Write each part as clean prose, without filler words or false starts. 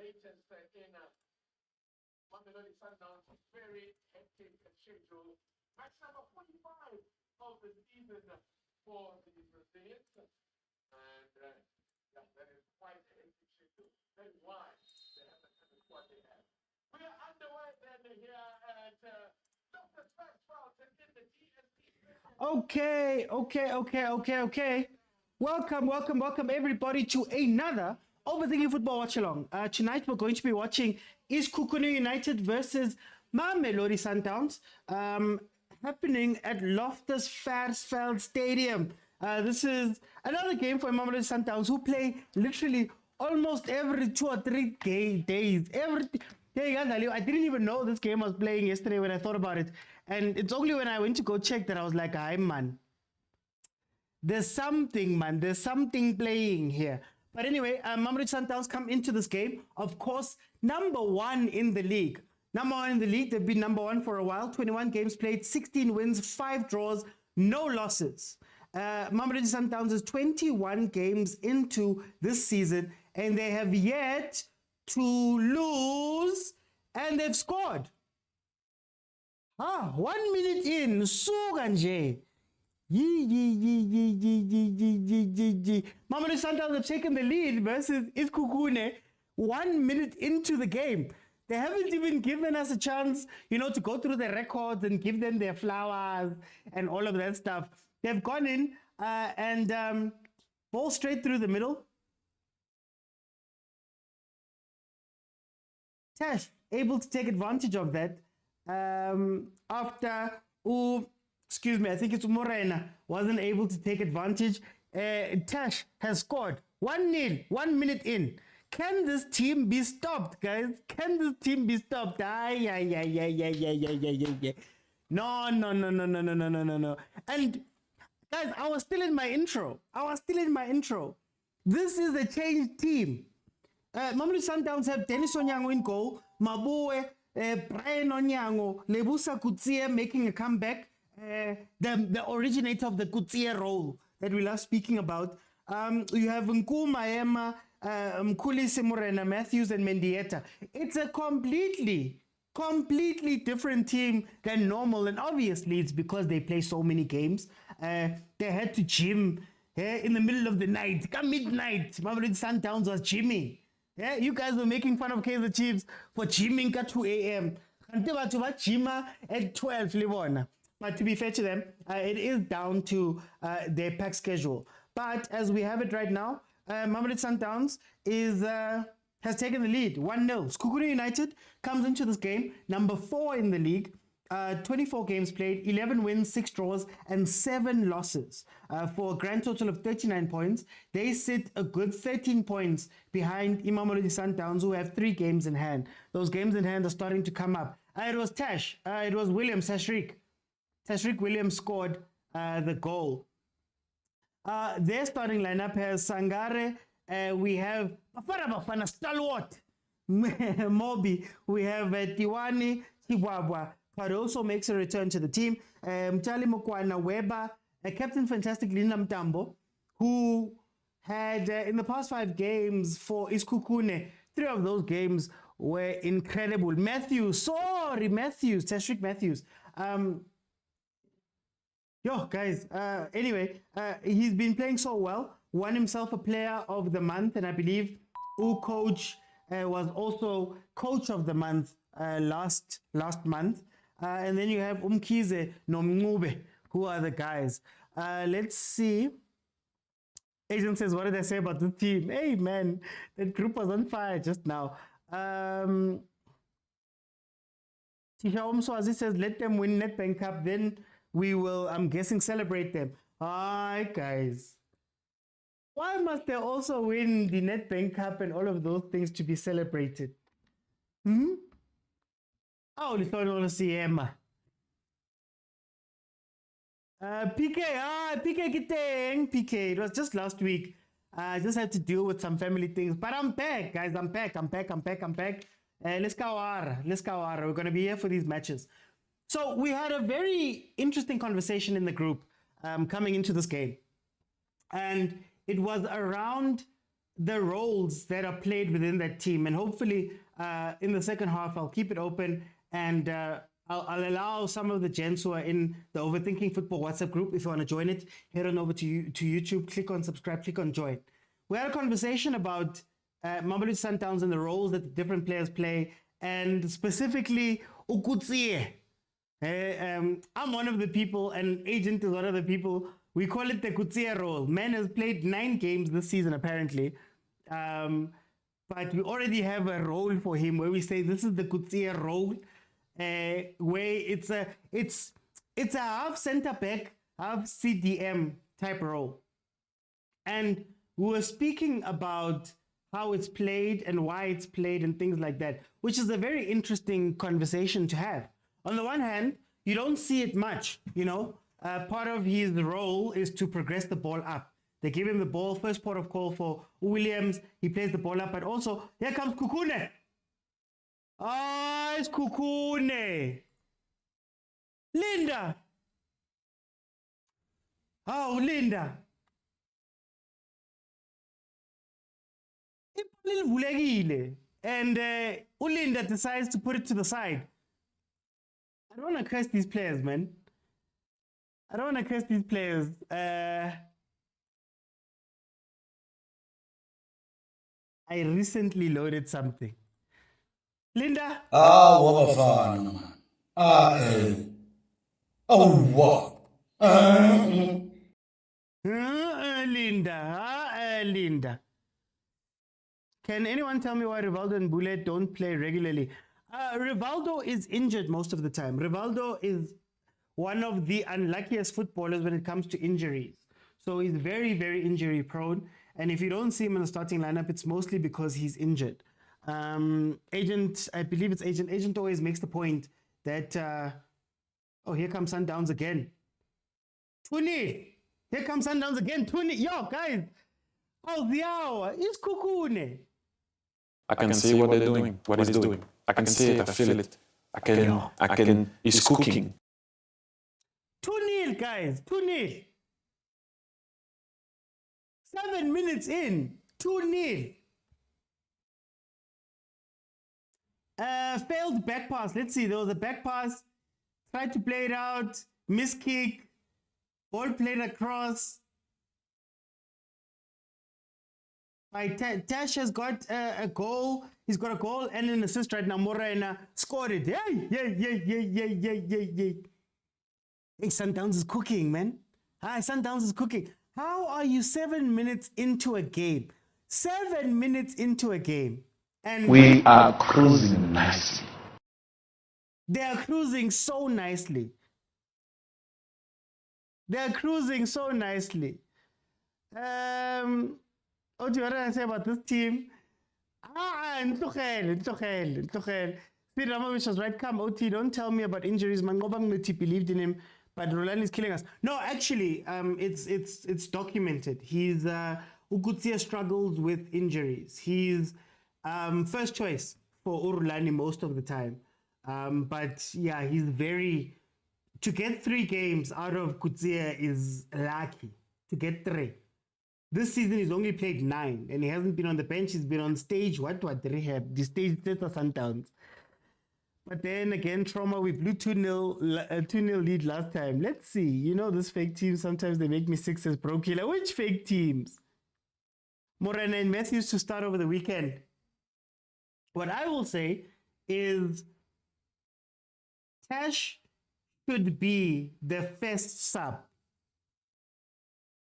latest in Mamelodi Sundowns' very hectic schedule. Match number 45 of the season for the Brazilians. And yeah, that is quite a hectic schedule. That is why they have the kind of squad they have. We are underway then here at Dr. Smash in the DSP. Okay. Welcome everybody to another Overthinking Football Watchalong. Tonight we're going to be watching Sekhukhune United versus Mamelodi Sundowns, happening at Loftus Versfeld Stadium. This is another game for Mamelodi Sundowns, who play literally almost every 2 or 3 days. Hey guys, I didn't even know this game was playing yesterday when I thought about it. And it's only when I went to go check that I was like, hi man, there's something playing here. But anyway, Mamelodi Sundowns come into this game, of course, number 1 in the league. They've been number 1 for a while. 21 games played, 16 wins, 5 draws, no losses. Mamelodi Sundowns is 21 games into this season, and they have yet to lose, and they've scored. 1 minute in, Suganje. Mamelodi Sundowns have taken the lead versus Sekhukhune 1 minute into the game. They haven't even given us a chance, to go through the records and give them their flowers and all of that stuff. They've gone in and ball straight through the middle. Tash able to take advantage of that after I think it's Morena wasn't able to take advantage. Tash has scored 1-0, 1 minute in. Can this team be stopped, guys? Can this team be stopped? No. And guys, I was still in my intro. This is a changed team. Mamelodi Sundowns have Dennis Onyango in goal, Mabue, Brian Onyango, Lebusa Kutsie making a comeback, the originator of the Kutsie role that we love speaking about. You have Nku Maema, Mkuli Semorena, Matthews, and Mendieta. It's a completely different team than normal, and obviously it's because they play so many games. They had to gym in the middle of the night, come midnight. Mamelodi Sundowns was gymming. Yeah, you guys were making fun of Kaizer Chiefs for gymming at 2 a.m. Gymma at 12, Livona. But to be fair to them, it is down to their pack schedule. But as we have it right now, Mamelodi Sundowns has taken the lead, 1-0. Sekhukhune United comes into this game, number 4 in the league. 24 games played, 11 wins, 6 draws, and 7 losses for a grand total of 39 points. They sit a good 13 points behind Mamelodi Sundowns, who have 3 games in hand. Those games in hand are starting to come up. It was Tash. It was Williams, Tashriq Williams scored the goal. Their starting lineup has Sangare. We have bafana stalwart Mobi. We have Tiwani Chibwabwa. Caruso makes a return to the team. Mokwena, Weber, Captain Fantastic Linda Mtambo, who had in the past 5 games for Sekhukhune, 3 of those games were incredible. Tashriq Matthews. Anyway, he's been playing so well, won himself a player of the month, and I believe coach was also coach of the month last month. And then you have Umkize Nomngube, who are the guys. Let's see. Agent says, what did I say about the team? Hey, man, that group was on fire just now. Tisha Omswazi says, let them win Nedbank Cup, then we will, I'm guessing, celebrate them. Hi, guys. Why must they also win the Nedbank Cup and all of those things to be celebrated? Oh, let's not see Emma. PK, PK. It was just last week. I just had to deal with some family things, but I'm back, guys. I'm back. Let's go. We're going to be here for these matches. So we had a very interesting conversation in the group coming into this game, and it was around the roles that are played within that team. And hopefully in the second half, I'll keep it open and I'll allow some of the gents who are in the Overthinking Football WhatsApp group, if you want to join it, head on over to YouTube, click on subscribe, click on join. We had a conversation about Mamelodi Sundowns and the roles that the different players play, and specifically Ukutsie. I'm one of the people, and Agent is one of the people. We call it the Kutsie role. Man has played 9 games this season, apparently. But we already have a role for him where we say this is the Kutsie role, where it's a half center back, half CDM type role. And we were speaking about how it's played and why it's played and things like that, which is a very interesting conversation to have. On the one hand, you don't see it much, you know. Part of his role is to progress the ball up. They give him the ball, first port of call for Williams. He plays the ball up, but also, here comes Sekhukhune. Ah, it's Sekhukhune. Linda. Oh, Linda. And Linda decides to put it to the side. I don't want to curse these players, man. I don't want to curse these players. I recently loaded something. Linda? Bafana, man. What? Linda. Can anyone tell me why Rivaldo and Bullet don't play regularly? Rivaldo is injured most of the time. Rivaldo is one of the unluckiest footballers when it comes to injuries. So he's very, very injury prone. And if you don't see him in the starting lineup, it's mostly because he's injured. Agent, I believe it's Agent. Agent always makes the point that, oh, here comes Sundowns again. 20. Here comes Sundowns again. 20. Yo, guys. Oh, the hour. It's Sekhukhune. I can see what they're doing, what he's doing. I can see it, I feel it. I can, he's cooking. 2-0, guys. 2-0. 7 minutes in. 2-0. Failed back pass. Let's see. There was a back pass. Tried to play it out. Miss kick. Ball played across. Tash has got a goal. He's got a goal and an assist right now. Mokwena scored it. Yeah. Hey, Sundowns is cooking, man. Hi, Sundowns is cooking. How are you 7 minutes into a game? 7 minutes into a game. And We are cruising nicely. they are cruising so nicely. They are cruising so nicely. What do you want to say about this team? Ntuchel. Steve Ramovich was right. Come, OT, don't tell me about injuries. Mangobang believed in him, but Rulani is killing us. No, actually, it's documented. He's Ukutsia struggles with injuries. He's first choice for Rulani most of the time. But yeah, he's very, to get 3 games out of Kutsia is lucky. To get 3. This season he's only played 9 and he hasn't been on the bench. He's been on stage, what rehab, the stage Sundowns. But then again, trauma, we blew 2-0 lead last time. Let's see. You know, this fake team, sometimes they make me 6 as pro killer. Which fake teams? Morena and Matthews to start over the weekend. What I will say is Tash should be the first sub.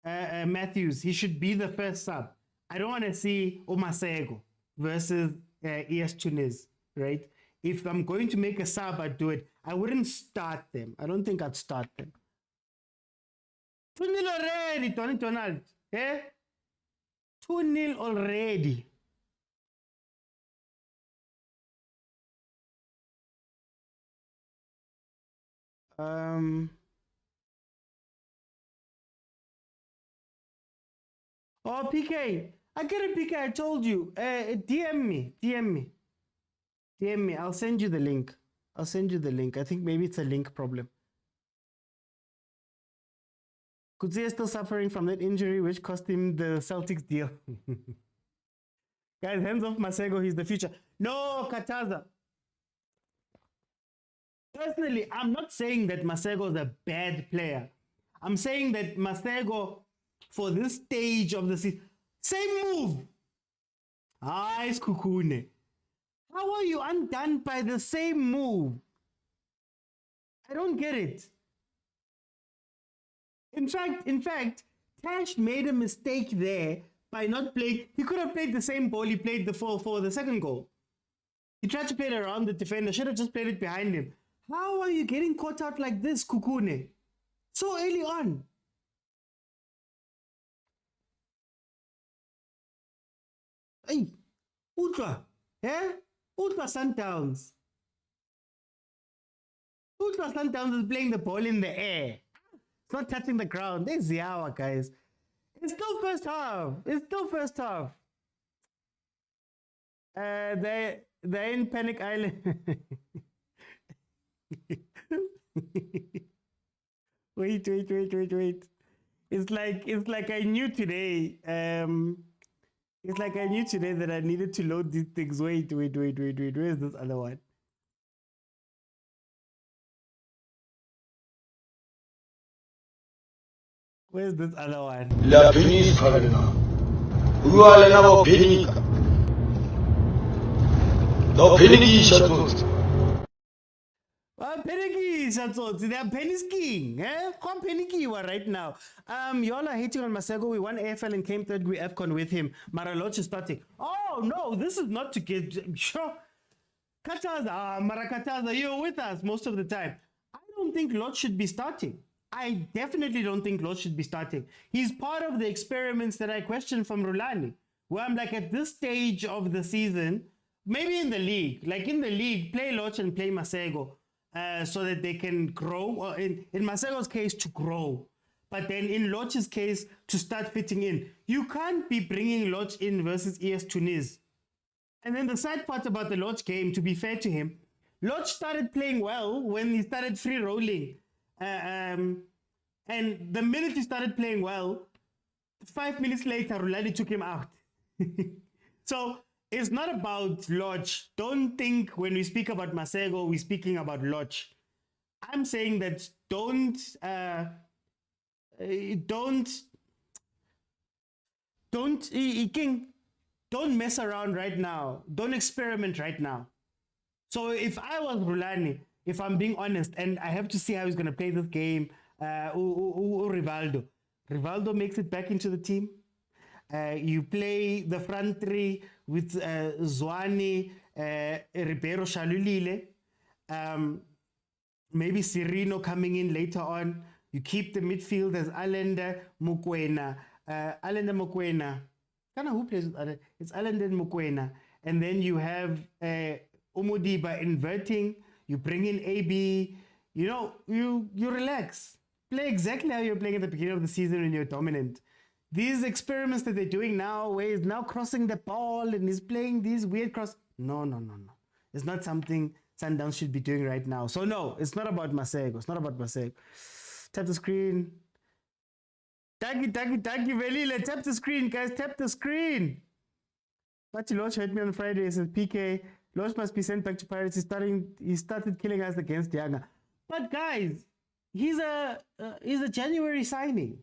Matthews, he should be the first sub. I don't want to see Omasego versus ES Tunis, right? If I'm going to make a sub, I'd do it. I wouldn't start them. I don't think I'd start them. 2-0 already, Tony Donald. Eh? 2-0 already. Oh, PK. I get it, PK. I told you. DM me. I'll send you the link. I think maybe it's a link problem. Kutsia is still suffering from that injury, which cost him the Celtics deal. Guys, hands off Masego, he's the future. No, Kataza. Personally, I'm not saying that Masego is a bad player. I'm saying that Masego, for this stage of the season, same move. Sekhukhune. How are you undone by the same move? I don't get it. In fact, Tash made a mistake there by not playing. He could have played the same ball he played for the second goal. He tried to play it around the defender. Should have just played it behind him. How are you getting caught out like this, Sekhukhune? So early on. Hey, Ultra, eh? Ultra Sundowns. Ultra Sundowns is playing the ball in the air. It's not touching the ground. There's the hour, guys. It's still first half. It's still first half. They're in Panic Island. Wait. It's like I knew today. It's like I knew today that I needed to load these things. Wait. Where's this other one? Where's this other one? La Penica. Who are now Penica? No Penica. Peniki, they are penny skiing. Come peniki right now. Y'all are hating on Masego. We won AFL and came third. We AFCON with him. Maraloch is starting. Oh no, this is not to get sure. Kataza, Marakataza, you're with us most of the time. I don't think Lodge should be starting. I definitely don't think Lodge should be starting. He's part of the experiments that I questioned from Rulani, where I'm like, at this stage of the season, maybe in the league, play Lodge and play Masego. So that they can grow, or in Masego's case, to grow. But then in Lodge's case, to start fitting in. You can't be bringing Lodge in versus ES Tunis. And then the sad part about the Lodge game, to be fair to him, Lodge started playing well when he started free rolling. And the minute he started playing well, 5 minutes later, Rulani took him out. So it's not about Lodge. Don't think when we speak about Masego, we're speaking about Lodge. I'm saying that don't mess around right now. Don't experiment right now. So if I was Rulani, if I'm being honest, and I have to see how he's going to play this game, Rivaldo makes it back into the team. You play the front three with Zwane, Ribeiro Shalulile, maybe Cirino coming in later on. You keep the midfield as Allende, Mokwena. Who plays with Allende? It's Allende and Mokwena. And then you have Umudiba inverting. You bring in AB. You relax. Play exactly how you're playing at the beginning of the season when you're dominant. These experiments that they're doing now, where he's now crossing the ball and he's playing these weird cross. No. It's not something Sundowns should be doing right now. So no, it's not about Masego. It's not about Masego. Tap the screen. Taki Velile. Tap the screen, guys. Tap the screen. But Lodge hurt me on Friday. He says PK. Lodge must be sent back to Pirates. He started killing us against Yanga. But guys, he's a January signing.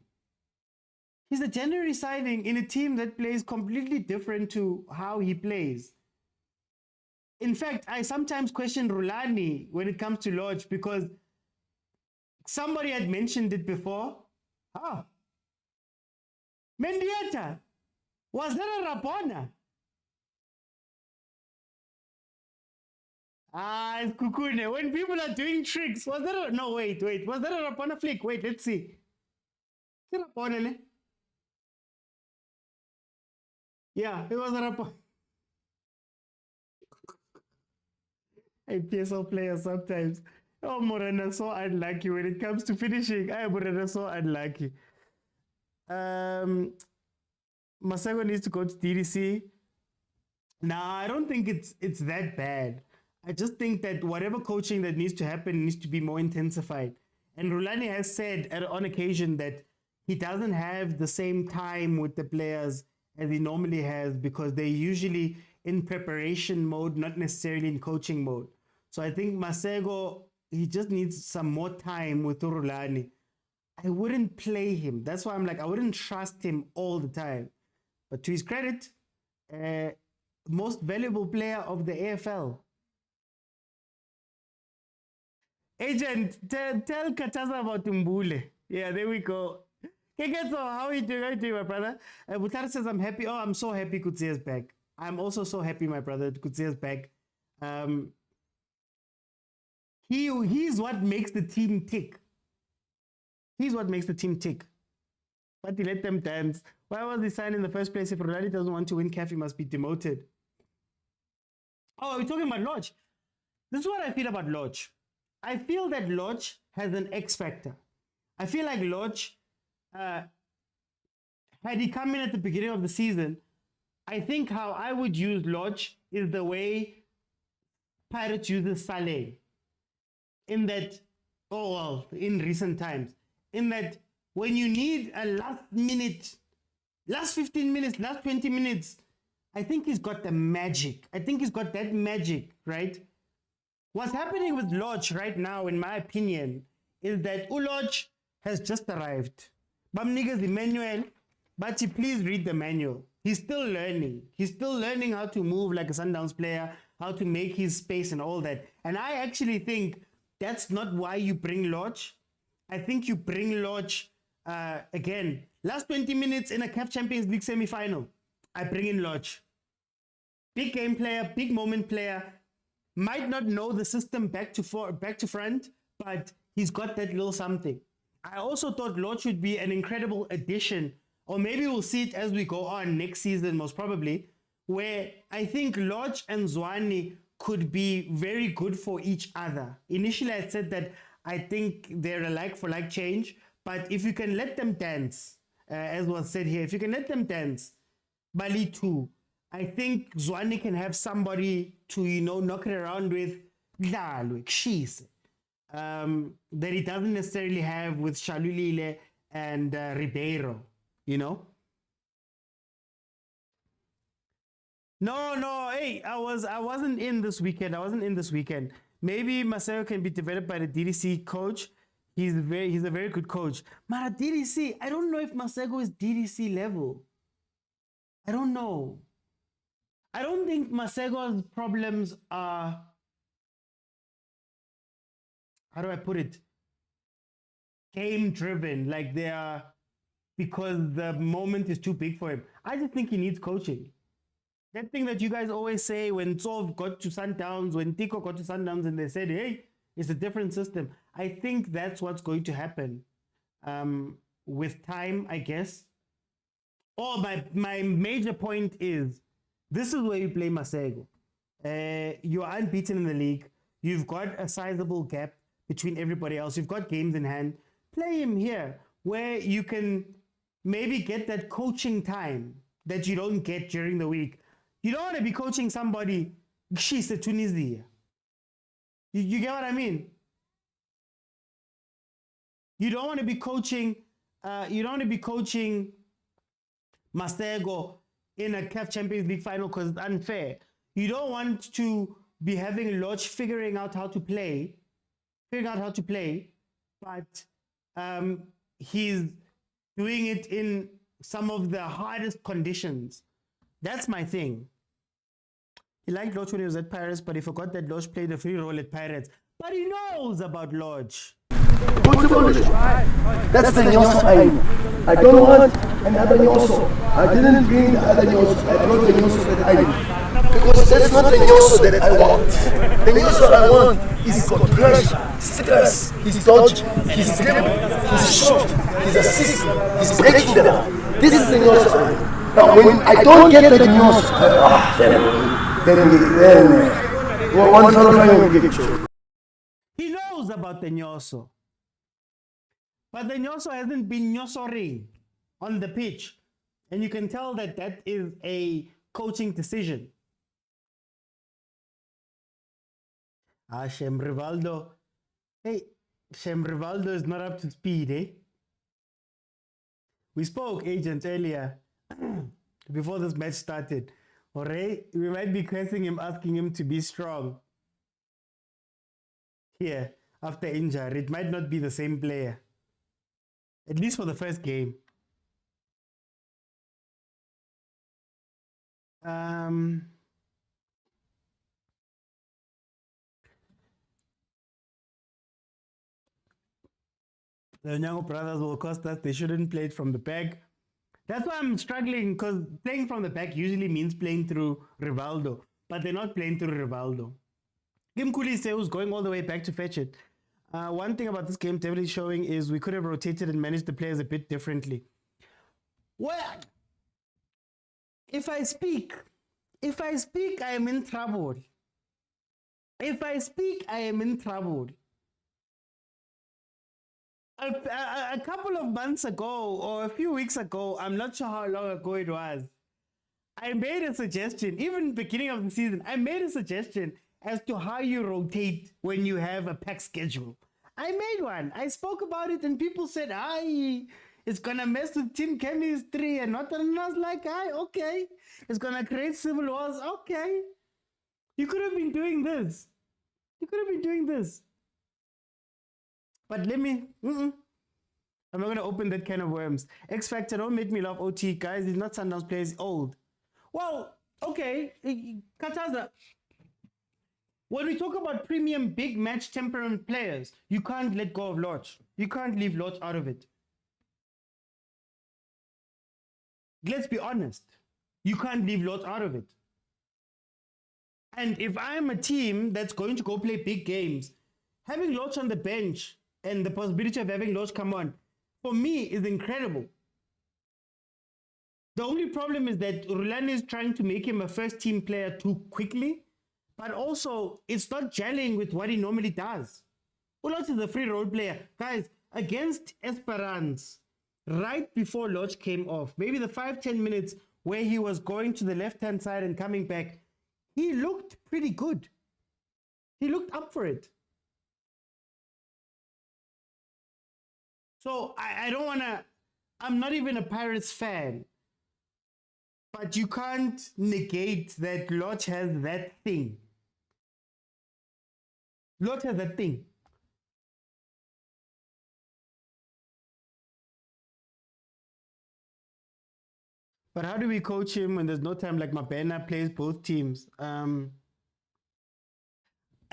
He's a January signing in a team that plays completely different to how he plays. In fact, I sometimes question Rulani when it comes to Lodge because somebody had mentioned it before. Mendieta, was that a Rabona? It's Sekhukhune. When people are doing tricks, was that a... No, wait. Was that a Rabona flick? Wait, let's see. Is it Rabona, ne? Yeah, it was a Rabona. I PSL players sometimes. Oh, Morena, so unlucky when it comes to finishing. Morena, so unlucky. Masego needs to go to DDC. Nah, I don't think it's that bad. I just think that whatever coaching that needs to happen needs to be more intensified. And Rulani has said on occasion that he doesn't have the same time with the players as he normally has, because they're usually in preparation mode, not necessarily in coaching mode. So I think Masego, he just needs some more time with Rulani. I wouldn't play him. That's why I'm like, I wouldn't trust him all the time. But to his credit, most valuable player of the AFL. Agent, tell Kataza about Mbule. Yeah, there we go. So how are you doing? How are you doing, my brother? Butar says, I'm happy. Oh, I'm so happy Kutsia's back. I'm also so happy, my brother, Kutsia's back. He's what makes the team tick. He's what makes the team tick. But he let them dance. Why was he signed in the first place? If Rulani doesn't want to win CAF, he must be demoted. Oh, we're talking about Lodge. This is what I feel about Lodge. I feel that Lodge has an X factor. I feel like Lodge, had he come in at the beginning of the season, I think how I would use Lodge is the way Pirates uses Saleh. In that, in recent times, in that when you need a last 15 minutes, last 20 minutes, I think he's got the magic. I think he's got that magic, right? What's happening with Lodge right now, in my opinion, is that Lodge has just arrived. Bamnigas the manual, but please read the manual. He's still learning. He's still learning how to move like a Sundowns player, how to make his space and all that. And I actually think that's not why you bring Lodge. I think you bring Lodge, again, last 20 minutes in a CAF Champions League semi-final. I bring in Lodge. Big game player, big moment player. Might not know the system back to front, but he's got that little something. I also thought Lodge would be an incredible addition, or maybe we'll see it as we go on next season, most probably, where I think Lodge and Zwane could be very good for each other. Initially, I said that I think they're a like-for-like change, but if you can let them dance, as was said here, if you can let them dance, Bali too, I think Zwane can have somebody to, knock it around with, that he doesn't necessarily have with Shalulile and Ribeiro, No, hey, I wasn't in this weekend. Maybe Maseo can be developed by the DDC coach. He's a very good coach. Mara DDC, I don't know if Masego is DDC level. I don't know. I don't think Masego's problems are, how do I put it? Game driven, like they are because the moment is too big for him. I just think he needs coaching. That thing that you guys always say when Tsov got to Sundowns, when Tiko got to Sundowns and they said, hey, it's a different system. I think that's what's going to happen with time, I guess. Oh, my major point is, this is where you play Masego. You're unbeaten in the league. You've got a sizable gap between everybody else. You've got games in hand. Play him here where you can maybe get that coaching time that you don't get during the week. You don't want to be coaching somebody, she's a Tunisia. You get what I mean? You don't want to be coaching, Masego in a CAF Champions League final because it's unfair. You don't want to be having Lodge figuring out how to play, but he's doing it in some of the hardest conditions. That's my thing. He liked Lodge when he was at Pirates, but he forgot that Lodge played a free role at Pirates. But he knows about Lodge. That's the Nyoso I don't want another Nyoso. I didn't bring the other Nyoso. I brought the Nyoso that I need. Because that's not the Nyoso that I want. The Nyoso I want is got pressure, stress, he's dodgy, he's dribble, he's short, he's assist, he's breaking them. This is the Nyoso I need. Now when I don't get the Nyoso, then one time will give it. He knows about the Nyoso. But the Nyoso hasn't been Nyosoring on the pitch. And you can tell that that is a coaching decision. Shem Rivaldo. Hey, Shem Rivaldo is not up to speed, eh? We spoke, agent, earlier. before this match started. Alright, we might be cursing him, asking him to be strong. Here, after injury, it might not be the same player. At least for the first game. The Onyango brothers will cost us. They shouldn't play it from the back. That's why I'm struggling, because playing from the back usually means playing through Rivaldo, but they're not playing through Rivaldo. Kim Kulise, who's going all the way back to fetch it. One thing about this game definitely showing is we could have rotated and managed the players a bit differently. Well, if I speak, I am in trouble. If I speak, I am in trouble. A couple of months ago, or a few weeks ago, I'm not sure how long ago it was, I made a suggestion, even beginning of the season, I made a suggestion as to how you rotate when you have a packed schedule. I made one. I spoke about it and people said, aye, it's going to mess with team chemistry and what. And I was like, aye, okay. It's going to create civil wars. Okay. You could have been doing this. You could have been doing this. But let me, I'm not going to open that can of worms. X Factor, don't make me love OT, guys. He's not Sundowns player, he's old. Well, okay. Kataza, when we talk about premium big match temperament players, you can't let go of Lodge. You can't leave Lodge out of it. Let's be honest. You can't leave Lodge out of it. And if I'm a team that's going to go play big games, having Lodge on the bench and the possibility of having Lodge come on, for me, is incredible. The only problem is that Rulani is trying to make him a first-team player too quickly, but also it's not gelling with what he normally does. Lodge is a free role player. Guys, against Esperance, right before Lodge came off, maybe the 5-10 minutes where he was going to the left-hand side and coming back, he looked pretty good. He looked up for it. So I don't want to, I'm not even a Pirates fan, but you can't negate that Lodge has that thing. Lodge has that thing. But how do we coach him when there's no time? Like Mokwena plays both teams. And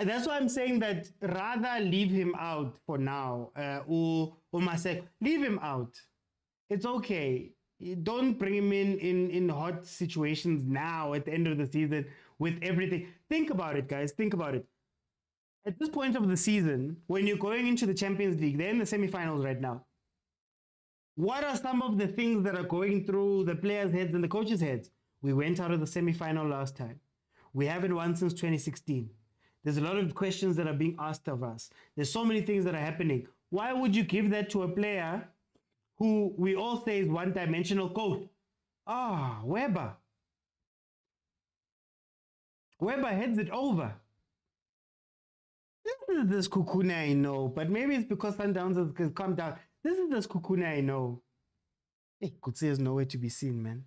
that's why I'm saying that rather leave him out for now. Or Maseko, leave him out. It's okay. Don't bring him in hot situations now at the end of the season with everything. Think about it, guys. Think about it. At this point of the season, when you're going into the Champions League, they're in the semifinals right now. What are some of the things that are going through the players' heads and the coaches' heads? We went out of the semi-final last time. We haven't won since 2016. There's a lot of questions that are being asked of us. There's so many things that are happening. Why would you give that to a player who we all say is one-dimensional coach? Weber. Weber heads it over. This is the Sekhukhune I know, but maybe it's because Sundowns has come down. This is the Sekhukhune I know. Hey, Kutsi is nowhere to be seen, man.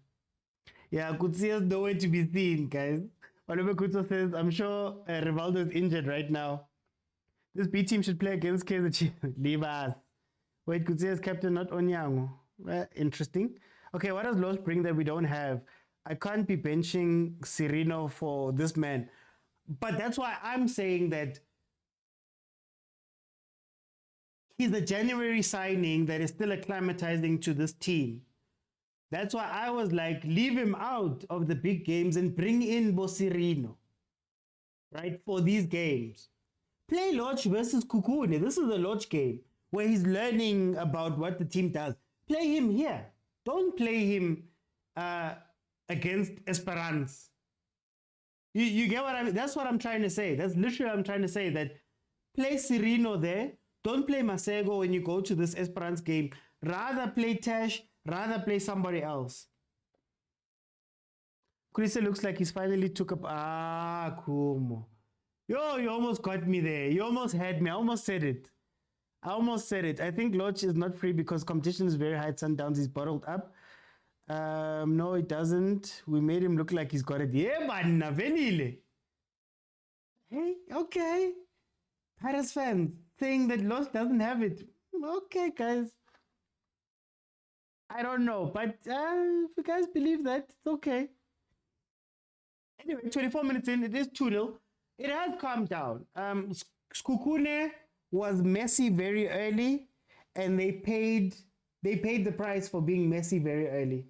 Yeah, Kutsi is nowhere to be seen, guys. Whatever Kutso says, I'm sure Rivaldo is injured right now. This B team should play against Kaizer Chiefs. Leave us. Wait, Kutsi is captain, not Onyango. Interesting. Okay, what does Lodge bring that we don't have? I can't be benching Serino for this man. But that's why I'm saying that he's a January signing that is still acclimatizing to this team. That's why I was like, leave him out of the big games and bring in Bosirino, right, for these games. Play Lodge versus Sekhukhune. This is a Lodge game where he's learning about what the team does. Play him here. Don't play him against Esperance. You get what I mean? That's what I'm trying to say. That's literally what I'm trying to say, that play Serino there. Don't play Maseko when you go to this Esperance game. Rather play Tash, rather play somebody else. Chris looks like he's finally took up. Kumo. Yo, you almost got me there. You almost had me. I almost said it. I think Lodge is not free because competition is very high at Sundowns. He's bottled up. No, it doesn't. We made him look like he's got it. Yeah, man, venile. Hey, okay. Paris fans saying that Lost doesn't have it. Okay, guys. I don't know, but if you guys believe that, it's okay. Anyway, 24 minutes in, it is 2-0. It has calmed down. Sekhukhune was messy very early, and they paid the price for being messy very early.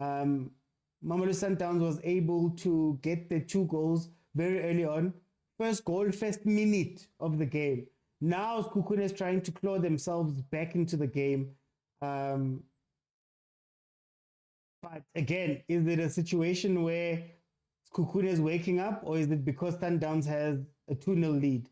Mamelodi Sundowns was able to get the 2 goals very early on. First goal, first minute of the game. Now Sekhukhune is trying to claw themselves back into the game. But again, is it a situation where Sekhukhune is waking up, or is it because Sundowns has a 2-0 lead?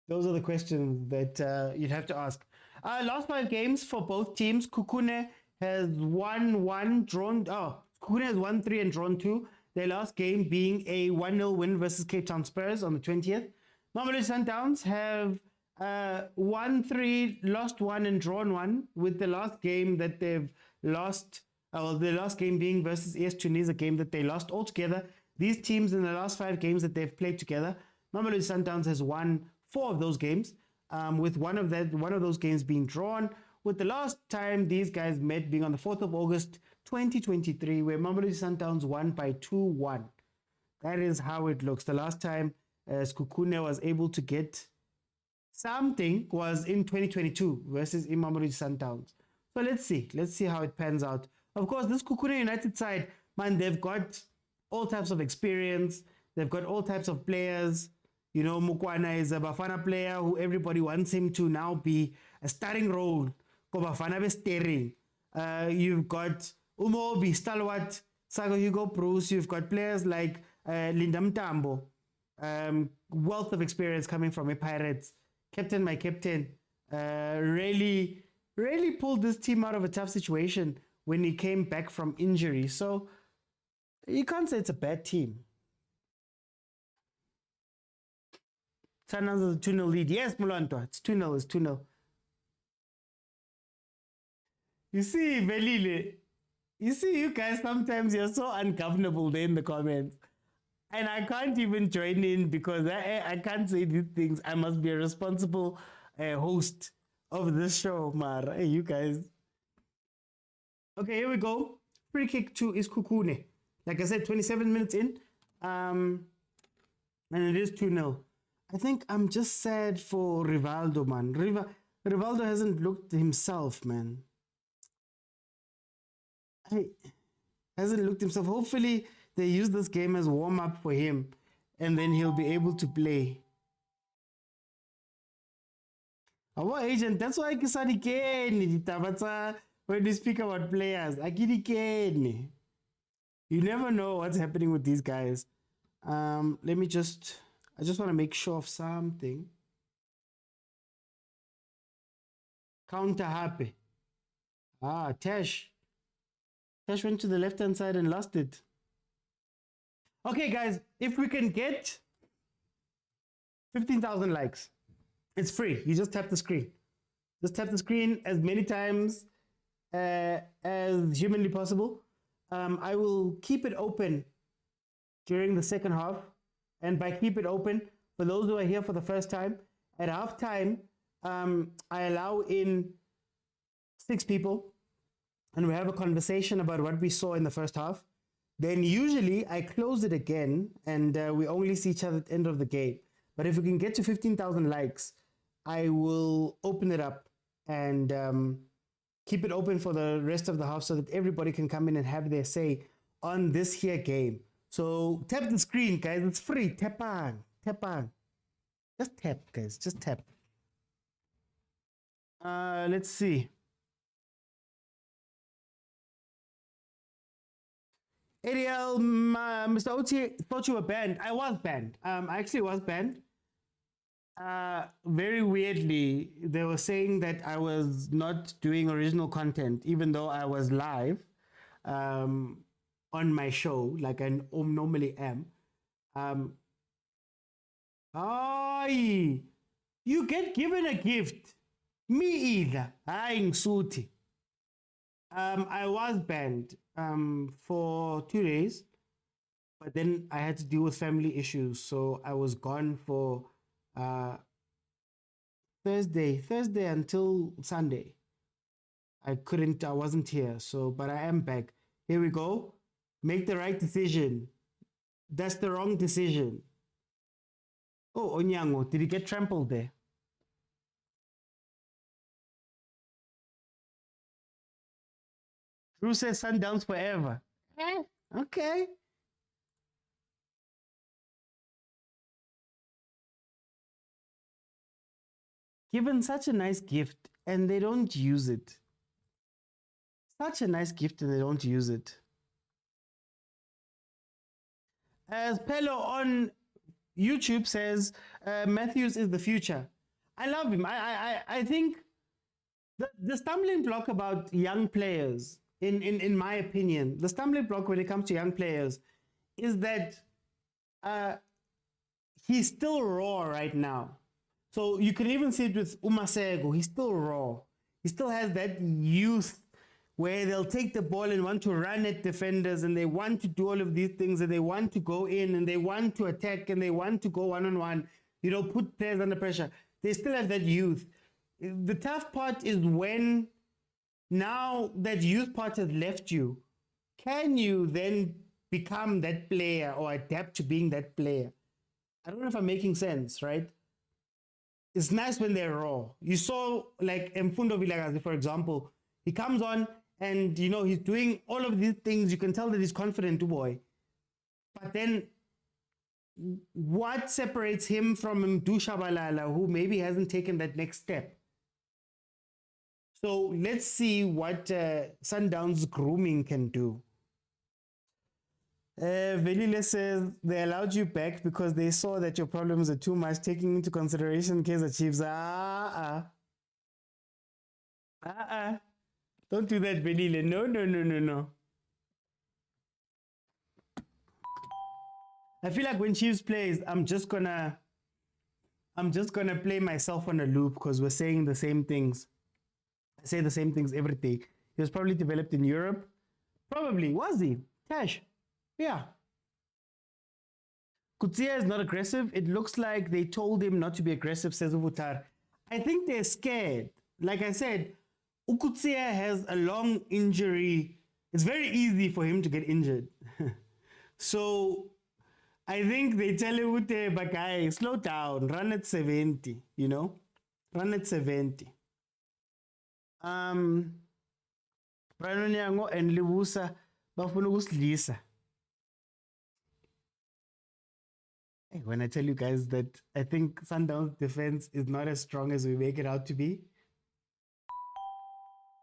Those are the questions that you'd have to ask. Last 5 games for both teams, Sekhukhune has won 1, drawn. Sekhukhune has won 3 and drawn 2. Their last game being a 1-0 win versus Cape Town Spurs on the 20th. Mamelodi Sundowns have won 3, lost 1, and drawn 1, with the last game that they've lost. The last game being versus AS Tunis, a game that they lost altogether. These teams in the last 5 games that they've played together, Mamelodi Sundowns has won 4 of those games, with one of those games being drawn, with the last time these guys met being on the 4th of August 2023, where Mamelodi Sundowns won by 2-1. That is how it looks. The last time Sekhukhune was able to get something was in 2022 versus Mamelodi Sundowns. So let's see how it pans out. Of course, this Sekhukhune United side, man, they've got all types of experience. They've got all types of players. You know, Mokwena is a Bafana player who everybody wants him to now be a starting role. Bafana steering. You've got Umobi, Stalwart, Sago Hugo Bruce. You've got players like Linda Mtambo. Wealth of experience coming from a Pirates. My captain, really pulled this team out of a tough situation when he came back from injury. So you can't say it's a bad team. Sundowns is a 2-0 lead. Yes, Mulanto, it's 2-0, it's 2-0. You see, Velile, you guys, sometimes you're so ungovernable there in the comments. And I can't even join in because I can't say these things. I must be a responsible host of this show, Mar. Hey, you guys. Okay, here we go. Free kick to Sekhukhune. Like I said, 27 minutes in. And it is 2-0. I think I'm just sad for Rivaldo, man. Rivaldo hasn't looked himself, man. Hasn't looked himself. Hopefully, they use this game as warm-up for him, and then he'll be able to play. Our agent, that's why I said again, when we speak about players, you never know what's happening with these guys. I just want to make sure of something. Counter happy. Tash went to the left-hand side and lost it. Okay, guys, if we can get 15,000 likes, it's free. You just tap the screen. Just tap the screen as many times as humanly possible. I will keep it open during the second half. And by keep it open, for those who are here for the first time, at halftime, I allow in 6 people, and we have a conversation about what we saw in the first half. Then usually I close it again, and we only see each other at the end of the game. But if we can get to 15,000 likes, I will open it up and keep it open for the rest of the half so that everybody can come in and have their say on this here game. So tap the screen, guys. It's free. Tap on. Just tap, guys. Just tap. Let's see. Ariel, Mr. Oti thought you were banned. I was banned. I actually was banned. Very weirdly, they were saying that I was not doing original content, even though I was live on my show, like I normally am. You get given a gift. Me either. Suti. I was banned for 2 days, but then I had to deal with family issues, so I was gone for Thursday until Sunday. I wasn't here, so, but I am back. Here we go. Make the right decision. That's the wrong decision. Oh, Onyango, did he get trampled there? Drew says Sundowns forever. Okay. Given such a nice gift and they don't use it. Such a nice gift and they don't use it. As Pello on YouTube says, Matthews is the future. I love him. I think the stumbling block about young players, in my opinion, the stumbling block when it comes to young players is that he's still raw right now. So you can even see it with Umasego. He's still raw. He still has that youth where they'll take the ball and want to run at defenders and they want to do all of these things and they want to go in and they want to attack and they want to go one-on-one, put players under pressure. They still have that youth. The tough part is when now that youth part has left you, can you then become that player or adapt to being that player? I don't know if I'm making sense, right? It's nice when they're raw. You saw like Mfundo Vilakazi, for example. He comes on and, he's doing all of these things. You can tell that he's confident, boy. But then what separates him from Mdu Shabalala, who maybe hasn't taken that next step? So let's see what Sundowns grooming can do. Velile says they allowed you back because they saw that your problems are too much, taking into consideration Kaizer Chiefs. Don't do that, Velile. No. I feel like when Chiefs plays, I'm just gonna play myself on a loop because we're saying the same things. I say the same things every day. He was probably developed in Europe. Probably. Was he? Tash. Yeah. Kutsia is not aggressive. It looks like they told him not to be aggressive, says Uvutar. I think they're scared. Like I said, Ukutsia has a long injury. It's very easy for him to get injured. So I think they tell him, Bakai, slow down, run at 70, Run at 70. Brian Onyango and Libusa bafuna ukusilisa. When I tell you guys that I think Sundowns defense is not as strong as we make it out to be.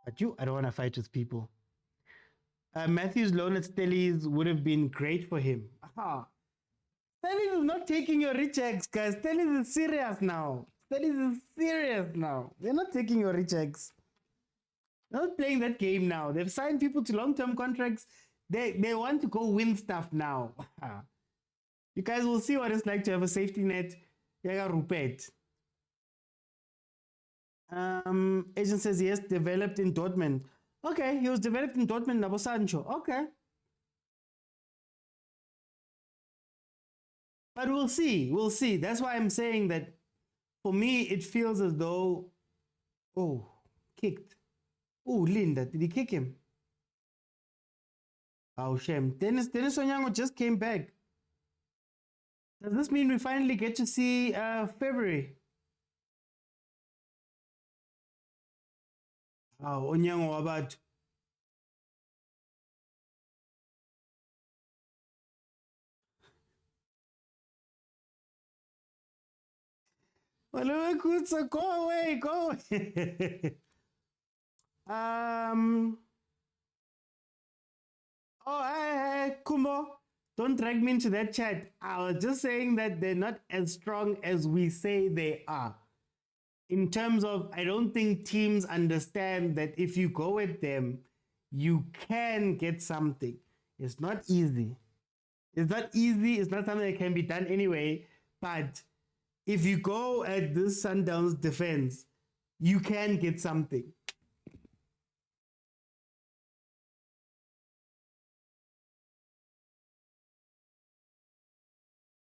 But I don't want to fight with people. Matthew's loan at Stellies would have been great for him. Stellies is not taking your rejects, guys. Stellies is serious now. Stellies is serious now. They're not taking your rejects. They're not playing that game now. They've signed people to long-term contracts. They want to go win stuff now. You guys will see what it's like to have a safety net. Yaga Rupert. Agent says yes, developed in Dortmund. Okay, he was developed in Dortmund, Nabo Sancho. Okay. But we'll see. We'll see. That's why I'm saying that for me, it feels as though, kicked. Oh, Linda, did he kick him? Oh, shame. Dennis Onyango just came back. Does this mean we finally get to see February? Oh, Onyango about. Go away, go away. Hey, Kumo, don't drag me into that chat. I was just saying that they're not as strong as we say they are. In terms of, I don't think teams understand that if you go at them, you can get something. It's not easy. It's not easy. It's not something that can be done anyway. But if you go at this Sundowns defense, you can get something.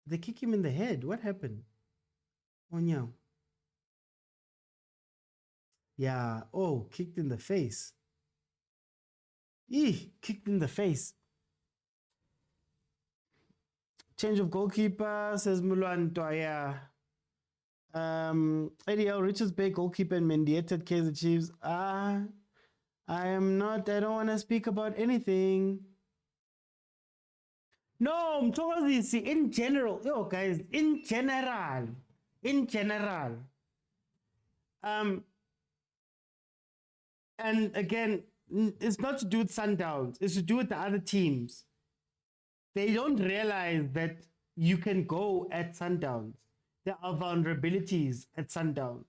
They kick him in the head. What happened? Onyao. Yeah. Oh, kicked in the face. Kicked in the face. Change of goalkeeper, says Mulan Toya. ADL Richards Bay goalkeeper and mediated Kaizer Chiefs. I don't want to speak about anything. No, I'm talking in general. Yo, guys, in general. And again, it's not to do with Sundowns. It's to do with the other teams. They don't realize that you can go at Sundowns. There are vulnerabilities at Sundowns.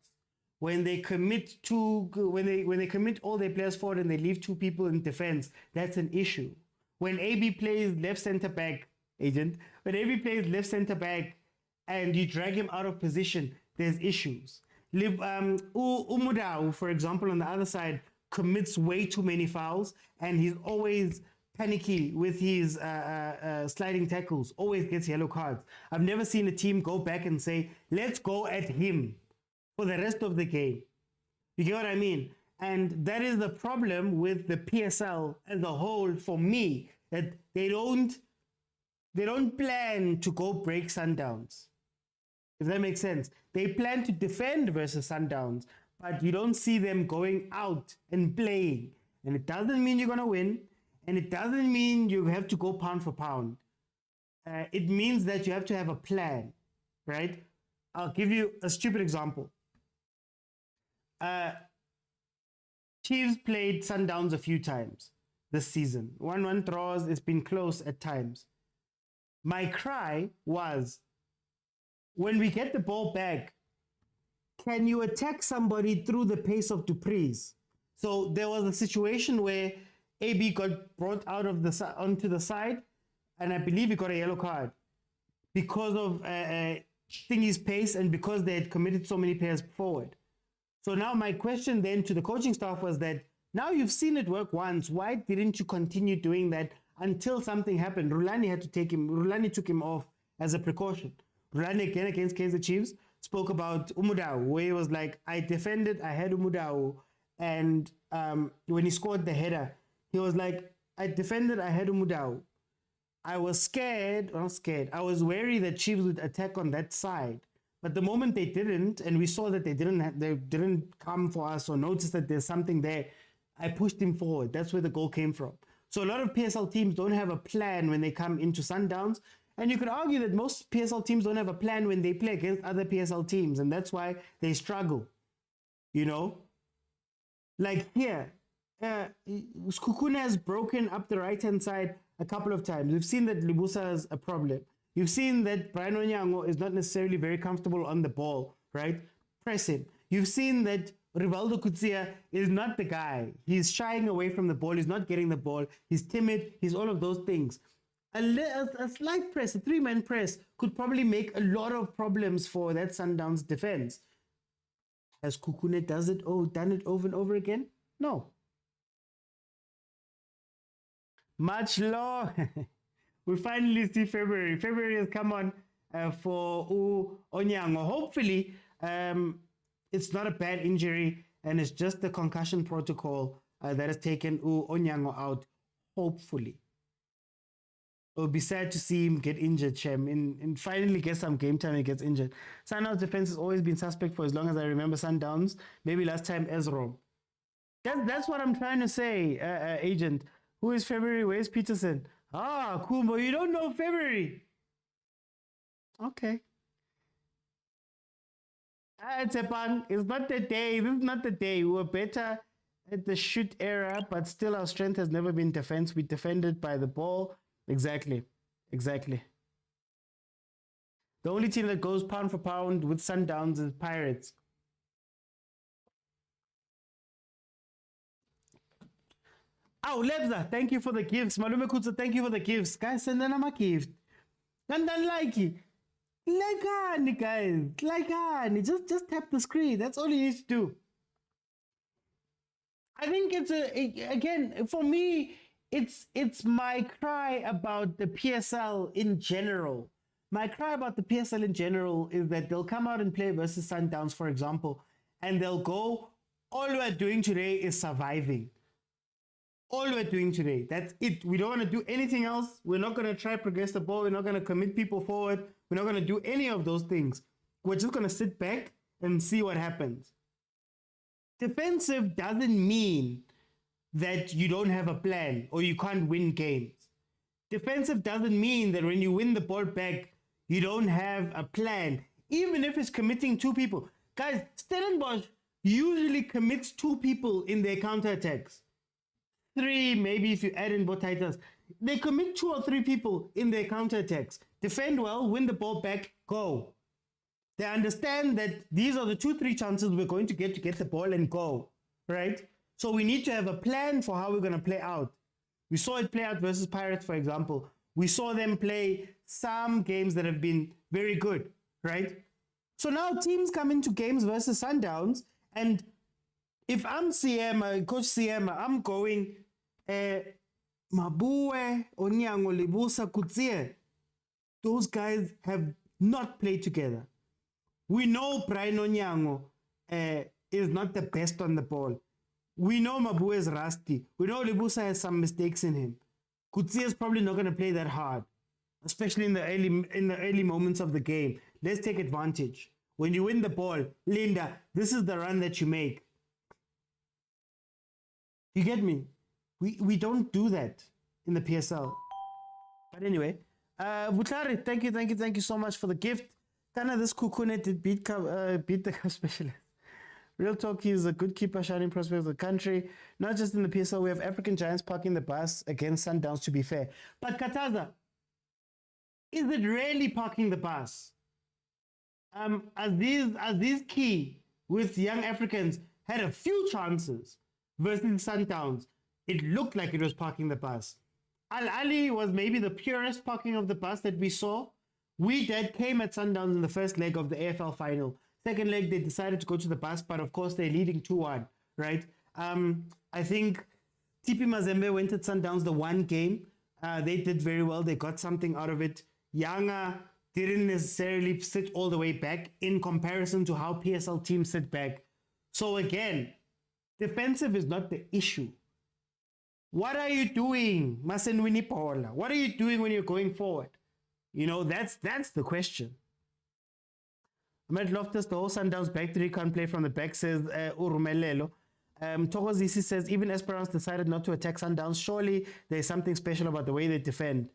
When they commit when they commit all their players forward and they leave two people in defense, that's an issue. When AB plays left center back, when AB plays left center back and you drag him out of position, there's issues. Umudau, for example, on the other side, commits way too many fouls and he's always panicky with his sliding tackles, always gets yellow cards. I've never seen a team go back and say, let's go at him for the rest of the game. You get what I mean? And that is the problem with the PSL as a whole for me, that they don't plan to go break Sundowns. If that makes sense. They plan to defend versus Sundowns, but you don't see them going out and playing. And it doesn't mean you're going to win. And it doesn't mean you have to go pound for pound. It means that you have to have a plan, right? I'll give you a stupid example. Chiefs played Sundowns a few times this season. 1-1 draws, it's been close at times. My cry was, when we get the ball back, can you attack somebody through the pace of Dupree's? So there was a situation where AB got brought out of onto the side, and I believe he got a yellow card because of Thingy's pace and because they had committed so many players forward. So now my question then to the coaching staff was that, now you've seen it work once, why didn't you continue doing that until something happened? Rulani took him off as a precaution. Rulani again against Kaizer Chiefs spoke about Umudau, where he was like, I defended, I had Umudau, and when he scored the header, he was like, I defended, I had Umudau. I was scared, I was wary that Chiefs would attack on that side. But the moment they didn't, and we saw that they didn't come for us or notice that there's something there, I pushed him forward. That's where the goal came from. So a lot of PSL teams don't have a plan when they come into Sundowns. And you could argue that most PSL teams don't have a plan when they play against other PSL teams. And that's why they struggle. You know? Like here, Sekhukhune has broken up the right-hand side a couple of times. We've seen that Libusa is a problem. You've seen that Brian Onyango is not necessarily very comfortable on the ball, right? Press him. You've seen that Rivaldo Kutsia is not the guy. He's shying away from the ball. He's not getting the ball. He's timid. He's all of those things. A slight press, a three-man press, could probably make a lot of problems for that Sundowns defense. Has Sekhukhune done it over and over again? No. Much low. We finally see February. February has come on for Onyango. Hopefully, it's not a bad injury and it's just the concussion protocol that has taken Onyango out. Hopefully. It would be sad to see him get injured, Shem, and finally get some game time and he gets injured. Sundowns defense has always been suspect for as long as I remember Sundowns. Maybe last time Ezra. That's what I'm trying to say, Agent. Who is February? Where's Peterson? Ah, Kumbo, you don't know February. Okay. It's not the day. This is not the day. We were better at the shoot era, but still our strength has never been defense. We defended by the ball. Exactly. The only team that goes pound for pound with Sundowns is Pirates. Oh, Lebza, thank you for the gifts. Malume Kutsa, thank you for the gifts. Guys, send them a gift. And then like it. Guys. Just tap the screen. That's all you need to do. I think again, for me, it's my cry about the PSL in general. My cry about the PSL in general is that they'll come out and play versus Sundowns, for example, and they'll go, all we're doing today is surviving. All we're doing today, that's it. We don't want to do anything else. We're not going to try to progress the ball. We're not going to commit people forward. We're not going to do any of those things. We're just going to sit back and see what happens. Defensive doesn't mean that you don't have a plan or you can't win games. Defensive doesn't mean that when you win the ball back, you don't have a plan, even if it's committing 2 people. Guys, Stellenbosch usually commits 2 people in their counterattacks. 3, maybe if you add in Botaitas. They commit 2 or 3 people in their counterattacks. Defend well, win the ball back, go. They understand that these are the 2-3 chances we're going to get the ball and go, right? So we need to have a plan for how we're going to play out. We saw it play out versus Pirates, for example. We saw them play some games that have been very good, right? So now teams come into games versus Sundowns, and if I'm Coach Siema, I'm going, Mabue, Onyango, Lebusa, Kutsie. Those guys have not played together. We know Brian Onyango is not the best on the ball. We know Mabue is rusty. We know Lebusa has some mistakes in him. Kutsie is probably not going to play that hard, especially in the early moments of the game. Let's take advantage. When you win the ball, Linda, this is the run that you make. You get me? We don't do that in the PSL. But anyway, Butlari, thank you so much for the gift. Kana, this Sekhukhune did beat the Cup specialist. Real talk, he is a good keeper, shining prospect of the country. Not just in the PSL, we have African Giants parking the bus against Sundowns, to be fair. But Kataza, is it really parking the bus? As these key with young Africans had a few chances versus Sundowns, it looked like it was parking the bus. Ahly was maybe the purest parking of the bus that we saw. We came at Sundowns in the first leg of the AFL final. Second leg, they decided to go to the bus, but of course they're leading 2-1, right? I think TP Mazembe went at Sundowns the one game. They did very well. They got something out of it. Yanga didn't necessarily sit all the way back in comparison to how PSL teams sit back. So again, defensive is not the issue. What are you doing, Masenwini Paola? What are you doing when you're going forward? You know, that's the question. Ahmed Loftus, the whole Sundowns back three can't play from the back, says Urumelelo. Tokozisi says, even Esperance decided not to attack Sundowns. Surely there's something special about the way they defend.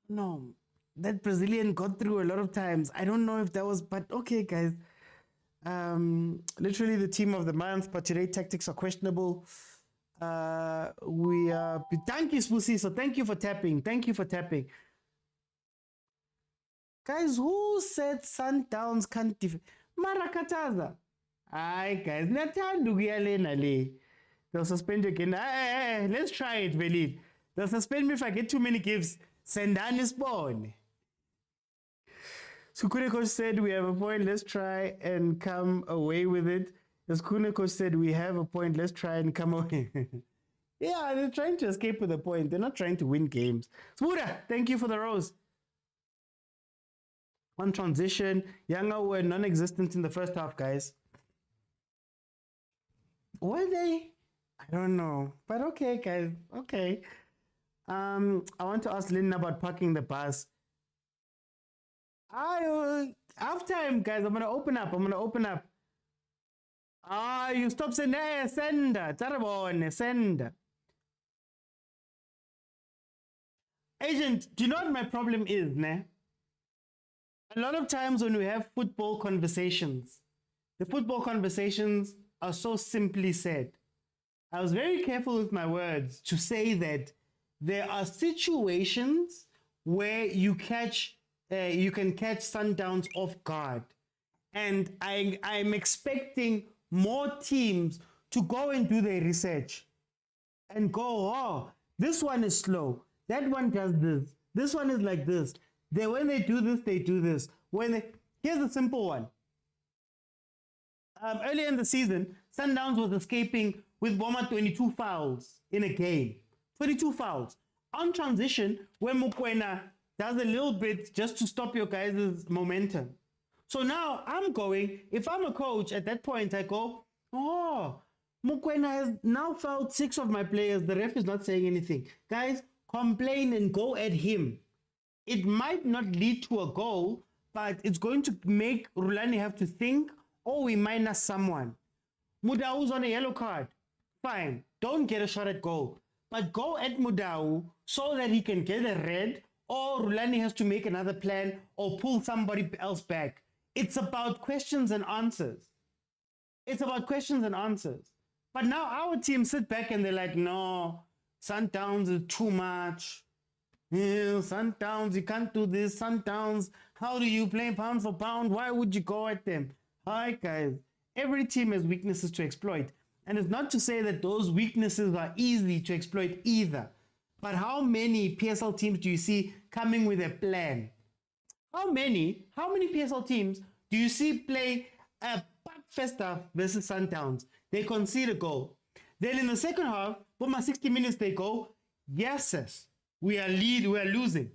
No, that Brazilian got through a lot of times. I don't know if that was, but okay, guys. Literally the team of the month, but today tactics are questionable. Thank you, Spusi. So thank you for tapping. Thank you for tapping. Guys, who said Sundowns can't defend? Marakataza. Aye, guys. They'll suspend you again. Let's try it, Velid. They'll suspend me if I get too many gifts. Sendani spawn. Sekhukhune coach said, we have a point. Let's try and come away with it. The Sekhukhune coach said, we have a point. Let's try and come away. Yeah, they're trying to escape with a point. They're not trying to win games. Smuda, thank you for the rose. On transition, Yanga were non-existent in the first half, guys. Were they? I don't know. But okay, guys. Okay. I want to ask Lynn about parking the bus. Half time, guys. I'm gonna open up. You stop saying send. Tarabone, send. Agent, do you know what my problem is, ne? A lot of times when we have football conversations, the football conversations are so simply said. I was very careful with my words to say that there are situations where you can catch Sundowns off guard. And I'm expecting more teams to go and do their research and go, oh, this one is slow. That one does this. This one is like this. When they do this, they do this. Here's a simple one. Earlier in the season, Sundowns was escaping with 22 fouls in a game. 22 fouls. on transition, when Mokwena does a little bit just to stop your guys' momentum. So now I'm going, if I'm a coach at that point, I go, oh, Mokwena has now fouled 6 of my players. The ref is not saying anything. Guys, complain and go at him. It might not lead to a goal, but it's going to make Rulani have to think, oh, we minus someone. Mudau's on a yellow card. Fine, don't get a shot at goal. But go at Mudau so that he can get a red, or Rulani has to make another plan or pull somebody else back. It's about questions and answers. It's about questions and answers. But now our team sit back and they're like, no, Sundowns is too much. Yeah, Sundowns, you can't do this. Sundowns, how do you play pound for pound? Why would you go at them? Hi, guys. Every team has weaknesses to exploit. And it's not to say that those weaknesses are easy to exploit either. But how many PSL teams do you see coming with a plan? How many PSL teams do you see play a first half versus Sundowns? They concede a goal. Then in the second half, for my 60 minutes, they go, yes, we are losing.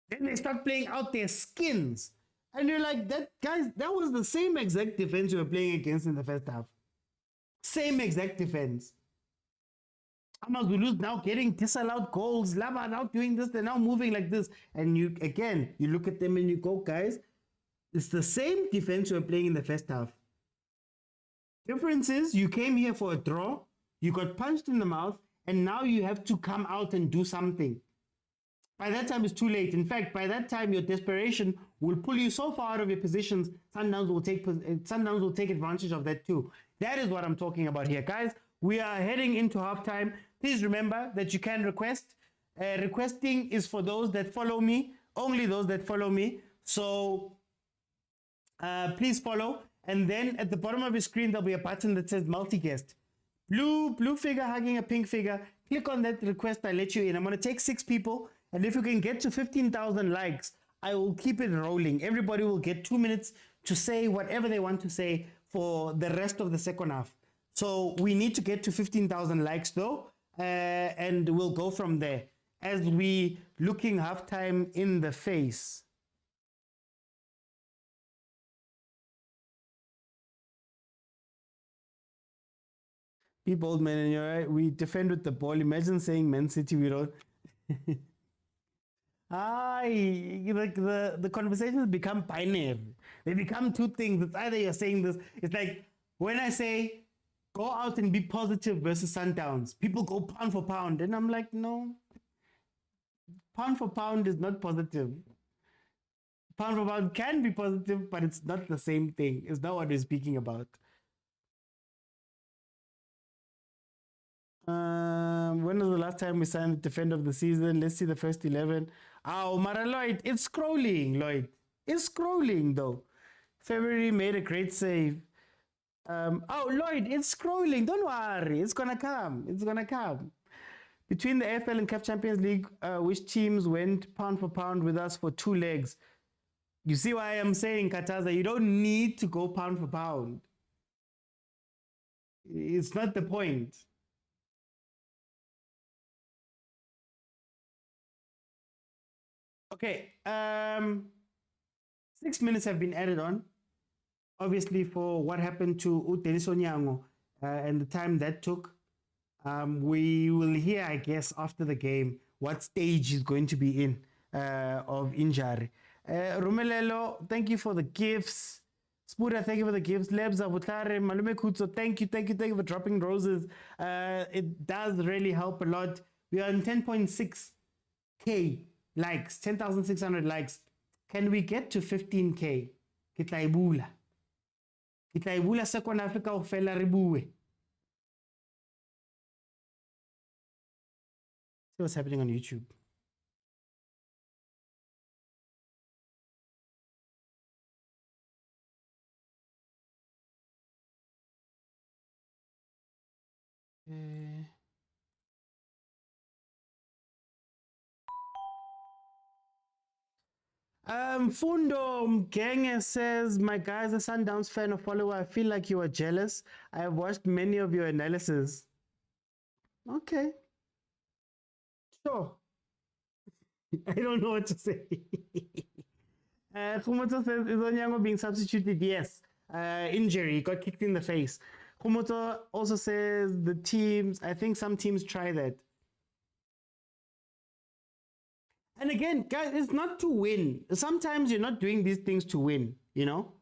Then they start playing out their skins. And you're like, that was the same exact defense you were playing against in the first half. Same exact defense. Amazulu's now getting disallowed goals. Lava now doing this. They're now moving like this. And you look at them and you go, guys, it's the same defense you were playing in the first half. Difference is you came here for a draw, you got punched in the mouth, and now you have to come out and do something. By that time, it's too late. In fact, by that time, your desperation will pull you so far out of your positions, Sundowns will take advantage of that too. That is what I'm talking about here. Guys, we are heading into halftime. Please remember that you can request. Requesting is for those that follow me, only those that follow me. So please follow. And then at the bottom of your screen, there'll be a button that says multi-guest. Blue figure hugging a pink figure. Click on that request, I let you in. I'm going to take 6 people. And if you can get to 15,000 likes, I will keep it rolling. Everybody will get 2 minutes to say whatever they want to say for the rest of the second half. So we need to get to 15,000 likes though. And we'll go from there as we looking halftime in the face. Be bold, man, and you're right. We defend with the ball. Imagine saying Man City, we don't. Like the conversations become binary. They become 2 things. It's either you're saying this. It's like when I say go out and be positive versus Sundowns, people go pound for pound, and I'm like, no. Pound for pound is not positive. Pound for pound can be positive, but it's not the same thing. It's not what we're speaking about. When was the last time we signed the defender of the season? Let's see the first 11. Oh, Mara Lloyd, it's scrolling, Lloyd. It's scrolling, though. February made a great save. Oh, Lloyd, it's scrolling. Don't worry. It's going to come. It's going to come. Between the AFL and CAF Champions League, which teams went pound for pound with us for 2 legs? You see why I'm saying, Kataza, you don't need to go pound for pound. It's not the point. Okay, 6 minutes have been added on, obviously, for what happened to Dennis Onyango and the time that took. We will hear, I guess, after the game, what stage he's going to be in of injury. Rumelelo, thank you for the gifts. Spuda, thank you for the gifts. Lebza, Butare, Malume Kutso, thank you for dropping roses. It does really help a lot. We are on 10.6K. likes, 10,600 likes. Can we get to 15K? Kitlaibula second Africa o fela ribue. See what's happening on YouTube. Fundo Mgenge says, my guy's a Sundowns fan or follower. I feel like you are jealous. I have watched many of your analysis. Okay. Sure. I don't know what to say. Kumoto says, is Onyango being substituted? Yes. Injury, he got kicked in the face. Kumoto also says the teams, I think some teams try that. And again, guys, it's not to win. Sometimes you're not doing these things to win, you know?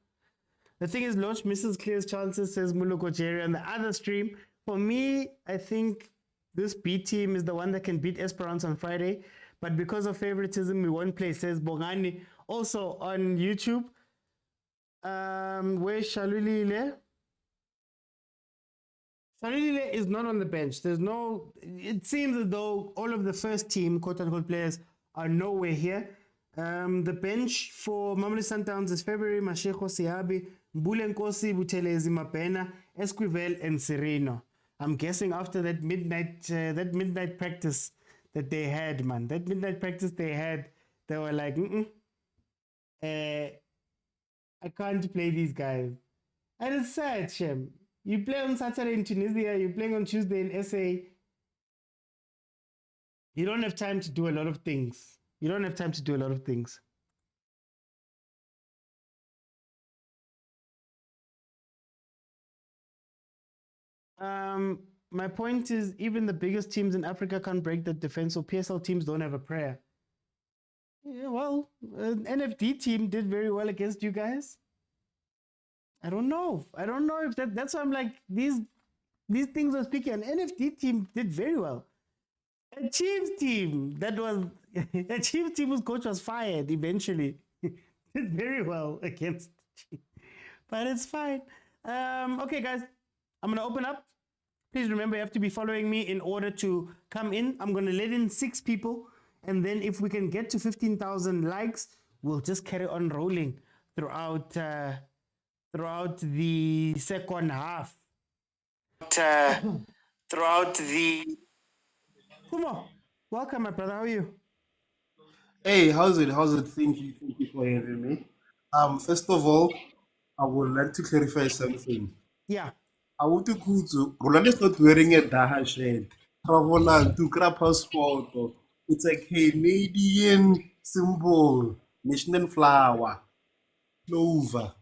The thing is, Loch misses clear chances, says Muloko Jerry on the other stream. For me, I think this B team is the one that can beat Esperance on Friday. But because of favoritism, we won't play, says Bongani. Also on YouTube, where's Shalulile? Shalulile is not on the bench. There's no, it seems as though all of the first team, quote unquote, players are nowhere here. The bench for Mamelodi Sundowns is February, Mashego Siabi, Mbule Nkosi, Buthelezi Mabena, Esquivel, and Sereno. I'm guessing after that midnight practice that they had, man. That midnight practice they had, they were like, I can't play these guys. And it's sad, Shem. You play on Saturday in Tunisia, you're playing on Tuesday in SA. You don't have time to do a lot of things. My point is, even the biggest teams in Africa can't break the defense, so PSL teams don't have a prayer. Yeah, well, an NFD team did very well against you guys. I don't know if that's why I'm like, these things are speaking. An NFD team did very well. A Chiefs team a Chiefs team whose coach was fired eventually did very well against Chiefs. But it's fine. Okay, guys, I'm gonna open up. Please remember, you have to be following me in order to come in. I'm gonna let in 6 people, and then if we can get to 15,000 likes, we'll just carry on rolling throughout the second half. Kumo, welcome, my brother. How are you? Hey, how's it? Thank you for having me. First of all, I would like to clarify something. Yeah. Awuti Kutsu, Rulani is not wearing a Daha shirt. Traveler to grab passport. It's a Canadian symbol, national flower, clover.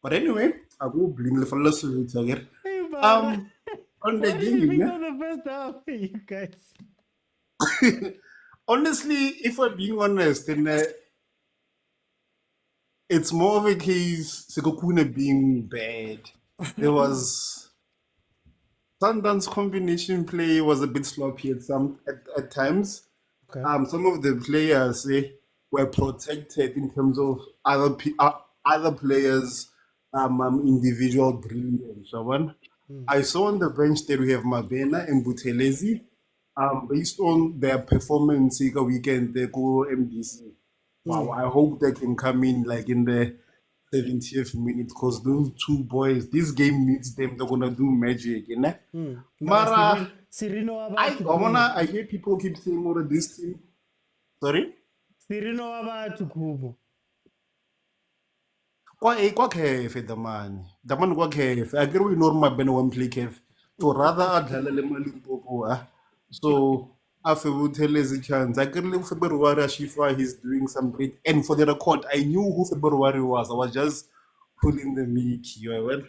But anyway, I go bring the philosophy again. Hey, On the game, on the first half, you guys. honestly, if I'm being honest, then it's more of a case Sekhukhune being bad. There was Sundowns combination play was a bit sloppy at times. Okay. Some of the players were protected in terms of other players' individual brilliance. I saw on the bench that we have Mabena and Buthelezi. Based on their performance weekend, they go MDC. Wow, I hope they can come in like in the 70th minute, because those 2 boys, this game needs them. They're gonna do magic, you know. Mara, I hear people keep saying more of this team. Sorry. Sirino abatu kubo. Kwa kefe the man kwa kefe. I agree with Norma Ben one play kefe. To rather adlala le Malimpopo. So after we tell us a chance, I can look February Shifa, he's doing some great. And for the record, I knew who February was. I was just pulling the Mickey. Okay.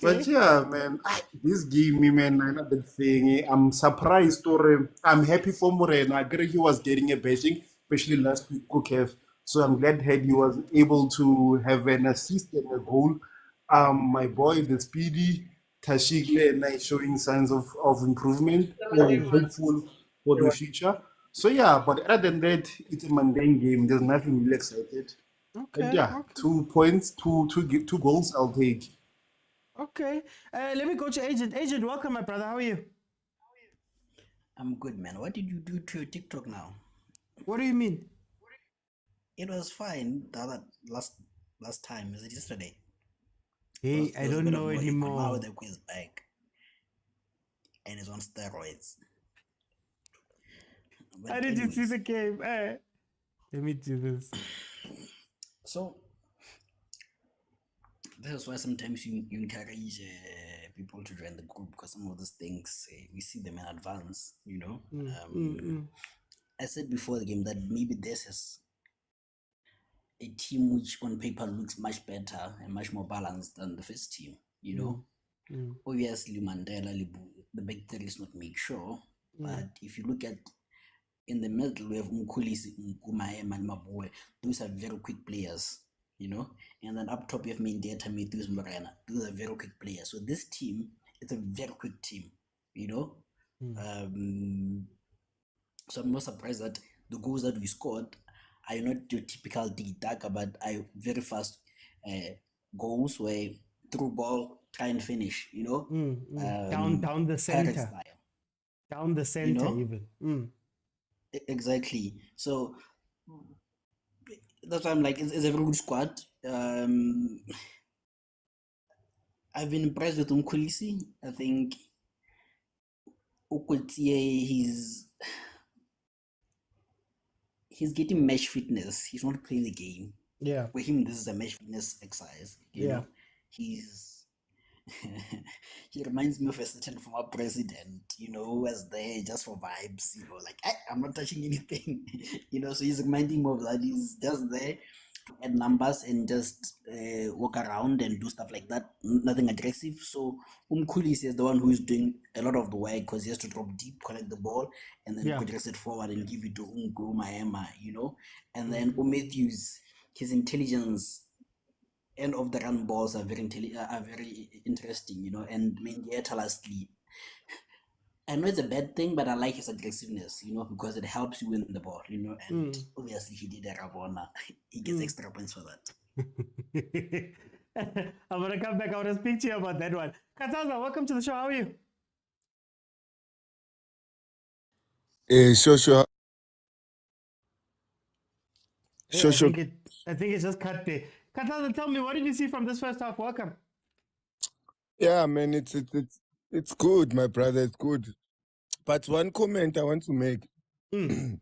But yeah, man, this gave me, man, another thing. I'm surprised or I'm happy for Moreno. I agree he was getting a bashing, especially last week, Kukef. So I'm glad that he was able to have an assist and a goal. My boy, the speedy Tashigle, and showing signs of improvement. Hopeful for the future. So yeah, but other than that, it's a mundane game. There's nothing really excited. Okay. And yeah, 2 points, two goals, I'll take. Okay. Let me go to Agent. Agent, welcome, my brother. How are you? I'm good, man. What did you do to your TikTok now? What do you mean? It was fine the other last time. Was it yesterday? Hey, I don't know anymore. Now the quiz back, and it's on steroids. How did you see the game? Let me do this. So this is why sometimes you encourage people to join the group, because some of these things we see them in advance, you know. I said before the game that maybe this is a team which on paper looks much better and much more balanced than the first team, you know. Obviously Mandela, the big three is not make sure, but if you look at in the middle, we have Mkhulisi, Nkumayema, and Mabue. Those are very quick players, you know. And then up top, you have Mendieta, Matthews, Mokwena. Those are very quick players. So this team is a very quick team, you know. So I'm not surprised that the goals that we scored are not your typical tiki-taka, but are very fast goals where through ball, try and finish, you know. Down the center. Style. Down the center, You know? even. Exactly. So that's why I'm like, it's a very good squad. I've been impressed with Mkhulisi. I think Ukwetie, he's getting match fitness. He's not playing the game. Yeah. For him, this is a match fitness exercise. You know, he's he reminds me of a certain former president, you know, who was there just for vibes, you know, like I'm not touching anything, you know. So he's reminding me of that. He's just there to add numbers and just walk around and do stuff like that, nothing aggressive. So Mkhulisi is the one who is doing a lot of the work because he has to drop deep, collect the ball, and then progress it forward and give it to Maema, you know. And then Matthews, his intelligence end of the run balls are very interesting, you know. And Mendieta, lastly, I know it's a bad thing, but I like his aggressiveness, you know, because it helps you win the ball, you know. And obviously he did a Rabona. He gets extra points for that. I'm gonna come back. I want to speak to you about that one. Kataza, welcome to the show. How are you? Sure. I think it's just cut there. Kataza, tell me, what did you see from this first half? Welcome. Yeah, man, it's good, my brother. It's good. But one comment I want to make: when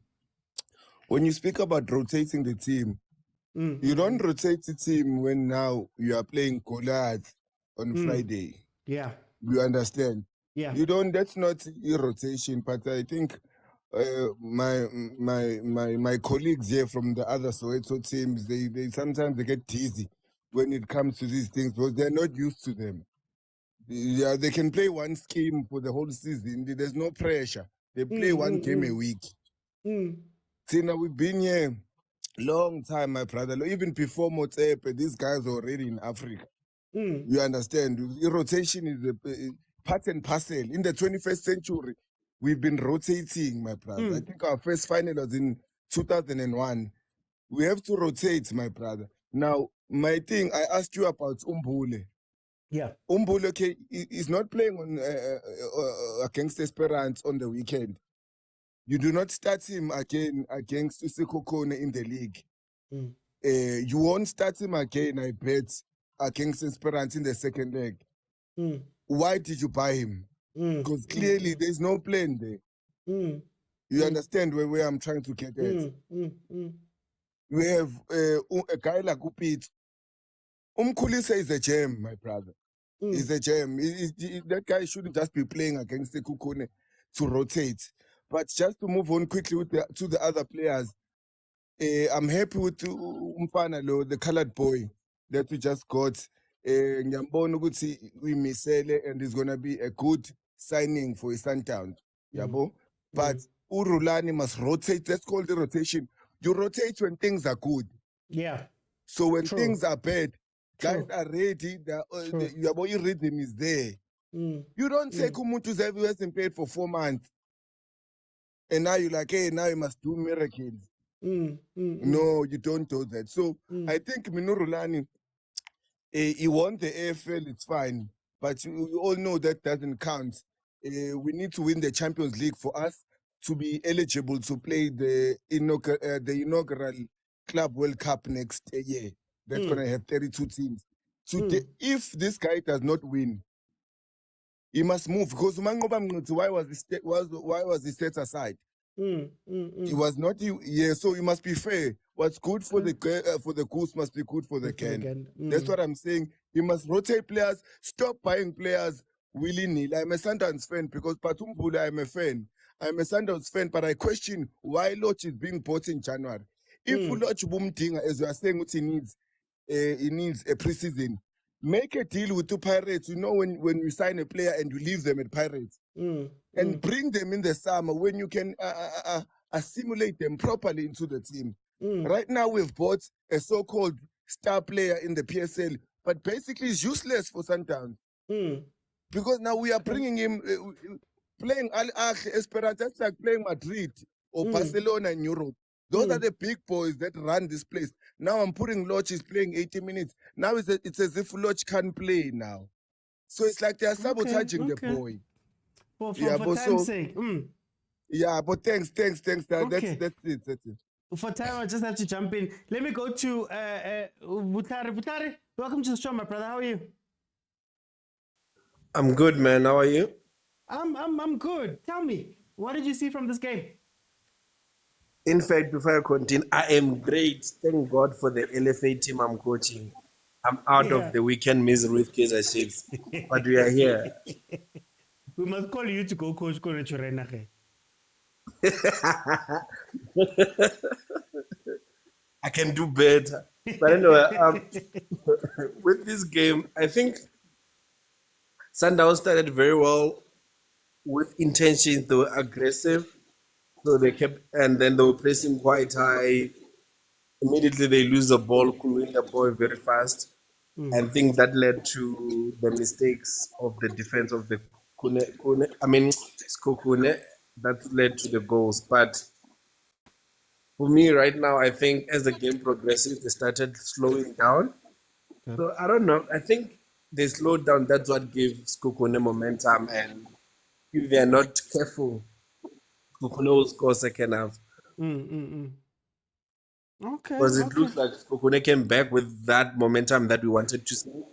you speak about rotating the team, you don't rotate the team when now you are playing Goliath on Friday. Yeah, you understand. Yeah, You don't. That's not a rotation. But I think my colleagues here from the other Soweto teams, they sometimes they get dizzy when it comes to these things because they're not used to them. Yeah, they can play one scheme for the whole season. There's no pressure. They play one game a week. See, now we've been here long time, my brother. Even before Motsepe, these guys were already in Africa. You understand? The rotation is a part and parcel. In the 21st century, we've been rotating, my brother. I think our first final was in 2001. We have to rotate, my brother. Now, my thing, I asked you about Umbule. Yeah. Umbule, okay, is not playing on against Esperance on the weekend. You do not start him again against Sekhukhune in the league. You won't start him again, I bet, against Esperance in the second leg. Why did you buy him? Because clearly there's no plan there. You understand where I'm trying to get at? We have a guy like Pitso. Mkhulisi is a gem, my brother. He's a gem. That guy shouldn't just be playing against Sekhukhune to rotate. But just to move on quickly to the other players, I'm happy with Umfana, the colored boy that we just got. Ngiyambona ukuthi uyimisele and is going to be a good signing for Sundowns. Yabo? But Rulani must rotate. Let's call the rotation. You rotate when things are good. Yeah. So when things are bad, guys are ready. Your rhythm is there. You don't take Umuntu who hasn't paid for 4 months. And now you're like, hey, now you must do miracles. No, you don't do that. So I think Rulani, he won the AFL, it's fine. But you all know that doesn't count. We need to win the Champions League for us to be eligible to play the inaugural Club World Cup next year. That's going to have 32 teams. If this guy does not win, he must move. Because why was he set aside? He was not. So you must be fair. What's good for the goose must be good for the can. That's what I'm saying. You must rotate players. Stop buying players willy-nilly. I'm a Sundowns fan because Patumbula, I'm a fan. I'm a Sundowns fan, but I question why Lodge is being bought in January. If Lodge Bumtinga, as you are saying, what he needs a preseason, make a deal with the Pirates. You know, when you sign a player and you leave them at Pirates, and bring them in the summer when you can assimilate them properly into the team. Right now, we've bought a so-called star player in the PSL, but basically is useless for Sundowns. Because now we are bringing him, playing Al-Ahly, Esperance, that's like playing Madrid or Barcelona in Europe. Those are the big boys that run this place. Now I'm putting Lodge is playing 80 minutes. Now it's as if Lodge can't play now. So it's like they are sabotaging the boy. For time's sake. Yeah, but thanks. That's it. For time, I just have to jump in. Let me go to Butare. Butare, welcome to the show, my brother. How are you? I'm good, man. How are you? I'm good. Tell me, what did you see from this game? In fact, before I continue, I am great. Thank God for the LFA team I'm coaching. I'm out of the weekend misery with Kaizer Chiefs, but we are here. We must call you to go coach Chorena. I can do better. But anyway, with this game, I think Sundowns started very well with intentions. They were aggressive, so they kept, and then they were pressing quite high. Immediately they lose the ball, could win the ball very fast. And I think that led to the mistakes of the defense of the Sekhukhune that led to the goals. But for me right now, I think as the game progresses, they started slowing down. So I don't know. I think they slowed down. That's what gives Sekhukhune momentum. And if they are not careful, Sekhukhune will score second half. Okay. Because it looks like Sekhukhune came back with that momentum that we wanted to see.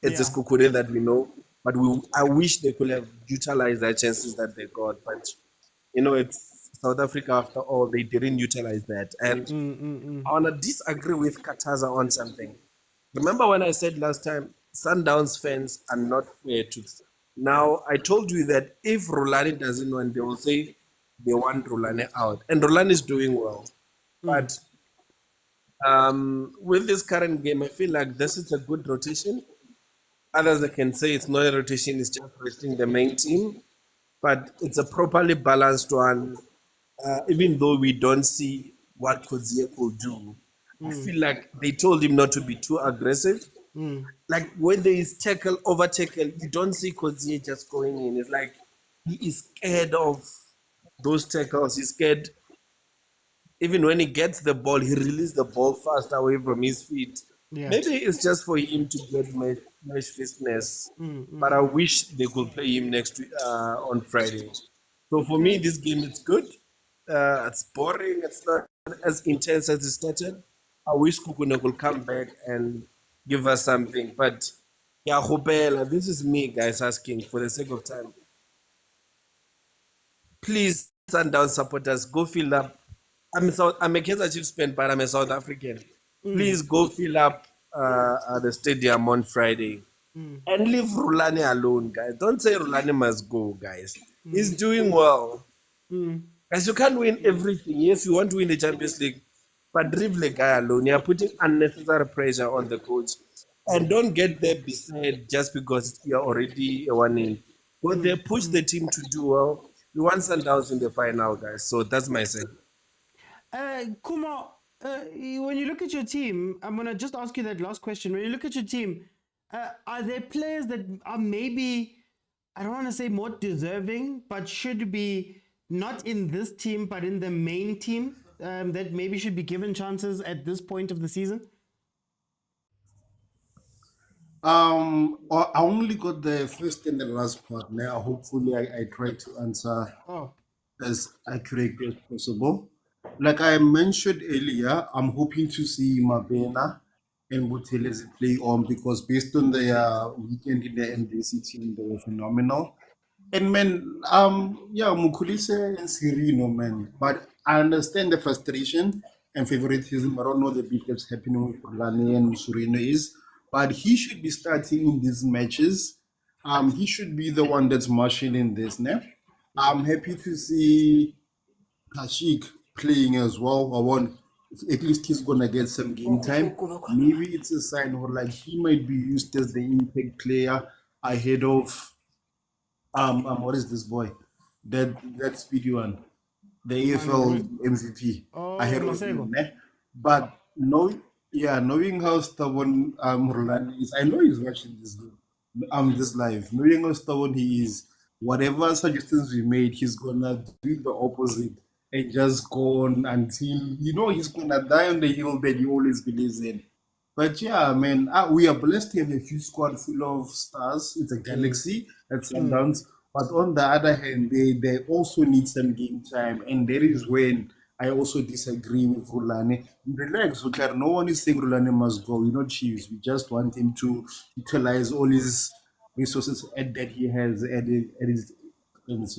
It's the Sekhukhune that we know. But I wish they could have utilized the chances that they got. But, you know, it's South Africa after all. They didn't utilize that. And I want to disagree with Kataza on something. Remember when I said last time, Sundowns fans are not fair to. Now, I told you that if Rulani doesn't win, they will say they want Rulani out. And Rulani is doing well. But with this current game, I feel like this is a good rotation. Others I can say it's not a rotation, it's just resting the main team. But it's a properly balanced one. Even though we don't see what Khoza could do, I feel like they told him not to be too aggressive. Like when there is over tackle, you don't see Khoza just going in. It's like he is scared of those tackles. He's scared. Even when he gets the ball, he releases the ball fast away from his feet. Maybe it's just for him to get match fitness. But I wish they could play him next week on Friday. So for me, this game is good. It's boring. It's not as intense as it started. I wish Sekhukhune will come back and give us something. But yeah, this is me, guys, asking for the sake of time. Please, Sundown supporters, go fill up. I'm a Kaizer Chiefs fan, but I'm a South African. Please go fill up at the stadium on Friday. And leave Rulani alone, guys. Don't say Rulani must go, guys. He's doing well. Guys, you can't win everything. Yes, you want to win the Champions League, but leave the guy alone. You're putting unnecessary pressure on the coach. And don't get there beside just because you're already a one-in. But they push the team to do well. We want Sundowns in the final, guys. So that's my say. Kumo, when you look at your team, I'm going to just ask you that last question. When you look at your team, are there players that are maybe, I don't want to say more deserving, but should be not in this team, but in the main team, that maybe should be given chances at this point of the season? I only got the first and the last part. Now, hopefully, I try to answer as accurately as possible. Like I mentioned earlier, I'm hoping to see Mabena and Buthelezi play on because based on their weekend in the MDC team, they were phenomenal. And man, Mukulise and Sirino, man. But I understand the frustration and favoritism. I don't know the beef that's happening with Rulani and Surino is, but he should be starting in these matches. He should be the one that's marshalling this, ne? I'm happy to see Kashik playing as well. I want at least he's gonna get some game time. Maybe it's a sign or like he might be used as the impact player ahead of what is this boy? That speedy one, the AFL MVP ahead of him. But no, yeah, knowing how stubborn Rulani is, I know he's watching this live. Knowing how stubborn he is, whatever suggestions we made, he's gonna do the opposite and just go on until he's gonna die on the hill that he always believes in. But yeah, man, we are blessed to have a huge squad full of stars. It's a galaxy at Sundowns. But on the other hand, they also need some game time. And that is when I also disagree with Rulani. Relax, Vutlari. No one is saying Rulani must go. We're not Chiefs. We just want him to utilize all his resources that he has at his ends,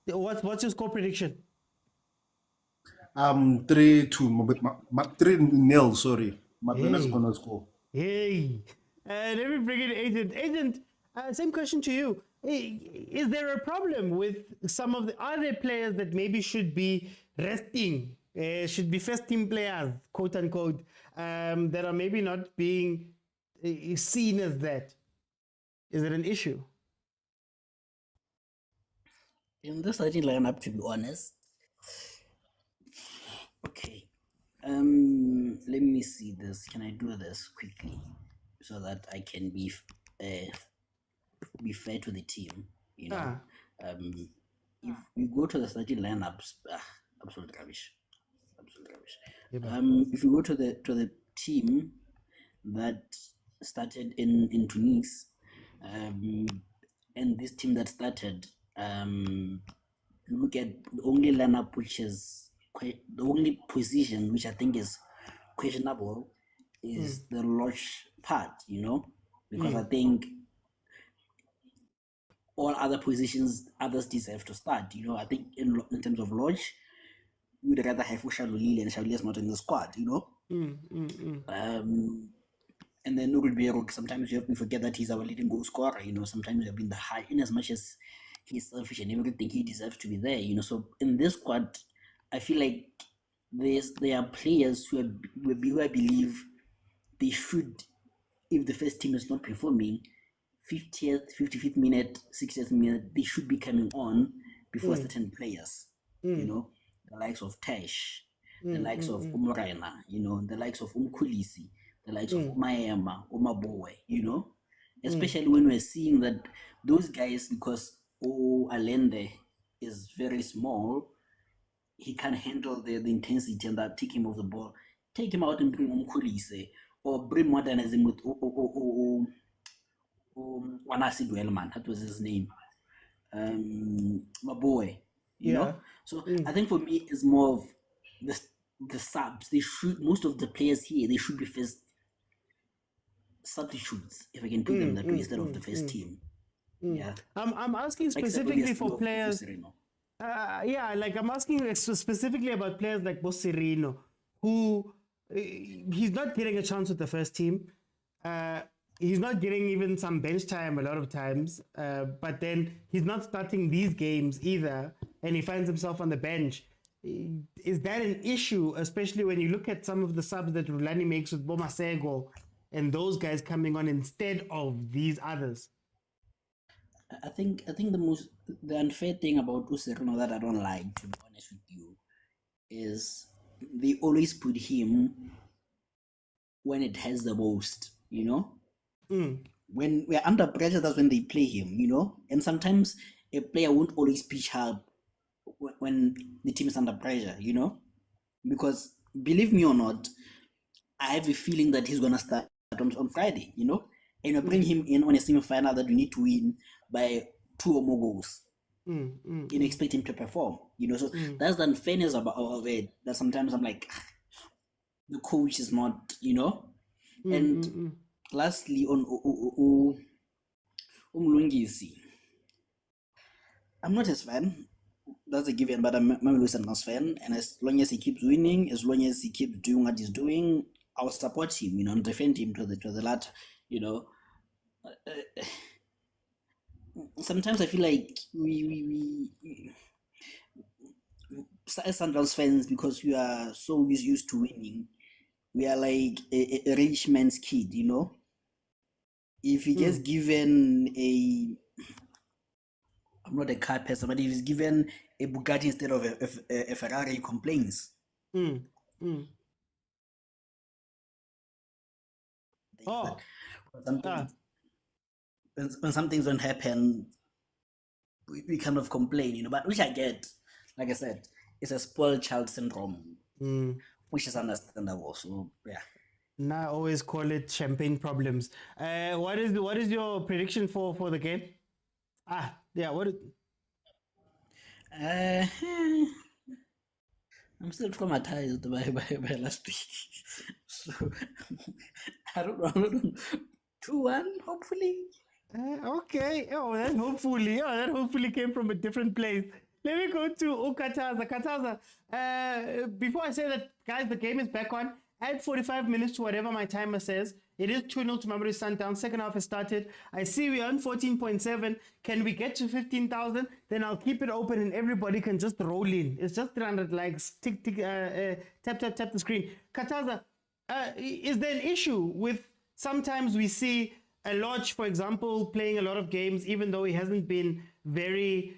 What's your score prediction? 3-2. 3-0, sorry. Mokwena's gonna score. Hey, let me bring in Agent. Agent, same question to you. Is there a problem with some of are there players that maybe should be resting, should be first team players, quote unquote, that are maybe not being seen as that? Is it an issue? In the starting lineup, to be honest, okay. Let me see this. Can I do this quickly so that I can be fair to the team? If you go to the starting lineups, absolute rubbish. If you go to the team that started in Tunis, and this team that started, you look at the only lineup which is the only position which I think is questionable is the lodge part, because I think all other positions others deserve to start. I think in terms of lodge, we would rather have Shalulile, and Shalulile is not in the squad. And then Nurul, sometimes we forget that he's our leading goal scorer. Sometimes we have been the high, in as much as he's selfish and everything, he deserves to be there. So in this squad, I feel like there are players who I believe they should, if the first team is not performing, 50th, 55th minute, 60th minute, they should be coming on before certain players. The likes of Tash, the likes of Umrena, the likes of Umkulisi, the likes of Umayema, Umabowe, especially when we're seeing that those guys, because Alende is very small, he can't handle the intensity and that taking of the ball. Take him out and bring Umkulise, or bring modernism with Wanasi Duelman, that was his name. Mabowe, you know. So I think for me it's more of the subs. They should, most of the players here, they should be first substitutes, if I can put them that way, instead of the first team. Yeah. I'm asking specifically for players. I'm asking specifically about players like Bosirino, who he's not getting a chance with the first team. He's not getting even some bench time a lot of times, but then he's not starting these games either, and he finds himself on the bench. Is that an issue, especially when you look at some of the subs that Rulani makes with Bomasego and those guys coming on instead of these others? I think the unfair thing about Usirino that I don't like, to be honest with you, is they always put him when it has the most, you know? When we're under pressure, that's when they play him, you know? And sometimes a player won't always pitch up when the team is under pressure, you know? Because believe me or not, I have a feeling that he's going to start on Friday, you know? And you bring him in on a semi-final that we need to win by 2 or more goals. You expect him to perform, you know? So that's the unfairness of it, that sometimes I'm like, the coach is not, you know? And lastly, on Umlungisi, I'm not his fan. That's a given, but I'm a Mamelodi Sundowns fan. And as long as he keeps winning, as long as he keeps doing what he's doing, I'll support him, you know, and defend him to the latter, you know. sometimes I feel like we as Sundowns fans, because we are so used to winning, we are like a rich man's kid, you know. If he gets given I'm not a car person, but if he's given a Bugatti instead of a Ferrari, he complains. Oh, When some things don't happen, we kind of complain, you know, but which I get. Like I said, it's a spoiled child syndrome, which is understandable. So yeah. Now I always call it champagne problems. What is your prediction for the game? I'm still traumatized by last week. So I don't know. 2-1, hopefully. Okay. That hopefully came from a different place. Let me go to Ukataza. Kataza, before I say that, guys, the game is back on. Add 45 minutes to whatever my timer says. It is 2-0 to Mamelodi Sundowns. Second half has started. I see we're on 14.7. Can we get to 15,000? Then I'll keep it open and everybody can just roll in. It's just 300 likes. Tick, tick, tap the screen. Kataza, is there an issue with sometimes we see a Lodge, for example, playing a lot of games, even though he hasn't been very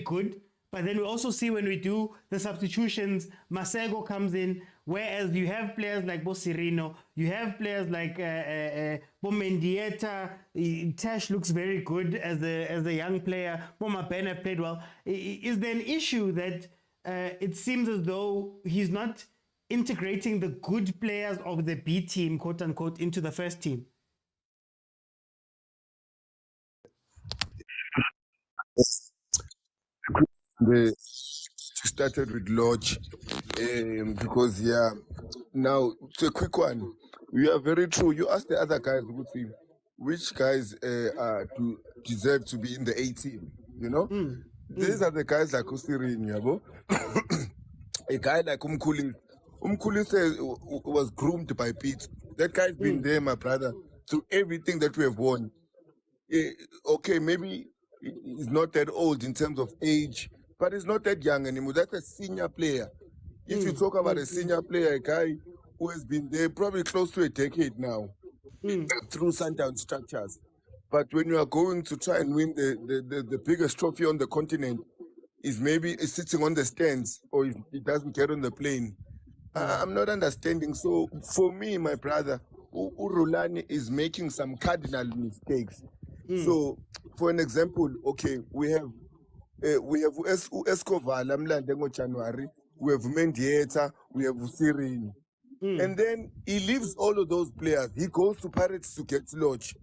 good. But then we also see when we do the substitutions, Masego comes in, whereas you have players like Bosirino, you have players like Bomendieta, Tash looks very good as a young player, Bomabena played well. Is there an issue that it seems as though he's not integrating the good players of the B team, quote unquote, into the first team? They started with Lodge because now it's a quick one. We are very true. You ask the other guys which guys deserve to be in the A team. You know, these are the guys like Usirin, Yabo. A guy like Umkuli was groomed by Pete. That guy's been there, my brother, through everything that we have won. Okay, maybe he's not that old in terms of age, but he's not that young anymore. That's a senior player. If you talk about a senior player, a guy who has been there probably close to a decade now through Sundown structures. But when you are going to try and win the biggest trophy on the continent, is maybe sitting on the stands or if it doesn't get on the plane. I'm not understanding. So for me, my brother, Rulani is making some cardinal mistakes. So, for an example, okay, we have Escovala, Mlandengo January, we have Mendieta, we have Usirin. And then he leaves all of those players. He goes to Pirates to get Lodge.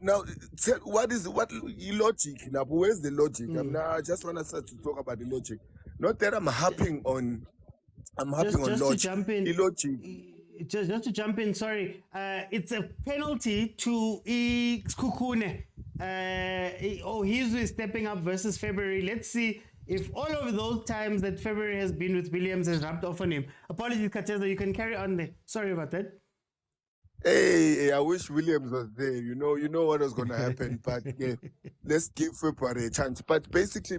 Now, what logic? Now, where's the logic? I just want us to talk about the logic. Not that I'm harping on Lodge. To jump in, just to jump in, sorry. It's a penalty to Sekhukhune. He's stepping up versus February. Let's see if all of those times that February has been with Williams has rubbed off on him. Apologies, Kateza, you can carry on there. Sorry about that. Hey, I wish Williams was there. You know what was going to happen. But let's give February a chance. But basically,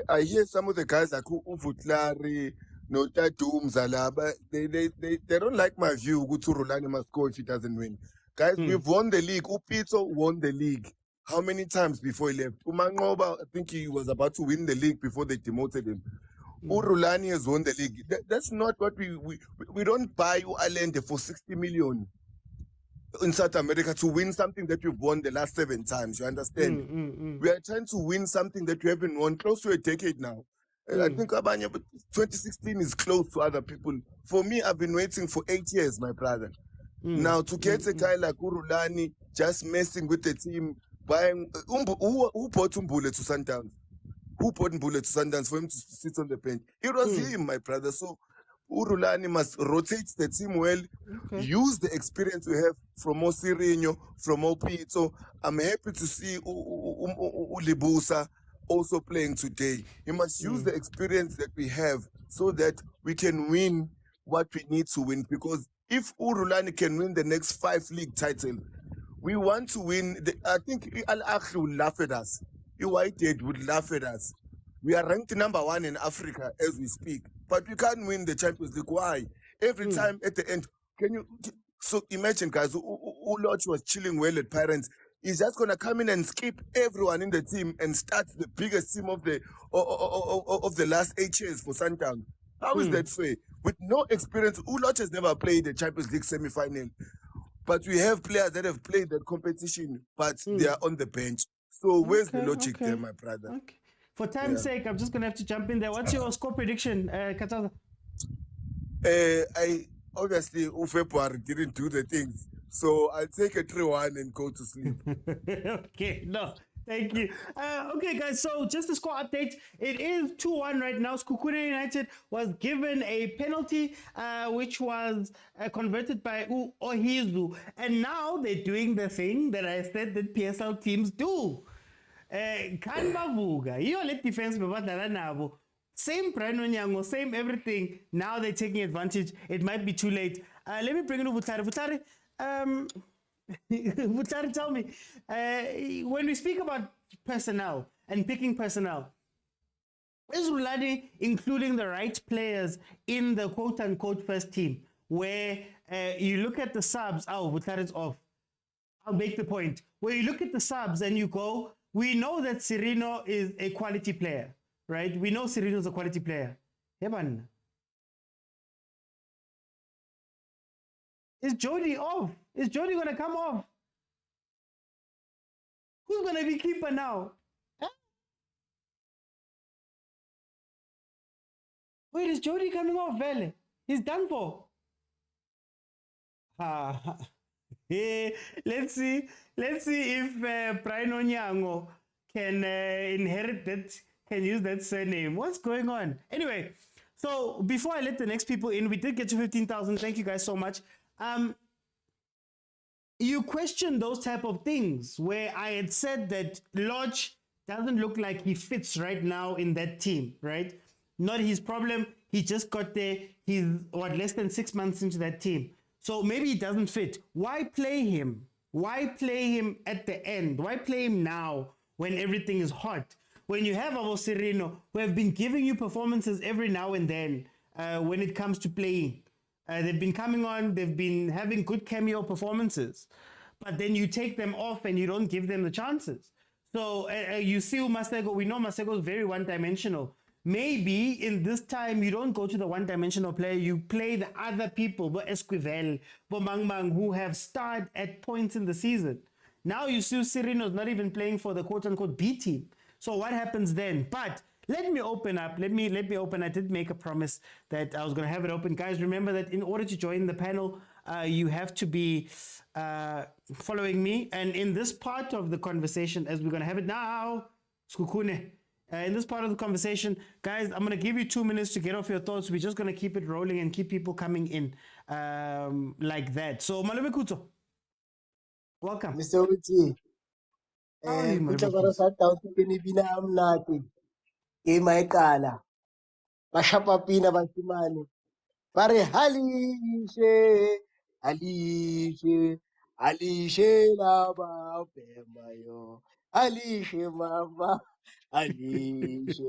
I hear some of the guys like Uvutlari, Notatum, Zalaba, they don't like my view. Go to Rulani must go if he doesn't win. Guys, we've won the league. Pitso won the league. How many times before he left? Umangoba, I think he was about to win the league before they demoted him. Rulani has won the league. That's not what we don't buy Alende for 60 million in South America to win something that we've won the last 7 times. You understand? We are trying to win something that we haven't won close to a decade now. I think Abanya, but 2016 is close to other people. For me, I've been waiting for 8 years, my brother. Now to get a guy like Rulani just messing with the team, buying who bought Mbule to Sundowns? Who bought Mbule to Sundowns for him to sit on the bench? It was him, my brother. So Rulani must rotate the team well, use the experience we have from Osirino, from Pitso. I'm happy to see Libusa also playing today. He must use the experience that we have so that we can win what we need to win. Because if Rulani can win the next 5 league titles, We want to win. I think Al Ahly will laugh at us. United would laugh at us. We are ranked number 1 in Africa as we speak, but we can't win the Champions League. Why? Every time at the end, so imagine, guys, Uloch was chilling well at Parents. He's just gonna come in and skip everyone in the team and start the biggest team of the last 8 years for Sundowns. How is that fair? With no experience, Uloch has never played the Champions League semi-final. But we have players that have played that competition, but they are on the bench. So where's the logic there, my brother? Okay. For time's sake, I'm just going to have to jump in there. What's your score prediction, Kataza? I obviously, February didn't do the things. So I'll take a 3-1 and go to sleep. Okay, no. Thank you. Okay, guys, so just a score update. It is 2-1 right now. Sekhukhune United was given a penalty, which was converted by Ohizu. And now they're doing the thing that I said that PSL teams do. Kanbavuga, you let defense nabo. Same Brian Onyango, same everything. Now they're taking advantage. It might be too late. Let me bring in Vutari. Vutari, Vutari, tell me, when we speak about personnel and picking personnel, is Rulani including the right players in the quote-unquote first team, where you look at the subs, Vutari is off. I'll make the point. Where you look at the subs and you go, we know that Cirino is a quality player, right? We know Cirino is a quality player. Heban. Is Jody off? Is Jody going to come off? Who's going to be keeper now? Huh? Wait, is Jody coming off, Vele? He's done for. Let's see if Brian Onyango can inherit that, can use that surname. What's going on? Anyway, so before I let the next people in, we did get to 15,000. Thank you guys so much. You question those type of things where I had said that Lodge doesn't look like he fits right now in that team, right? Not his problem. He just got there. He's less than 6 months into that team. So maybe he doesn't fit. Why play him? Why play him at the end? Why play him now when everything is hot? When you have Abo Cirino, who have been giving you performances every now and then when it comes to playing. They've been coming on, they've been having good cameo performances. But then you take them off and you don't give them the chances. So you see Masego, we know Masego is very one-dimensional. Maybe in this time, you don't go to the one-dimensional player, you play the other people, Bo Esquivel, Bo Mangmang, who have starred at points in the season. Now you see Cirino's not even playing for the quote-unquote B team. So what happens then? But let me open up. Let me open. I did make a promise that I was going to have it open. Guys, remember that in order to join the panel, you have to be following me. And in this part of the conversation, as we're going to have it now, Sekhukhune, in this part of the conversation, guys, I'm going to give you 2 minutes to get off your thoughts. We're just going to keep it rolling and keep people coming in like that. So, Malume Kuto, welcome. Mr. Uti, kuchakara down to Benibina Amnati, Maikala, Bashapapina Basimani, Pare Halishe, Alishe Laba, Pemayo, Alishe Mama, Alishe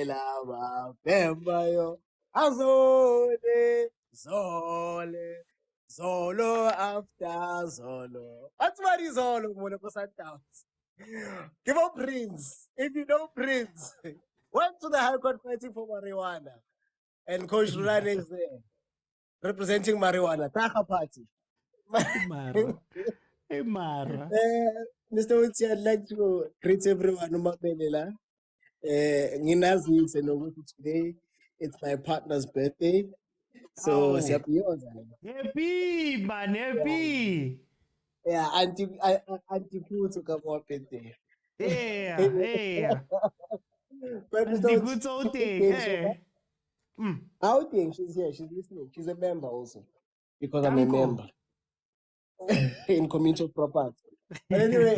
Laba, Pemayo, Azole, Zolo after Zolo. What's what is Zolo, Monaco Sundowns? Give up Prince. If you know Prince, went to the High Court fighting for marijuana. And Coach Rulani is there, representing marijuana. Taka party. Mara. Hey, Mara. Mr. Uti, I'd like to greet everyone. Today, it's my partner's birthday. So, happy, man, happy. Yeah, Auntie Kutu come up in there. Yeah. But Auntie Kutu thing. I think she's here. She's listening. She's a member also, because I'm a member in community property. But anyway,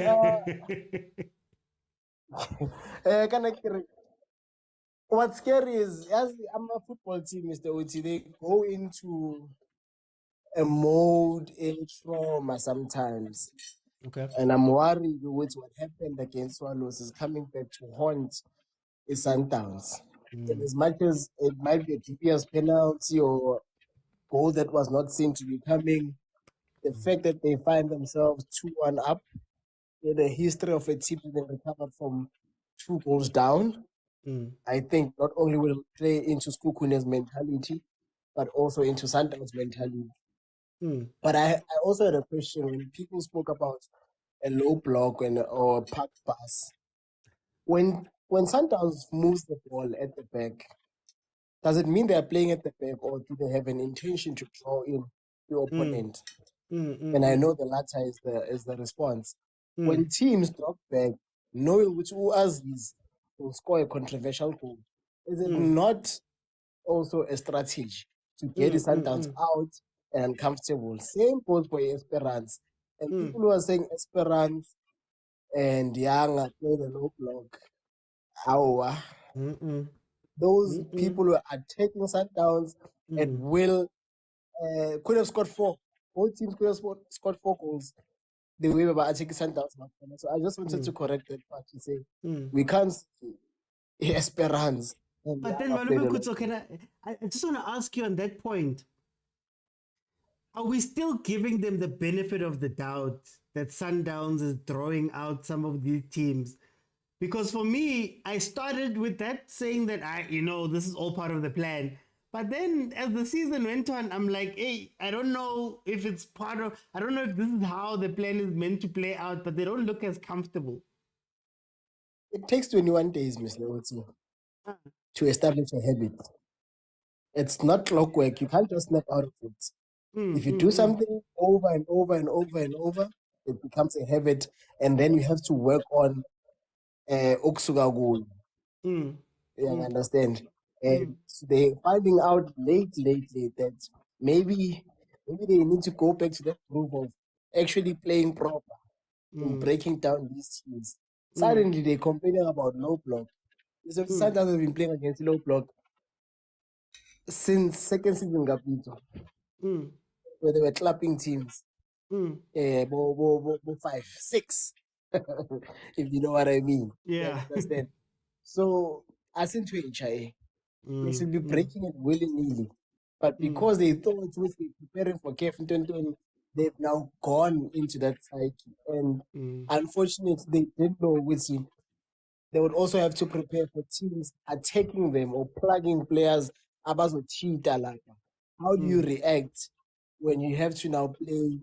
what's scary is, as I'm a football team, Mr. Uti, they go into a mode in trauma sometimes. Okay. And I'm worried with what happened against Swallows is coming back to haunt the Sundowns. And as much as it might be a dubious penalty or goal that was not seen to be coming, the fact that they find themselves 2-1 up in the history of a team that recovered from 2 goals down, I think not only will it play into Sekhukhune's mentality, but also into Sundowns' mentality. But I also had a question when people spoke about a low block or a parked pass. When Sundowns moves the ball at the back, does it mean they are playing at the back or do they have an intention to draw in the opponent? And I know the latter is the response. When teams drop back, knowing which Aziz will score a controversial goal, is it not also a strategy to get the Sundowns out and uncomfortable? Same goes for Esperance. And people who are saying Esperance and Young are playing the low block, those people who are taking Sundowns and will could have scored 4. Both teams could have scored 4 goals the way we are taking Sundowns. So I just wanted to correct that part to say we can't see Esperance. But then, I just want to ask you on that point. Are we still giving them the benefit of the doubt that Sundowns is drawing out some of these teams? Because for me, I started with that saying that this is all part of the plan. But then as the season went on, I'm like, hey, I don't know if it's I don't know if this is how the plan is meant to play out, but they don't look as comfortable. It takes 21 days, Mr. Otto, to establish a habit. It's not clockwork. You can't just snap out of it. If you do something over and over and over and over, it becomes a habit, and then you have to work on Oksuga goal. You understand? And they're finding out lately that maybe they need to go back to that group of actually playing proper and breaking down these teams. Suddenly they're complaining about low block. So Sundowns have been playing against low block since second season Gapito, where they were clapping teams. 5, 6. If you know what I mean. Yeah. You understand? So as in HIA, they should be breaking it willy-nilly. But because they thought they're preparing for CAF in 2020, they've now gone into that cycle. And unfortunately, they didn't know which team. They would also have to prepare for teams attacking them or plugging players. How do you react when you have to now play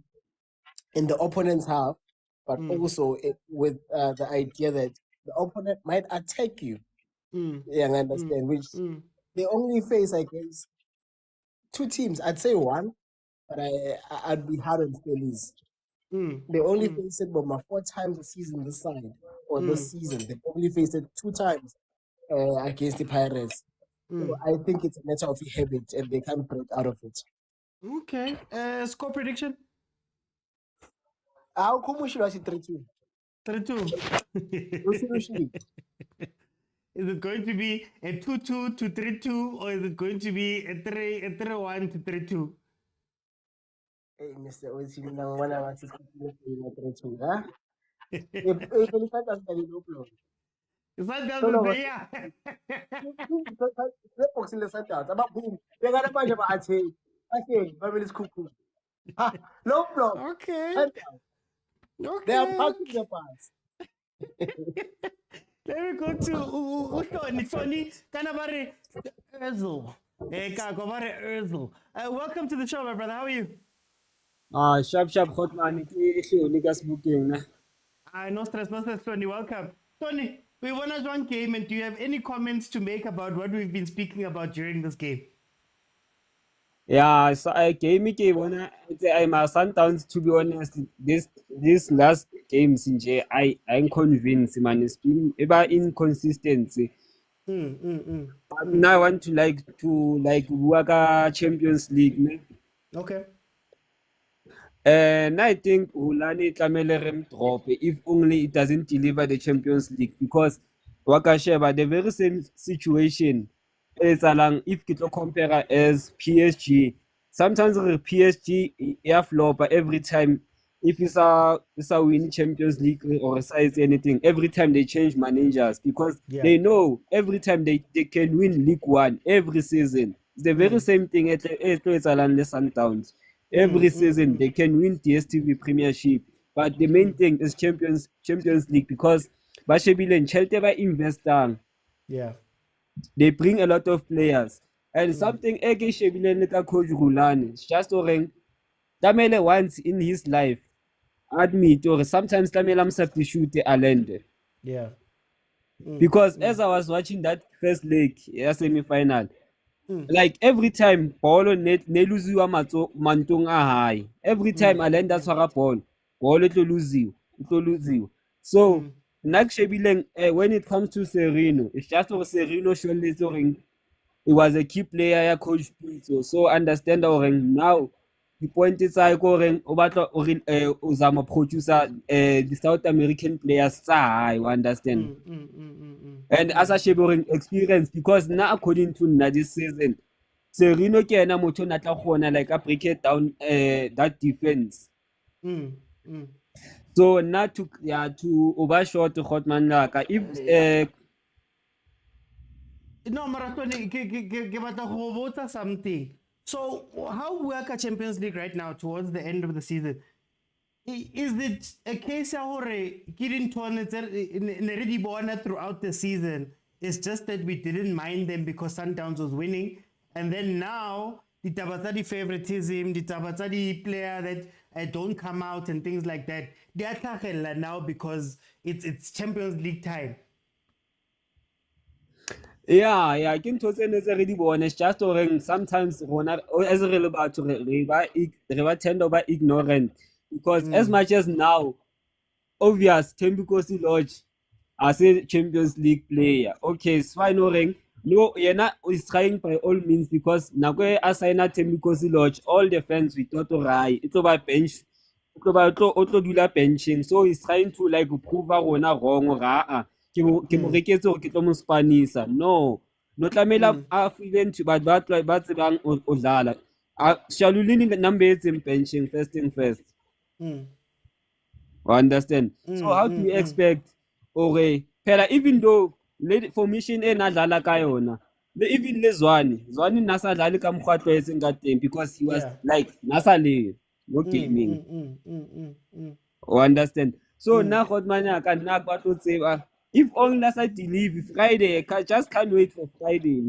in the opponent's half, but also with the idea that the opponent might attack you? I understand, which they only face, I guess, 2 teams. I'd say 1, but I'd be hard on Stellies. They only faced it 4 times a season this side, or this season. They've only faced it 2 times against the Pirates. So I think it's a matter of habit, and they can't break out of it. Okay. Score prediction? How come we should watch it 3-2? 3-2. Is it going to be a 2-2 to 3-2, or is it going to be a 3-1 to 3-2? Hey, Mr. Ochi, now one hour to 3-2, huh? If Is that no, no, yeah. box in the center. About boom. They got a bunch of attack. Okay, family is cuckoo. No problem. Okay. They are parking the pass. Let me go to Tony Kanabari Erzl. Welcome to the show, my brother. How are you? Sharp, hot man. No stress, Tony. Welcome. Tony, we won us one game, and do you have any comments to make about what we've been speaking about during this game? Yeah, so I game I'm a Sundowns, to be honest. This last games in J, I'm convinced, man. It's been about inconsistency. But now I want to work a Champions League. Ne? Okay. And I think Rulani Tlamelere drop if only it doesn't deliver the Champions League, because Wakasheba, the very same situation is along if you compare as PSG, sometimes the PSG flop every time. If it's a win Champions League or size anything, every time they change managers because they know every time they can win League One every season. It's the very same thing at Mamelodi Sundowns. Every season they can win dstv premiership, but the main thing is Champions League because Bashebile and Chelsea by investing. Yeah. They bring a lot of players. And something Eke Shebile like coach Rulani, it's just orang Tamele once in his life admit or sometimes Tamele am substitute Alende. Yeah. Because as I was watching that first leg, semi-final, like every time ball ne luziwa mantong a high. Every time Alenda tshwara ball it luziwa. So when it comes to Serino, it's just for Serino showing he was a key player, coach Pitso. So understand now the point is I go Uzama producer the South American players high, you understand? And as a sharing experience, because now according to this season, Serino kena motho na tla khona like a break it down that defense. So now to overshot Hotman Laka if no, Maratoni, give us something. So, how work a Champions League right now towards the end of the season? Is it a case where Kirin already born throughout the season? It's just that we didn't mind them because Sundowns was winning, and then now the Tabatadi favoritism, the Tabatadi player that don't come out and things like that. They are now because it's Champions League time. Yeah, I can totally already born. It's just sometimes as a relevant to tend over ignorant because as much as now, obvious Thembinkosi Lodge as a Champions League player. Okay, it's fine. No, is trying by all means because now assign Thembinkosi Lodge, all the fans we thought it's about bench, it's about benching. So he's trying to like prove wrong or no tlamela a feeling to but bang odlala Shalulini number 8 in benching first. Understand? So how do you expect even though formation enadlala kayona even Zwani nasadlali ka mkhwatlo esingadeni because he was like nasale no gaming. Understand? So now Hotman can now battle save. If only last I leave Friday, I just can't wait for Friday.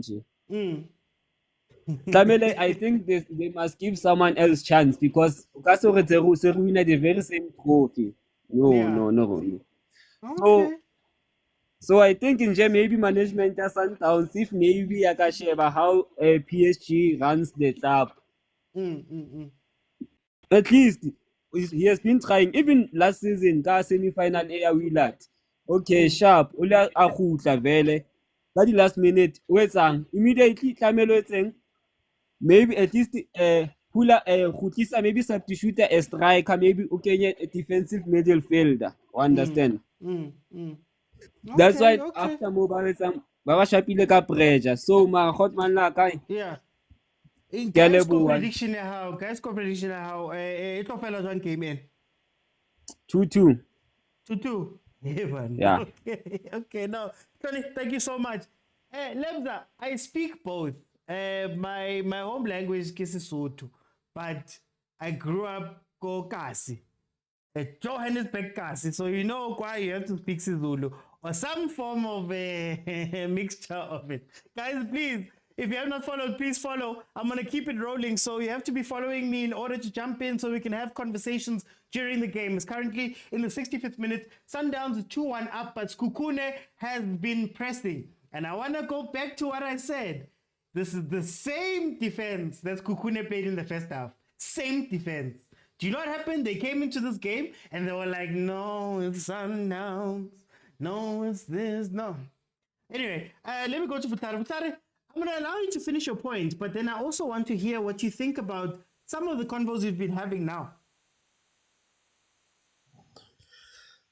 I think they must give someone else chance because Seru had the very same trophy. No. Okay. So I think in maybe management at Sundowns, if maybe I can share about how PSG runs the club. At least he has been trying. Even last season, semi-final Willard. Okay, sharp. Ola akutla vele. That the last minute. Immediately Camelo maybe at least Hutisa maybe substitute a striker, maybe a defensive midfielder. Understand? That's why after mobile Baba Shapile ka pressure. So my Hotman Laka. Yeah. Guys, prediction how it one came in 2-2. 2-2. Yeah. Okay. No, Tony, thank you so much. Lebza, I speak both. My home language is Sesotho, but I grew up go Kasi. Johannesburg Kasi. So you know why you have to speak Zulu or some form of a mixture of it. Guys, please, if you have not followed, please follow. I'm going to keep it rolling. So you have to be following me in order to jump in so we can have conversations during the game. It's currently in the 65th minute. Sundowns is 2-1 up, but Sekhukhune has been pressing. And I want to go back to what I said. This is the same defense that Sekhukhune played in the first half. Same defense. Do you know what happened? They came into this game and they were like, no, it's Sundowns. No, it's this. No. Anyway, let me go to Futare. Futare, I'm going to allow you to finish your point, but then I also want to hear what you think about some of the convos you've been having now.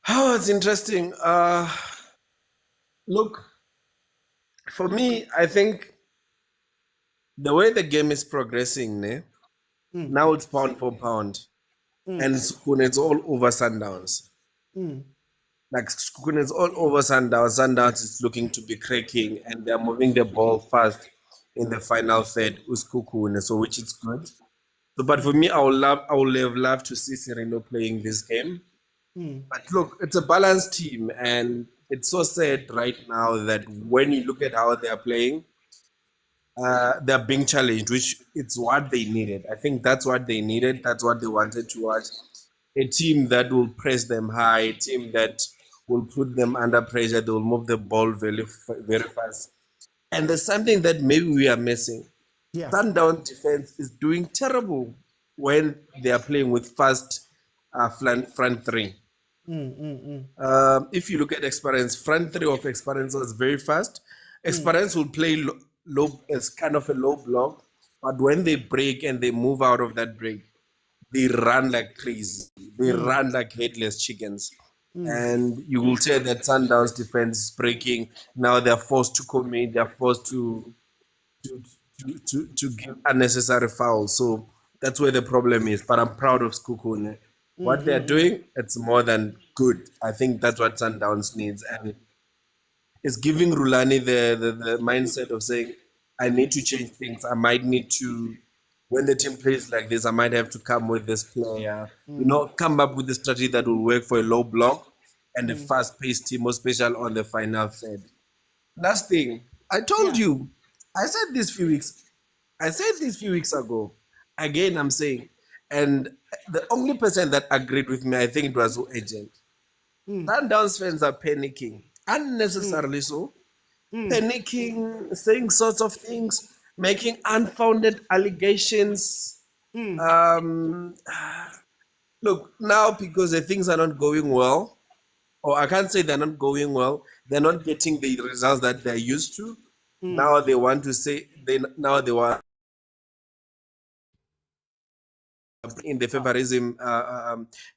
Oh, it's interesting. Look, for me, I think the way the game is progressing, Now it's pound for pound. And Sekhukhune, it's all over Sundowns. Like Sekhukhune is all over Sundowns. Sundowns is looking to be cracking, and they're moving the ball fast in the final third with Sekhukhune, so which is good. So, but for me, I would have loved to see Sereno playing this game. But look, it's a balanced team, and it's so sad right now that when you look at how they are playing, they're being challenged, which it's what they needed. I think that's what they needed. That's what they wanted to watch. A team that will press them high, a team that will put them under pressure. They will move the ball very, very fast. And there's something that maybe we are missing. Yeah. Sundown defense is doing terrible when they are playing with fast front three. If you look at Experience, front three of Experience was very fast. Experience will play low as kind of a low block, but when they break and they move out of that break, they run like crazy. They run like headless chickens. And you will say that Sundown's defense is breaking. Now they're forced to commit. They're forced to give unnecessary fouls. So that's where the problem is. But I'm proud of Sekhukhune. What they're doing, it's more than good. I think that's what Sundowns needs. And it's giving Rulani the mindset of saying, I need to change things. I might need to, when the team plays like this, I might have to come with this player, come up with a strategy that will work for a low block and a fast-paced team, more special on the final third. Last thing, I told you, I said this few weeks ago. Again, I'm saying, and the only person that agreed with me, I think it was your agent. Sundowns fans are panicking, unnecessarily so. Panicking, saying sorts of things, making unfounded allegations. Look, now because the things are not going well, or I can't say they're not going well, they're not getting the results that they're used to. Now they want to say, they want in the favorism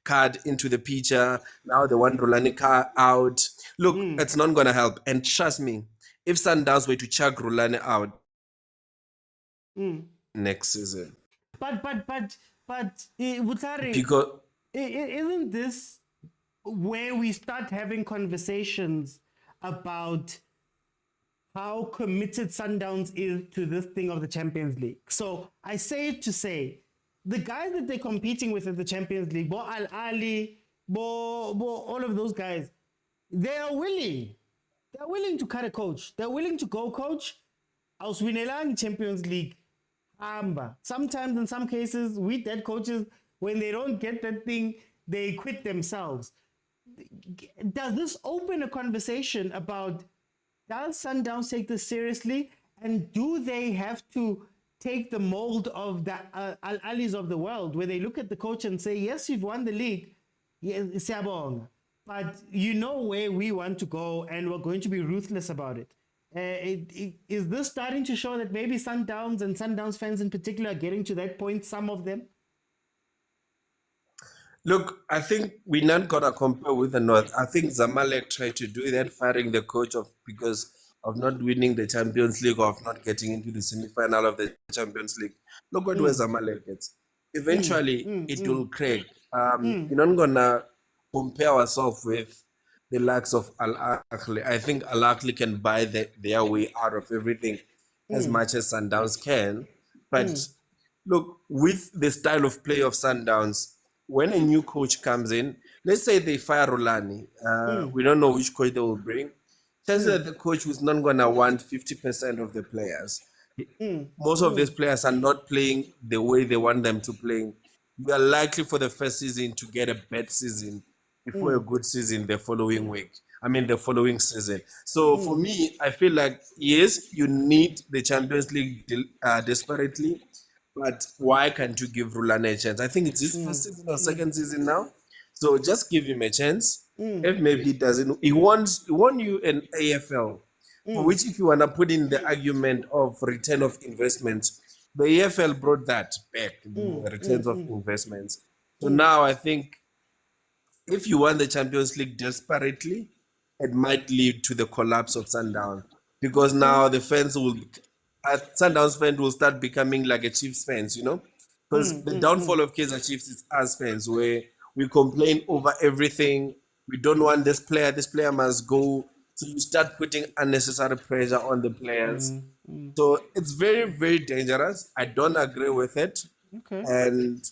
card into the picture. Now they want Rulani car out. Look, it's not going to help. And trust me, if Sundowns were to chuck Rulani out next season. But Butare, Because isn't this where we start having conversations about how committed Sundowns is to this thing of the Champions League? So I say it to say, the guys that they're competing with at the Champions League, Ahly, all of those guys, they are willing. They're willing to cut a coach. They're willing to go, coach. Auswinelang Champions League. Sometimes, in some cases, with dead coaches, when they don't get that thing, they quit themselves. Does this open a conversation about, does Sundowns take this seriously? And do they have to take the mold of the Al-Alis of the world, where they look at the coach and say, yes, you've won the league, yes, but you know where we want to go and we're going to be ruthless about it. Is this starting to show that maybe Sundowns and Sundowns fans in particular are getting to that point, some of them? Look, I think we're not going to compare with the North. I think Zamalek tried to do that, firing the coach because of not winning the Champions League or of not getting into the semi-final of the Champions League. Look what where Zamalek gets. Eventually, it will crack. We're not going to compare ourselves with the likes of Ahly. I think Ahly can buy their way out of everything as much as Sundowns can. But look, with the style of play of Sundowns, when a new coach comes in, let's say they fire Rulani, we don't know which coach they will bring. Chances that the coach was not going to want 50% of the players. Most of these players are not playing the way they want them to play. You are likely for the first season to get a bad season before a good season the following season. So for me, I feel like, yes, you need the Champions League desperately, but why can't you give Rulani a chance? I think it's his first season or second season now. So just give him a chance. If maybe he doesn't, he won you an AFL, for which if you want to put in the argument of return of investments, the AFL brought that back, the returns of investments. So now I think if you want the Champions League desperately, it might lead to the collapse of Sundowns, because now the fans will, Sundowns fans will start becoming like a Chiefs fans, Because the downfall of Kaizer Chiefs is us fans, where we complain over everything. We don't want this player must go. So you start putting unnecessary pressure on the players. So it's very, very dangerous. I don't agree with it. Okay. And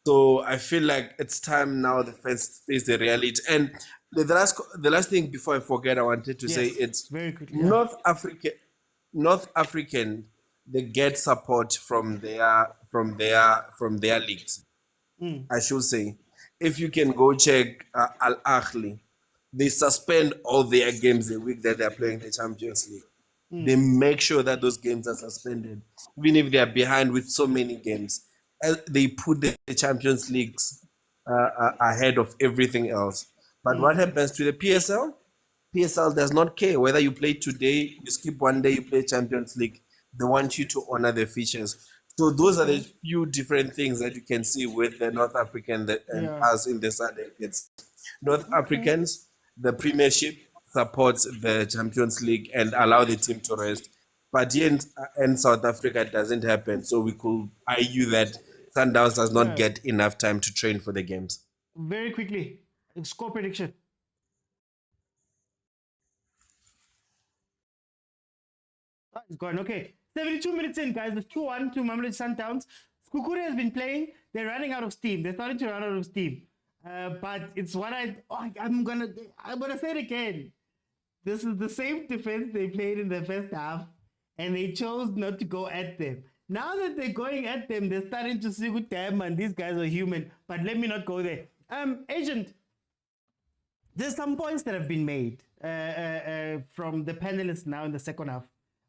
so I feel like it's time now the fans face the reality. And the last thing before I forget, I wanted to say it's very quickly. North African, they get support from their leagues. I should say, if you can go check Al Ahly, they suspend all their games the week that they're playing the Champions League. They make sure that those games are suspended, even if they are behind with so many games. They put the Champions Leagues ahead of everything else. But what happens to the PSL? PSL does not care whether you play today, you skip one day, you play Champions League. They want you to honor the features. So those are the few different things that you can see with the North African and us in the SADC. It's North Africans, the Premiership supports the Champions League and allow the team to rest. But here in South Africa, it doesn't happen. So we could argue that Sundowns does not get enough time to train for the games. Very quickly, score prediction. It's gone. Okay. 72 minutes in, guys. It's 2-1 to Mamelodi Sundowns. Sekhukhune has been playing. They're running out of steam. They're starting to run out of steam. But it's what I'm gonna say it again. This is the same defense they played in the first half, and they chose not to go at them. Now that they're going at them, they're starting to see good damn, and these guys are human. But let me not go there. Agent, there's some points that have been made from the panelists now in the second half.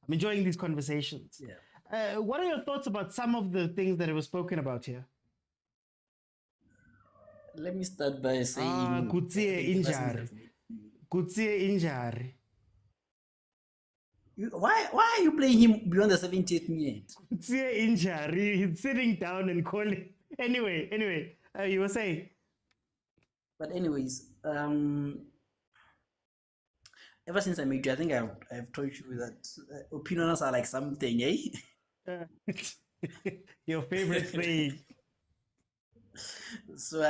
I'm enjoying these conversations. Yeah. What are your thoughts about some of the things that were spoken about here? Let me start by saying Kutsie injury. Why are you playing him beyond the 70th minute? Kutsie injury. He's sitting down and calling. Anyway, you were saying. But anyways, ever since I met you, I think I've told you that opinions are like something, eh? Your favorite saying. So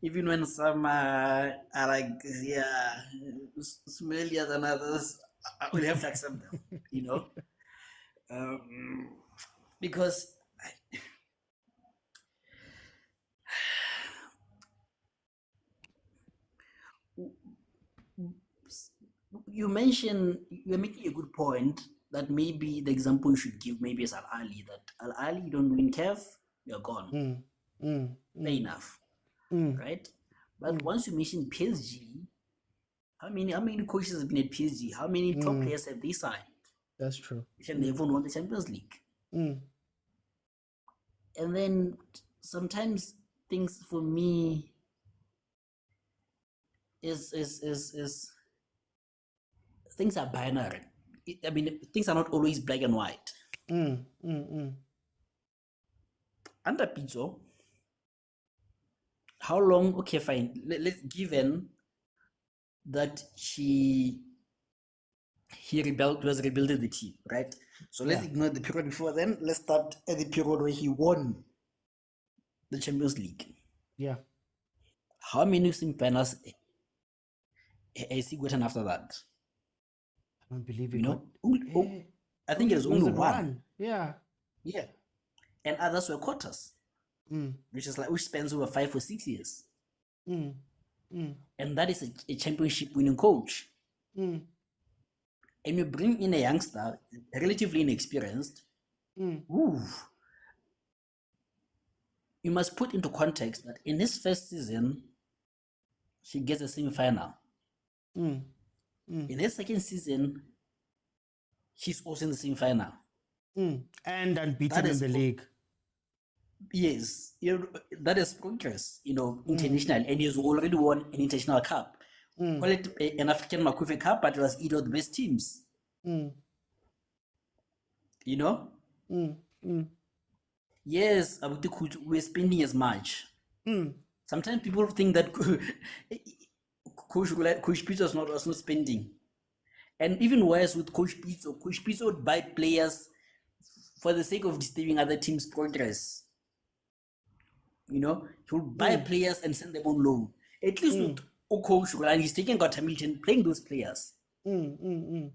even when some are like, smellier than others, I will have to accept them, you know? Because you're making a good point that maybe the example you should give maybe is Al Ahly, that Al Ahly, you don't win CAF, you're gone. Fair enough. Right? But once you mention PSG, how many coaches have been at PSG? How many top players have they signed? That's true. And they haven't won the Champions League. And then sometimes things for me is things are binary. I mean, things are not always black and white. Under Pitso, how long? Okay, fine. Let's given that he was rebuilding the team, right? So let's ignore the period before then. Let's start at the period where he won the Champions League. Yeah. How many semi-finals has he gotten after that? I don't believe it. You know, I think it was only one. Yeah. Yeah. And others were quarters, which spans over 5 or 6 years. And that is a championship winning coach. And you bring in a youngster, relatively inexperienced. You must put into context that in his first season, he gets a semi-final. In his second season, he's also in the semi-final. And unbeaten in the league. Yes, that is progress, international. And he's already won an international cup. Call it an African Makufe Cup, but it was either of the best teams. You know? Yes, we're spending as much. Sometimes people think that Coach Pitso was not spending. And even worse with Coach Pitso would buy players for the sake of disturbing other teams' progress. You know, he'll buy players and send them on loan. At least with Coach Rulani, he's taking out Hamilton, playing those players. You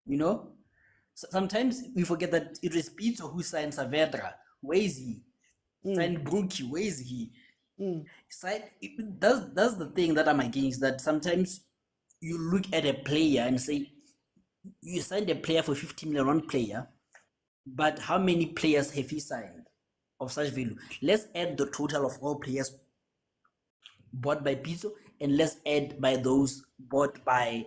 know, sometimes we forget that it was Pitso who signed Saavedra. Where is he? Signed Brookie. Where is he? That's the thing that I'm against. That sometimes you look at a player and say, you signed a player for 50 million, one player, but how many players have he signed of such value? Let's add the total of all players bought by Pitso, and let's add by those bought by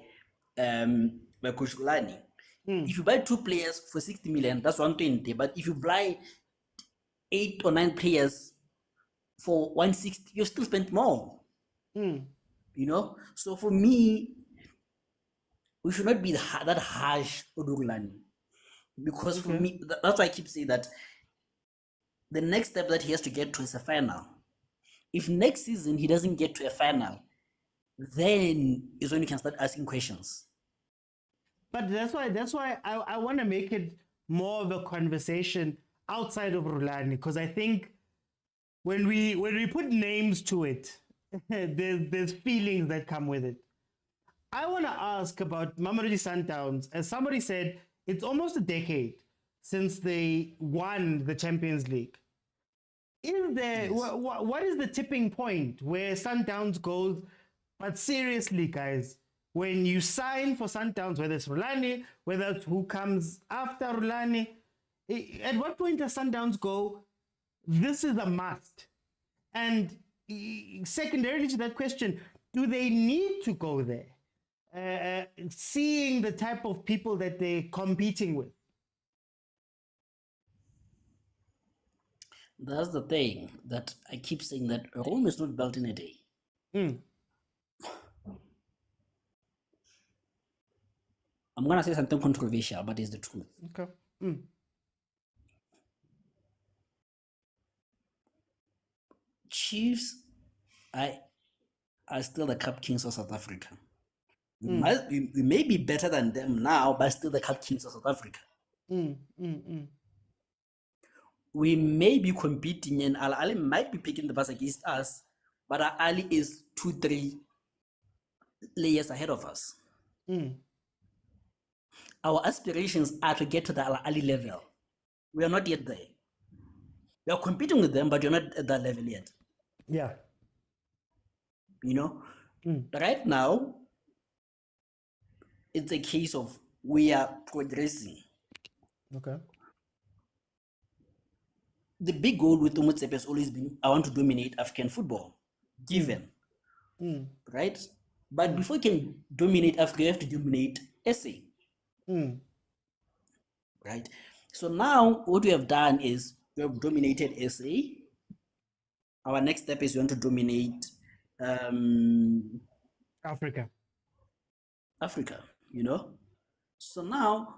Coach Rulani. If you buy 2 players for 60 million, that's 120. But if you buy 8 or 9 players for 160, you still spent more. You know, so for me, we should not be that harsh on Rulani, because for me, that's why I keep saying that the next step that he has to get to is a final. If next season he doesn't get to a final, then is when you can start asking questions. But that's why I want to make it more of a conversation outside of Rulani, because I think when we put names to it, there's feelings that come with it. I want to ask about Mamelodi Sundowns. As somebody said, it's almost a decade since they won the Champions League. Is there what is the tipping point where Sundowns goes, but seriously, guys, when you sign for Sundowns, whether it's Rulani, whether it's who comes after Rulani, at what point does Sundowns go, this is a must? And secondarily to that question, do they need to go there? Seeing the type of people that they're competing with. That's the thing that I keep saying, that Rome is not built in a day. I'm gonna say something controversial, but it's the truth. Okay. Chiefs are still the Cup Kings of South Africa. We may be better than them now, but still the Cup Kings of South Africa. We may be competing, and Ahly might be picking the bus against us, but Ahly is 2-3 layers ahead of us. Our aspirations are to get to the Ahly level. We are not yet there. We are competing with them, but you're not at that level yet. Yeah. You know, right now, it's a case of we are progressing. Okay. The big goal with Motsepe has always been, I want to dominate African football, given, right? But before you can dominate Africa, you have to dominate SA, right? So now what we have done is we have dominated SA. Our next step is we want to dominate Africa, you know? So now,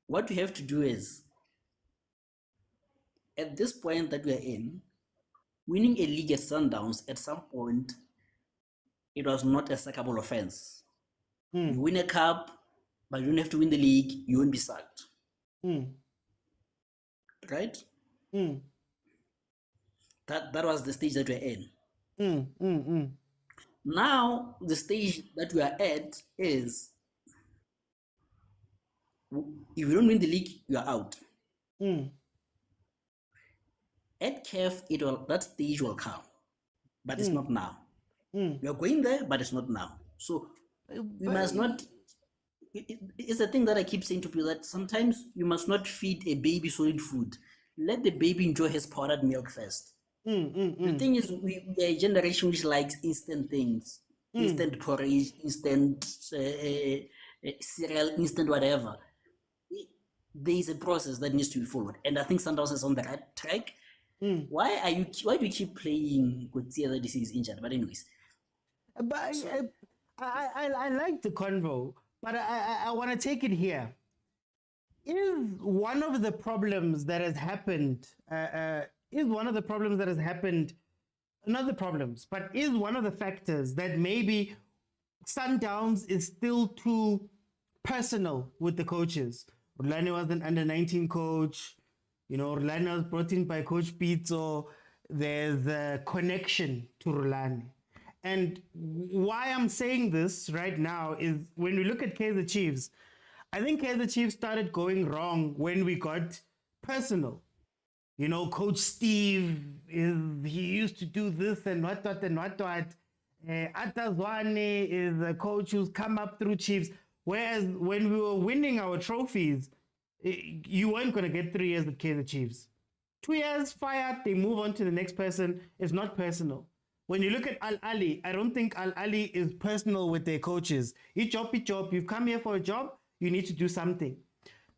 what we have to do is, at this point that we are in, winning a league at Sundowns, at some point, it was not a sackable offense. You win a cup, but you don't have to win the league, you won't be sacked. Right? That was the stage that we're in. Now, the stage that we are at is, if you don't win the league, you are out. At CAF, that stage will come, but it's not now. We are going there, but it's not now. So we must not. It's a thing that I keep saying to people, that sometimes you must not feed a baby solid food. Let the baby enjoy his powdered milk first. The thing is, we are a generation which likes instant things, instant porridge, instant cereal, instant whatever. There is a process that needs to be followed, and I think Sundowns is on the right track. Why do you keep playing Kutsia that this is injured? But anyways, but I like the convo, but I want to take it here. Is one of the problems that has happened? Is one of the problems that has happened? Not the problems, but is one of the factors that maybe Sundowns is still too personal with the coaches. Rulani was an under-19 coach. Rulani was brought in by Coach Pitso. There's a connection to Rulani. And why I'm saying this right now is when we look at Kaizer Chiefs, I think Kaizer Chiefs started going wrong when we got personal. Coach Steve, he used to do this and what. Atazwane is a coach who's come up through Chiefs. Whereas when we were winning our trophies, you weren't going to get 3 years with Kaizer Chiefs. 2 years, fired, they move on to the next person. It's not personal. When you look at Ahly, I don't think Ahly is personal with their coaches. Each job. You've come here for a job, you need to do something.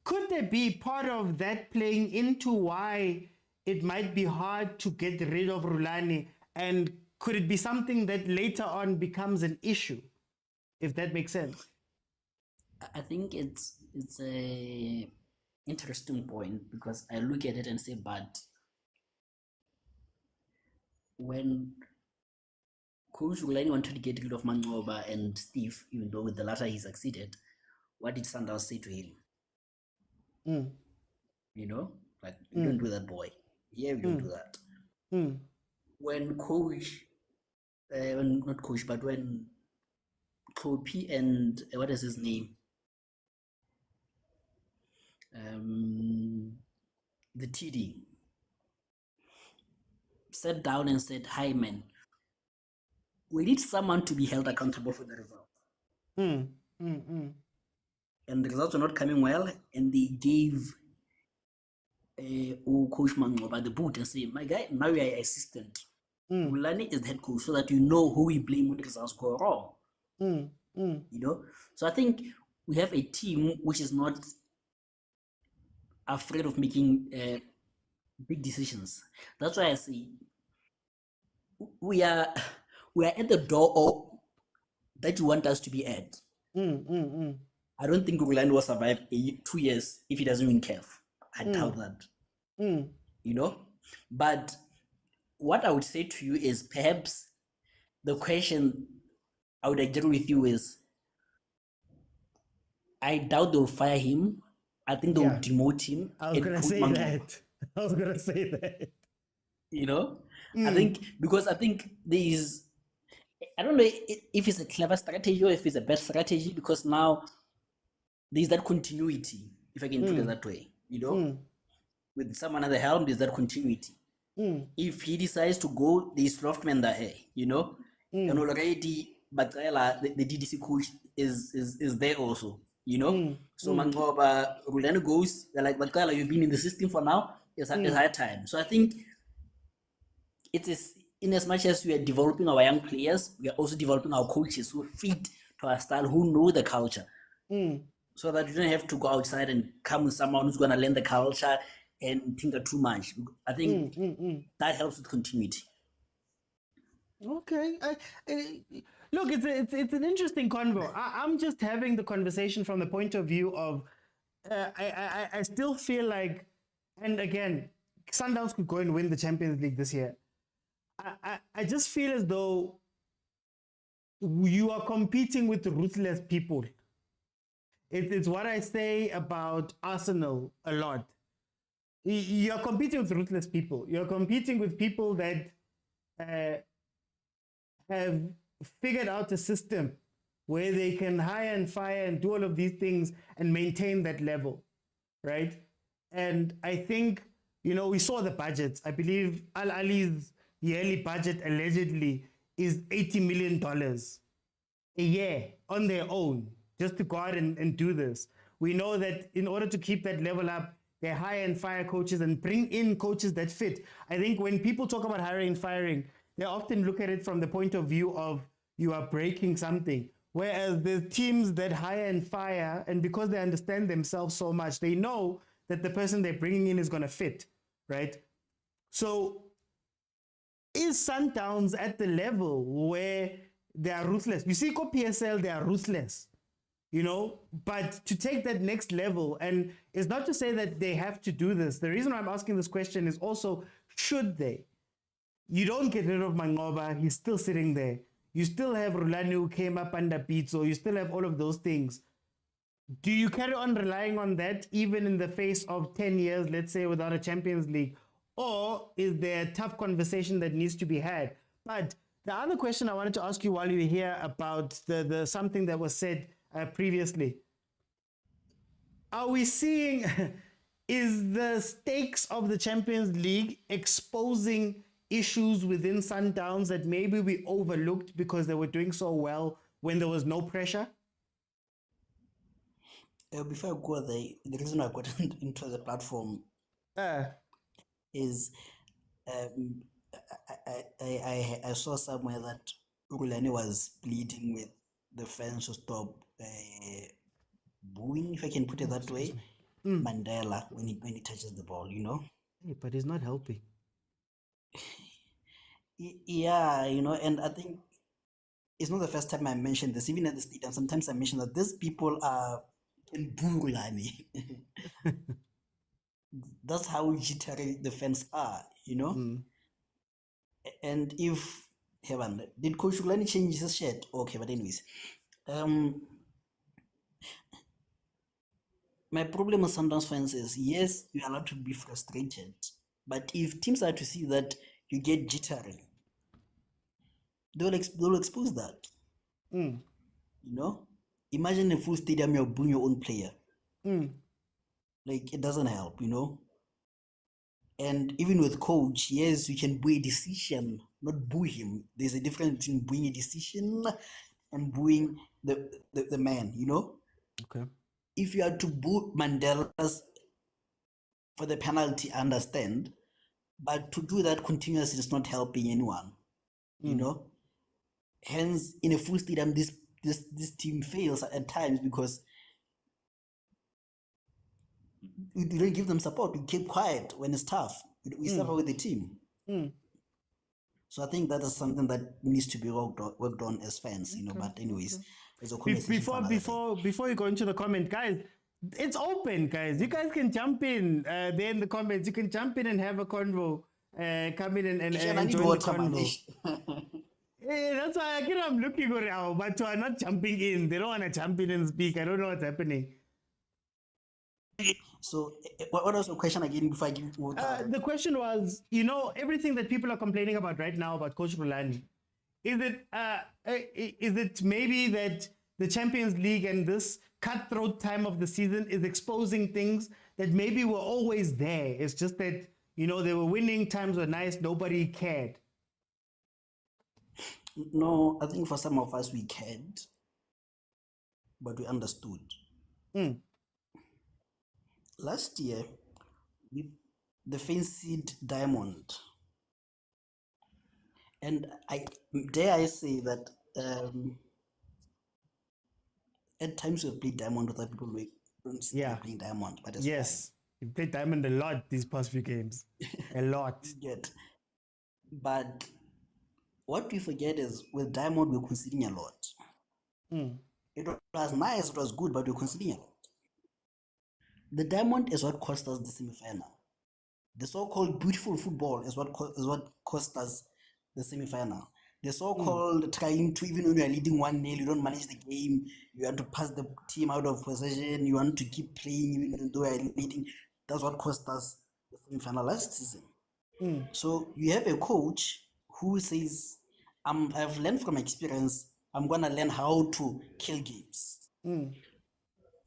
Could there be part of that playing into why it might be hard to get rid of Rulani? And could it be something that later on becomes an issue, if that makes sense? I think it's a interesting point, because I look at it and say, but when Coach Rulani wanted to get rid of Mangoba and Steve, even though with the latter he succeeded, what did Sundowns say to him? You don't do that, boy. Yeah, we don't do that. When Coach, not Coach, but when Klopi and what is his name? The TD sat down and said, "Hi, man, we need someone to be held accountable for the result." And the results were not coming well, and they gave Coach Mangoba the boot and say, "My guy, now you are assistant. Rulani is the head coach, so that you know who we blame when the results go wrong." So I think we have a team which is not afraid of making big decisions. That's why I say we are at the door that you want us to be at. I don't think Rulani will survive 2 years if he doesn't win CAF. I doubt that. But what I would say to you is, perhaps the question I would agree with you is, I doubt they'll fire him. I think they'll demote him. I was going to say that. I think there is, I don't know if it's a clever strategy or if it's a bad strategy, because now there's that continuity, if I can put it that way. With someone at the helm, there's that continuity. If he decides to go, there's Loftman there, and already Batela, the DDC coach, is there also. So Mangoba, Rulani goes, they're like, Batela, you've been in the system for now, it's high time. So I think it is, in as much as we are developing our young players, we are also developing our coaches who fit to our style, who know the culture. So that you don't have to go outside and come with someone who's going to learn the culture and think too much. I think that helps with continuity. Okay. Look, it's an interesting convo. I'm just having the conversation from the point of view of I still feel like, and again, Sundowns could go and win the Champions League this year. I just feel as though you are competing with ruthless people. It's what I say about Arsenal a lot. You're competing with ruthless people. You're competing with people that have figured out a system where they can hire and fire and do all of these things and maintain that level, right? And I think, we saw the budgets. I believe Ahly's yearly budget allegedly is $80 million a year on their own, just to go out and do this. We know that in order to keep that level up, they hire and fire coaches and bring in coaches that fit. I think when people talk about hiring and firing, they often look at it from the point of view of you are breaking something. Whereas there's teams that hire and fire, and because they understand themselves so much, they know that the person they're bringing in is going to fit, right? So is Sundowns at the level where they are ruthless? You see, PSL, they are ruthless, but to take that next level, and it's not to say that they have to do this. The reason why I'm asking this question is also, should they? You don't get rid of Mangoba, he's still sitting there. You still have Rulani who came up under Pitso, you still have all of those things. Do you carry on relying on that even in the face of 10 years, let's say, without a Champions League? Or is there a tough conversation that needs to be had? But the other question I wanted to ask you while you were here about the something that was said previously. Are we seeing, is the stakes of the Champions League exposing issues within Sundowns that maybe we overlooked because they were doing so well when there was no pressure? Before I go there, the reason I got into the platform is I saw somewhere that Rulani was pleading with the fans to stop booing, if I can put it that way, Mandela when he touches the ball, you know. Hey, but he's not helping. Yeah, you know, and I think it's not the first time I mentioned this. Even at the stadium, sometimes I mention that these people are in Rulani. That's how jittery the fans are, you know. And if heaven, did Coach Rulani change his shirt? Okay, but anyways, my problem with Sundowns fans is, yes, you're allowed to be frustrated, but if teams are to see that you get jittery, they'll expose that. You know, imagine a full stadium, you're booing your own player. Like, it doesn't help, you know. And even with coach, yes, we can boo a decision, not boo him. There's a difference between booing a decision and booing the man, you know. Okay. If you are to boo Mandela's for the penalty, I understand, but to do that continuously is not helping anyone, you know. Hence, in a full stadium, this team fails at times because we don't give them support. We keep quiet when it's tough. We suffer with the team. So I think that is something that needs to be worked on as fans, you know. But anyways, there's a conversation before you go into the comment, guys, it's open, guys. You guys can jump in there in the comments. You can jump in and have a convo. Come in and join the convo. That's why I'm looking around, but I'm not jumping in. They don't want to jump in and speak. I don't know what's happening. So, what was the question again before I give you the question was, you know, everything that people are complaining about right now about Coach Rulani, is it maybe that the Champions League and this cutthroat time of the season is exposing things that maybe were always there? It's just that, you know, they were winning, times were nice, nobody cared. No, I think for some of us we cared, but we understood. Last year, the fancied Diamond, and I say that at times we've played Diamond without people playing Diamond, but it's yes, you played Diamond a lot these past few games, a lot. Good. But what we forget is with Diamond we're conceding a lot. It was nice, it was good, but we're conceding a lot. The Diamond is what cost us the semi-final. The so-called beautiful football is what cost us the semi-final. The so-called trying to, even when you are leading 1-0, you don't manage the game, you have to pass the team out of possession, you want to keep playing even though you are leading. That's what cost us the semi-final last season. So you have a coach who says, I've learned from experience, I'm going to learn how to kill games.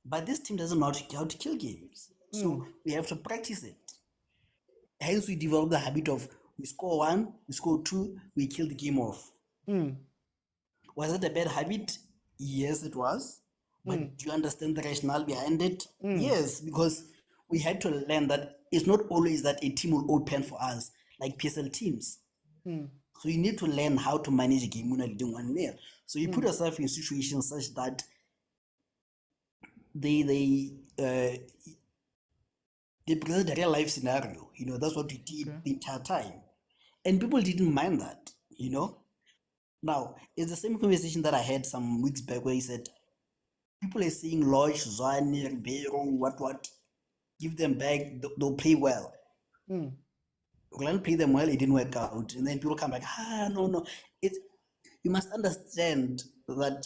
But this team doesn't know how to kill games. So we have to practice it. Hence, we develop the habit of we score 1, we score 2, we kill the game off. Was it a bad habit? Yes, it was. But do you understand the rationale behind it? Yes, because we had to learn that it's not always that a team will open for us, like PSL teams. So you need to learn how to manage a game when you're leading 1-0. So you put yourself in situations such that they present a real life scenario, you know. That's what we did the entire time, and people didn't mind that, you know. Now it's the same conversation that I had some weeks back where he said people are saying Lodge, Zwane, Ribeiro, what, give them back, they'll play well. Rulani play them well, it didn't work out, and then people come back, no, it's, you must understand that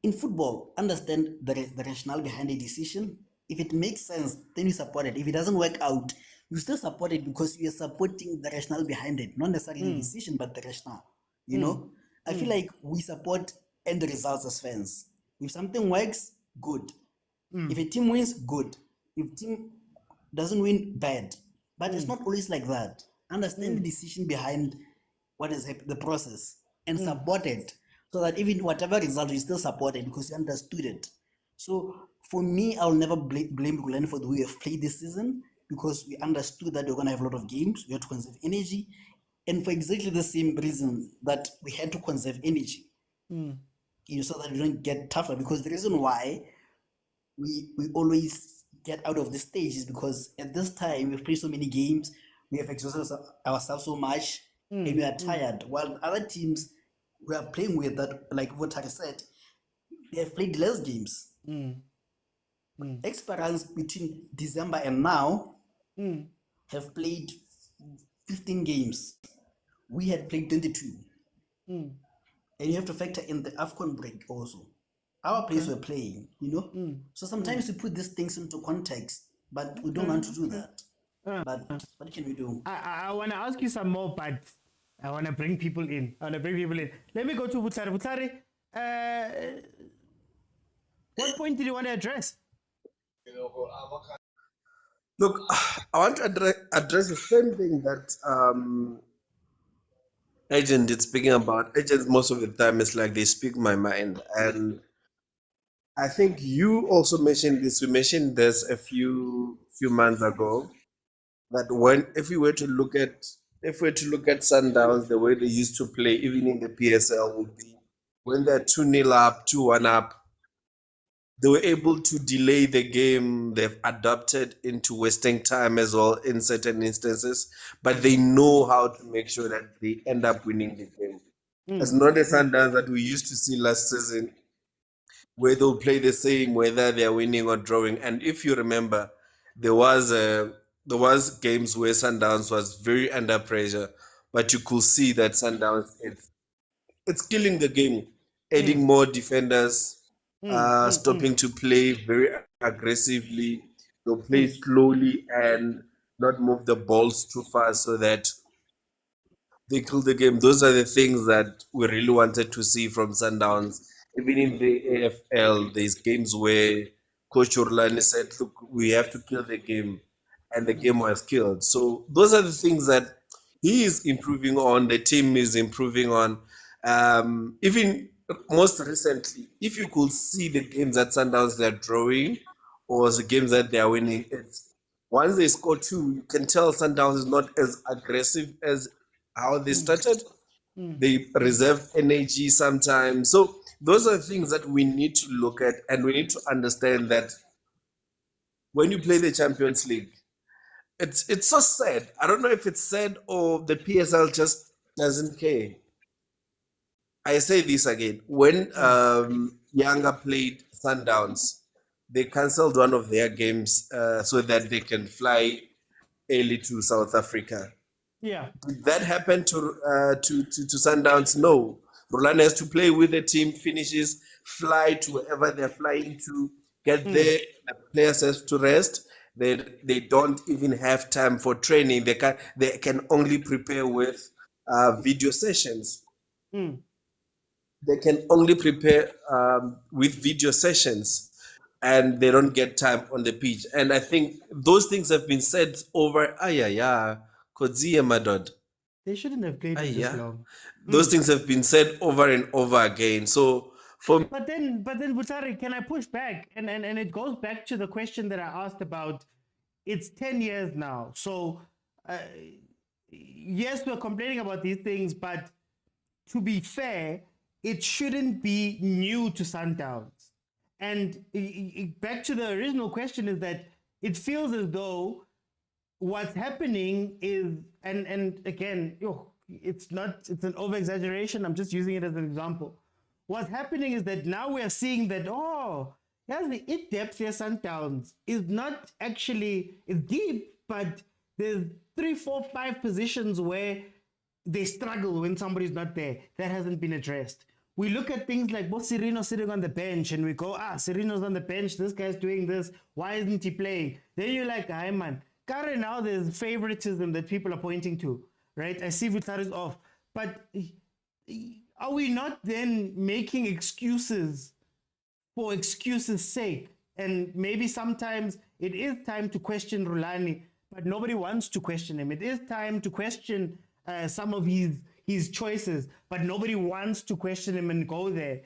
in football, understand the rationale behind a decision. If it makes sense, then you support it. If it doesn't work out, you still support it because you are supporting the rationale behind it, not necessarily the decision, but the rationale. You know, I feel like we support end results as fans. If something works, good. If a team wins, good. If team doesn't win, bad. But it's not always like that. Understand the decision behind what is the process and support it, so that even whatever result you still support it because you understood it. So for me, I'll never blame Rulani for the way we have played this season, because we understood that we're going to have a lot of games. We have to conserve energy, and for exactly the same reason that we had to conserve energy, you know, so that we don't get tougher. Because the reason why we always get out of the stage is because at this time we've played so many games, we have exhausted ourselves so much, and we are tired. While other teams we are playing with, that, like what Tari said, they have played less games. Experience between December and now have played 15 games. We had played 22. And you have to factor in the AFCON break also. Our players were playing, you know? So sometimes we put these things into context, but we don't want to do that. But what can we do? I want to ask you some more, but I want to bring people in. Let me go to Butlari. Butlari, what point did you want to address? Look, I want to address the same thing that Agent is speaking about. Agents, most of the time, it's like they speak my mind. And I think you also mentioned this. We mentioned this a few months ago, that if we were to look at Sundowns, the way they used to play, even in the PSL, would be when they're 2-0 up, 2-1 up, they were able to delay the game. They've adapted into wasting time as well in certain instances, but they know how to make sure that they end up winning the game. It's not the Sundowns that we used to see last season, where they'll play the same whether they're winning or drawing. And if you remember, there was games where Sundowns was very under pressure, but you could see that Sundowns it's killing the game, adding more defenders, stopping to play very aggressively. They'll play slowly and not move the balls too fast so that they kill the game. Those are the things that we really wanted to see from Sundowns. Even in the AFL, there's games where Coach Rulani said, look, we have to kill the game, and the game was killed. So those are the things that he is improving on, the team is improving on. Even most recently, if you could see the games that Sundowns they're drawing or the games that they are winning, once they score 2, you can tell Sundowns is not as aggressive as how they started. They reserve energy sometimes. So those are things that we need to look at, and we need to understand that when you play the Champions League, it's so sad. I don't know if it's sad or the PSL just doesn't care. I say this again. When Yanga played Sundowns, they cancelled one of their games so that they can fly early to South Africa. Yeah. Did that happen to Sundowns? No. Rulani has to play with the team, finishes, fly to wherever they're flying to, get there, the players have to rest. They don't even have time for training. They can only prepare with video sessions. They can only prepare with video sessions, and they don't get time on the pitch. And I think those things have been said over. They shouldn't have played it this long. Those things have been said over and over again. So But then Butlari, can I push back? And it goes back to the question that I asked about. It's 10 years now. So yes, we're complaining about these things, but to be fair, it shouldn't be new to Sundowns. And back to the original question is that it feels as though what's happening is, and again, it's an over-exaggeration. I'm just using it as an example. What's happening is that now we're seeing that, here's the depth here, Sundowns is not actually, it's deep, but there's 3, 4, 5 positions where they struggle when somebody's not there. That hasn't been addressed. we look at things like both Sirino sitting on the bench and we go, Sirino's on the bench, this guy's doing this, why isn't he playing? Then you're like, hi man, currently now there's favoritism that people are pointing to, right? I see Vitar is off. But are we not then making excuses for excuses' sake? And maybe sometimes it is time to question Rulani, but nobody wants to question him. It is time to question some of his choices, but nobody wants to question him and go there.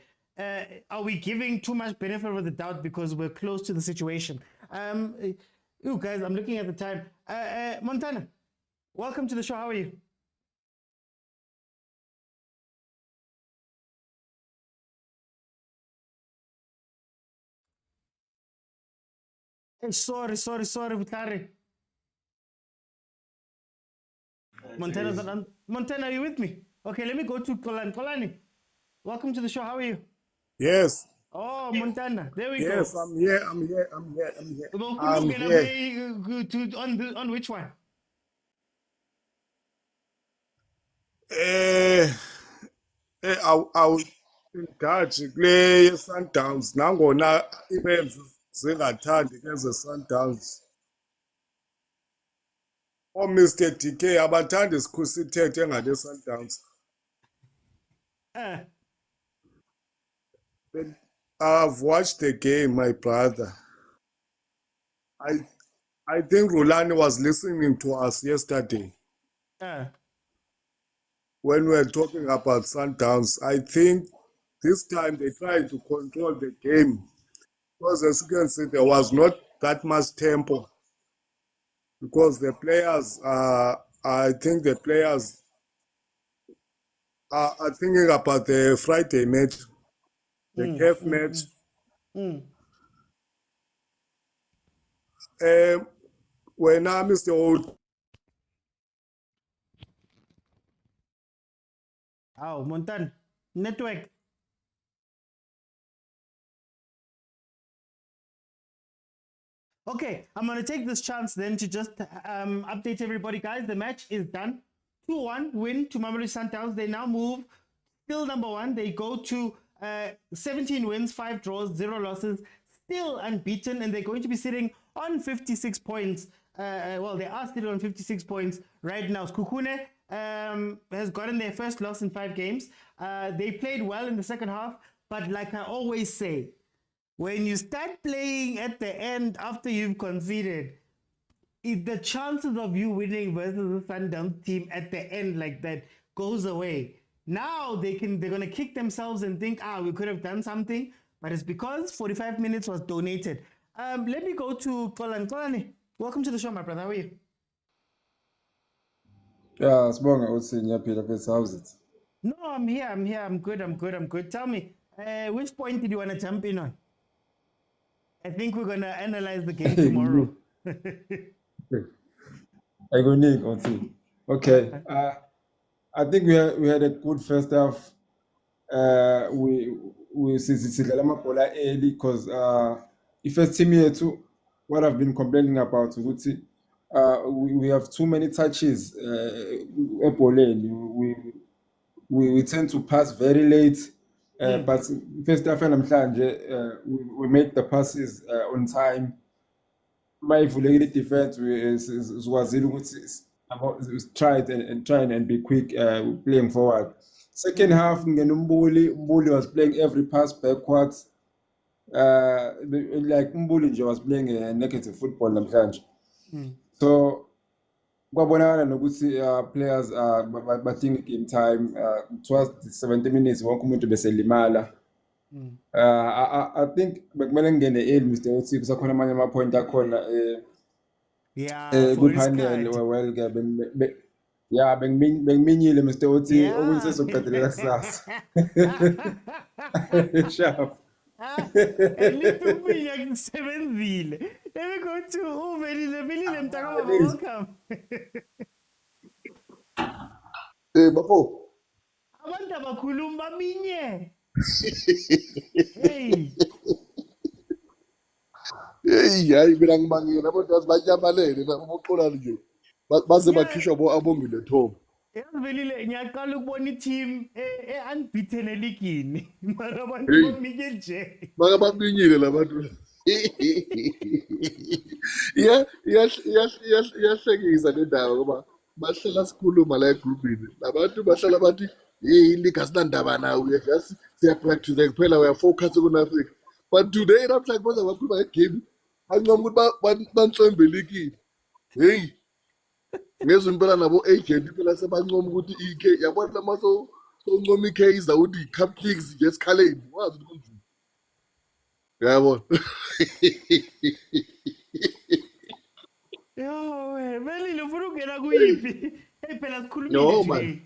Are we giving too much benefit of the doubt because we're close to the situation? You guys, I'm looking at the time. Montana, welcome to the show. How are you? Hey, sorry, Butare. Montana's not on. Montana, are you with me? Okay, let me go to Kolani. Kolani, welcome to the show. How are you? Yes. Oh, Montana, there we go. Yes, I'm here. On which one? I'll touch play Sundowns. Nangona events zingathandi ke Sundowns. Mr. DK abathanda isikhusithethe ngale Sundowns. I've watched the game, my brother. I think Rulani was listening to us yesterday. When we were talking about Sundowns, I think this time they tried to control the game. Because as you can see, there was not that much tempo. Because the players, I think the players are thinking about the Friday match, the CAF match. When I'm Mr. Old. Oh, Montan, network. Okay, I'm going to take this chance then to just update everybody, guys. The match is done. 2-1 win to Mamelodi Sundowns. They now move, still number one. They go to 17 wins, 5 draws, 0 losses, still unbeaten, and they're going to be sitting on 56 points. Well, they are still on 56 points right now. Sekhukhune has gotten their first loss in 5 games. They played well in the second half, but like I always say, when you start playing at the end after you've conceded, the chances of you winning versus the Sundowns team at the end like that goes away. Now they're going to kick themselves and think, we could have done something, but it's because 45 minutes was donated. Let me go to Kolani. Kolani, welcome to the show, my brother. How are you? Yeah, Sibonga uthi ngiyaphila mfethu, how's it? No, I'm here. I'm good. Tell me, which point did you want to jump in on? I think we're going to analyze the game tomorrow. I go Nick uthi. Okay. I think we had a good first half. We sidlala amabhola early because first team yethu, what I've been complaining about ukuthi we have too many touches ebholeni. We tend to pass very late. But first half namhlanje we make the passes on time. Mayivulekile defense sikwazile ukuthi try and be quick playing forward. Second half Umbuli was playing every pass backwards. Like Umbuli was playing a negative football namhlanje. So kwabonakala nokuthi players bathink game time. It was 70 minutes wonke umuntu beselimala. I think bekumele ngene early Mr. Uthi kusakhona amanye ama point akhona good handle well ke yeah bengiminyile Mr. Uthi okusezoqedelela kusasa. Sharp. At least uminya kusebenzile. Let me go to uvelile mtakama welcome. Bafo. Abantu abakhuluma baminye. Hey. Hayi mina ngibangela abantu bayamalele naboxolana nje. Baze bakhishwa abongile Thobo. Velile ngiyaqala ukubona i-team unbeaten eligini mara abantu Hey. bamike nje. Bakababinyile labantu. Iyahlekisa le ndaba ngoba bahlala sikhuluma la egrupini. Labantu bahlala bathi hey iligi asinandaba nawe just siyapractice kuphela uyafocus ku-Africa. But today namhlanje baza bakhuluma ngegame ancoma ukuthi banswembe eligini. Hey ngezwe impela nabo agent phela sebancoma ukuthi i-K yabona lama soncoma i-Kaizer ukuthi i-Cup Leagues nje esikhaleni wazi ukuthi yabona. Yo, Velile ufuna ukungena kuyiphi? Hey phela sikhulumile No nje. man.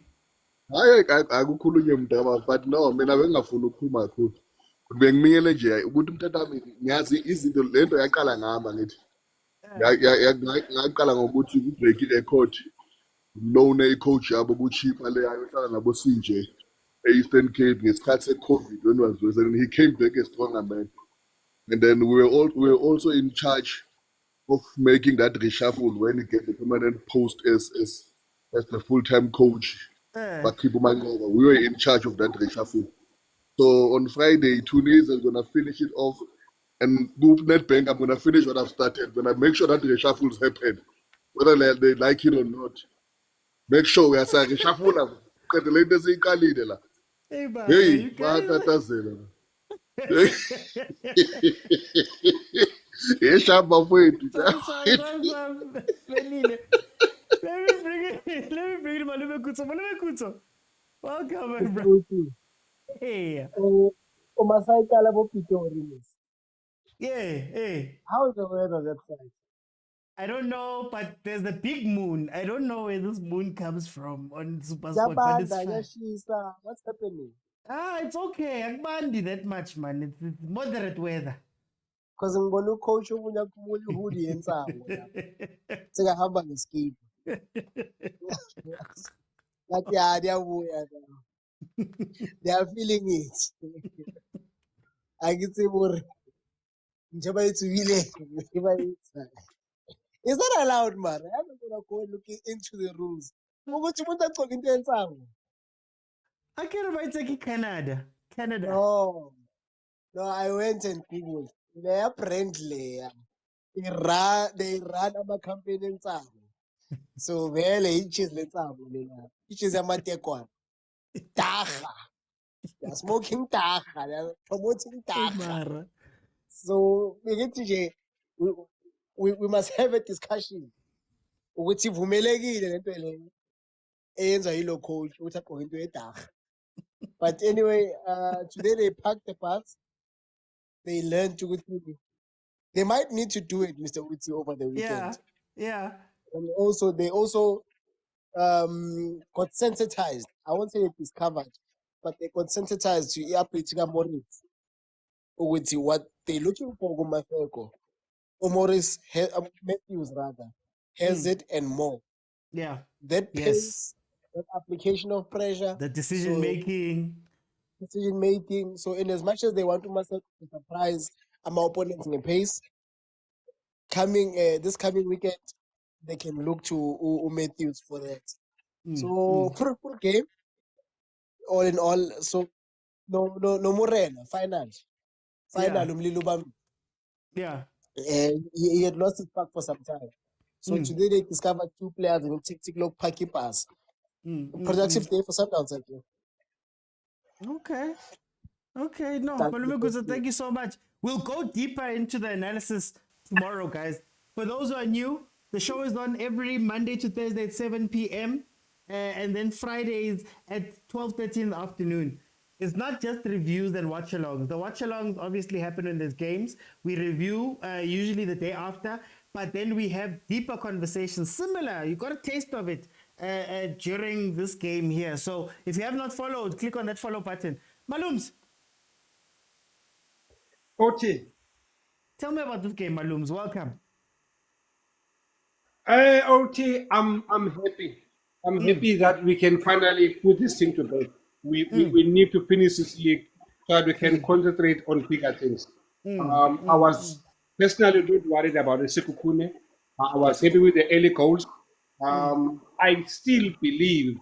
Hayi akukhulunywe mntaba but no mina bengingafuni ukukhuluma kakhulu. Bengimingele nje ukuthi umntatami ngiyazi izinto lento yaqala ngama ngithi. Ngaqala ngokuthi ku-break i-record. Loan i-coach yabo buchipa le ayohlala nabo CJ e-Eastern Cape ngesikhathi se-COVID when was and he came back a stronger man. And then we were also in charge of making that reshuffle when he get the permanent post as the full-time coach. Bakibu Mangoba. We were in charge of that reshuffle. So on Friday, Tunis is gonna finish it off, and Nedbank, I'm gonna finish what I've started. When I make sure that reshuffles happen, whether they like it or not. Make sure we are saying reshuffle now. Because the latest in Kalidela. Hey, man. Hey, Matatazela. Yes, I'm afraid. Velile. Let me bring it, Malume Kutso. Malume Kutso. Welcome, my bro. Hey. Umasayikala boPitori. Yeah. How's the weather that side? I don't know, but there's a big moon. I don't know where this moon comes from on Supersport, but it's fine. What's happening? It's okay. Akubandi that much, man. It's moderate weather. Because ngibona ucoach ubunya kumuli hoodie yensango lapha. Sekahamba ngeskipa. Like yeah, diyabuya now. They are feeling it. Akithi bore. Njoba itsubile. Is that allowed, man? I'm gonna go looking into the rules. Ukuthi umuntu agcoke into yensango. I can't remember Canada. No, I went and Googled. They are friendly. They run a campaign in town. So vele ichis letabo lena. Ichis yamatekwana. Taga. They're smoking taga. They're promoting taga. So we must have a discussion. Ukuthi vumelekile lento le eyenza yilo coach ukuthi agqoke into yedaga. But anyway, today they packed the bus. They learned to go through. They might need to do it, Mr. Uti, over the weekend. Yeah. And they also got sensitized. I won't say it discovered, but they got sensitized to Iapitika Morris. Uti, what they're looking for Gumafeko. Or Morris Matthews rather has it and more. Yeah. That pace, that application of pressure, the decision making. So in as much as they want to surprise our opponents in a pace, this coming weekend, they can look to Matthews for that. So for a full game, all in all, so no Morena, final. Yeah. And he had lost his pack for some time. So today they discovered two players in Tiklo Paki Pass. Productive day for Sundowns, I think. Okay. No, Malume Kutso, thank you so much. We'll go deeper into the analysis tomorrow, guys. For those who are new, the show is on every Monday to Thursday at 7 p.m. And then Fridays at 12:30 in the afternoon. It's not just reviews and watch-alongs. The watch-alongs obviously happen when there's games. We review usually the day after, but then we have deeper conversations. Similar, you got a taste of it during this game here. So if you have not followed, click on that follow button. Malums. Okay. Tell me about this game, Malums. Welcome. Okay, I'm happy. I'm happy that we can finally put this thing to bed. We need to finish this league so that we can concentrate on bigger things. I was personally not worried about the Sekhukhune. I was happy with the early goals. I still believe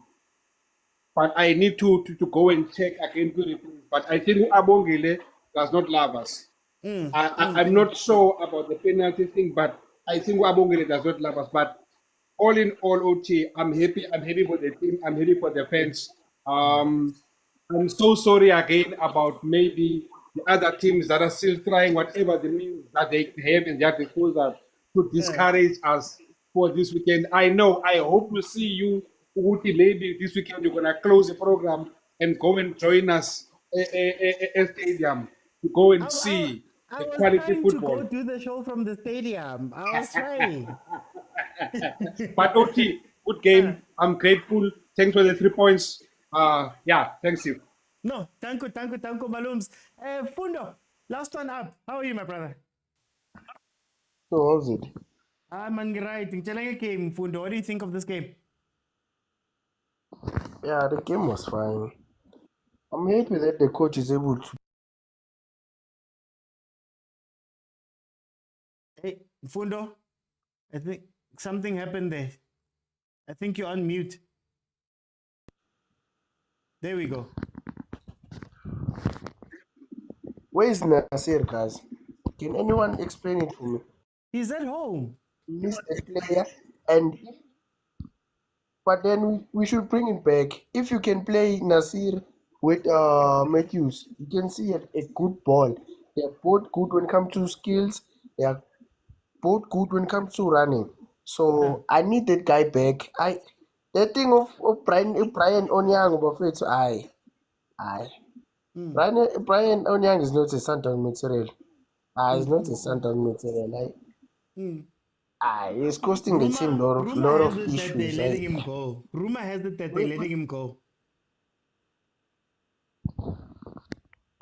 but I need to go and check again to replace. But I think Abongile does not love us. I'm not sure about the penalty thing, but I think Abongile does not love us. But all in all, OT, I'm happy. I'm happy for the team. I'm happy for the fans. I'm so sorry again about maybe the other teams that are still trying whatever the means that they have in their disposal to discourage us for this weekend. I know. I hope to see you, Uti, maybe this weekend you're gonna close the program and go and join us at stadium to go and see I the was quality trying football. to go do the show from the stadium. I was trying. But OT, good game. I'm grateful. Thanks for the 3 points. Yeah, thanks you. No, thank you, Malums. Fundo, last one up. How are you, my brother? So how's it? I'm right. Game, Fundo. What do you think of this game? Yeah, the game was fine. I'm happy that the coach is able to. Hey, Fundo, I think something happened there. I think you're on mute. There we go. Where is Nasir, guys? Can anyone explain it for me? He's at home. Missed a player, but then we should bring it back. If you can play Nasir with Matthews, you can see a good ball. They're both good when it comes to skills. They are both good when it comes to running. So I need that guy back. That thing of Brian Onyang Buffett, Brian Onyang is not a Santon material. He's not a Santon material. He's costing the team lot of issues. That they're letting him go. Rumor has it that they're letting him go.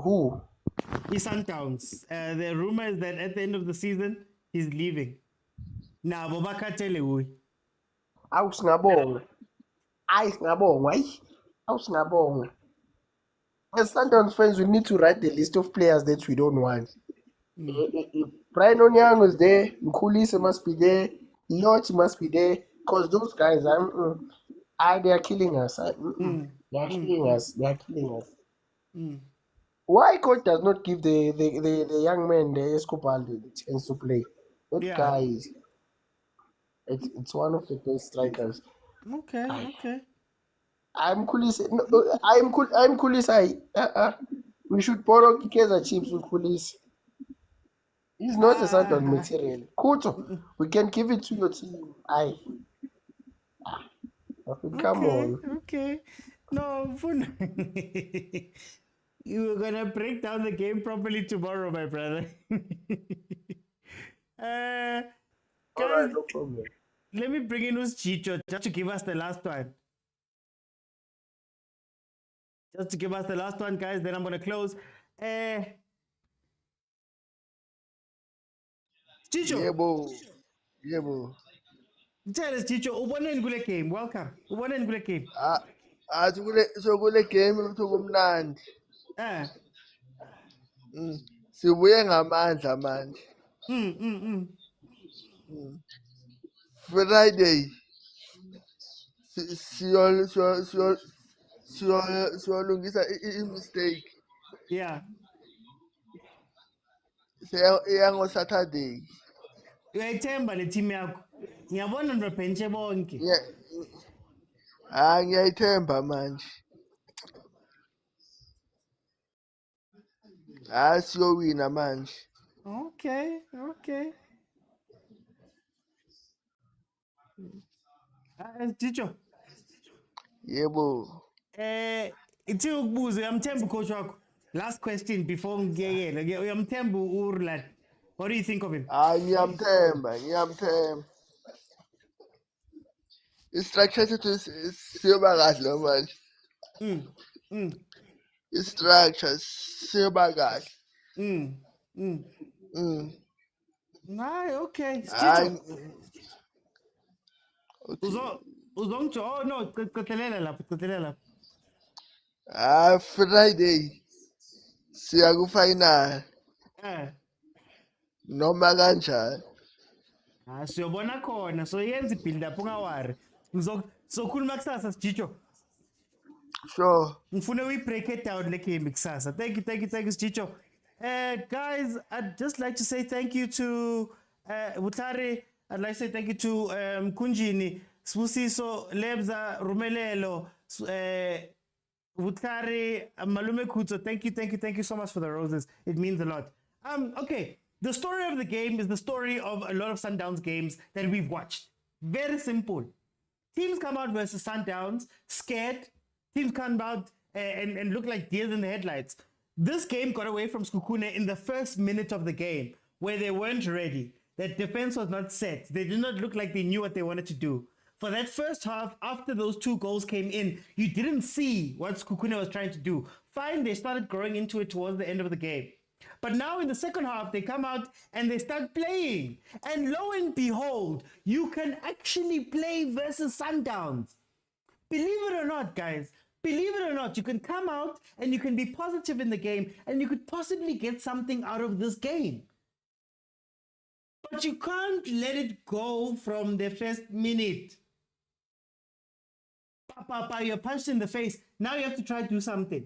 Who? He's Sundowns. The rumor is that at the end of the season, he's leaving. Now, Bobaka Telewi. Ausngabonga. As Sundowns fans, we need to write the list of players that we don't want. If Brian Onyang is there, Nkulise must be there, Lodge must be there, because those guys, they are killing us. They are killing us. They are killing us. Why coach does not give the young man, the Escopal, the chance to play? That guy is, it's one of the best strikers. Okay. I'm Kulise. No, I'm Kulise. We should borrow Kaizer Chiefs with Kulise. He's not a Santon material. Kuto, we can give it to your team. Come on. Okay. No, you were gonna break down the game properly tomorrow, my brother. Guys, Alright, no problem. let me bring in Chicho just to give us the last one. Just to give us the last one, guys, then I'm gonna close. Chicho. Yebo. Tell us, Chicho, ubone ngule game. Welcome. Ubone ngule game. Athi kule game kumnandi. Sibuye ngamandla manje. Friday. Siyolungisa i-mistake. Yeah. Iyango Saturday. Uyayithemba le team yakho. Ngiyabona nibaphentshe bonke. Ngiyayithemba manje. Siyowina manje. Okay. Chicho. Yebo. Ithi ukubuza uyamthemba coach wakho. Last question before ngiyekele. Uyamthemba uRulani. What do you think of him? Ngiyamthemba. I-structure sethu siyoba kahle manje. I-structure siyoba kahle. Okay. Chicho. Uzongitsho. Oh no, qeqelela lapha. Friday siya ku-final. Noma kanjani. Siyobona khona. So yenza i-build up ungawari. Sokhuluma kusasa Chicho. Sure. Mfuna we break it down like a mixasa. Thank you, Chicho. Guys, I'd just like to say thank you to Butare. I'd like to say thank you to Kunjini, Spusiso, Lebza, Rumelelo, Butare, Malume Kuto. Thank you so much for the roses. It means a lot. Okay, the story of the game is the story of a lot of Sundowns games that we've watched. Very simple. Teams come out versus Sundowns, scared. Teams come out and look like deers in the headlights. This game got away from Sekhukhune in the first minute of the game, where they weren't ready. Their defense was not set. They did not look like they knew what they wanted to do. For that first half, after those 2 goals came in, you didn't see what Sekhukhune was trying to do. Fine, they started growing into it towards the end of the game. But now in the second half, they come out and they start playing. And lo and behold, you can actually play versus Sundowns. Believe it or not, guys, believe it or not, you can come out and you can be positive in the game and you could possibly get something out of this game. But you can't let it go from the first minute. You're punched in the face. Now you have to try to do something.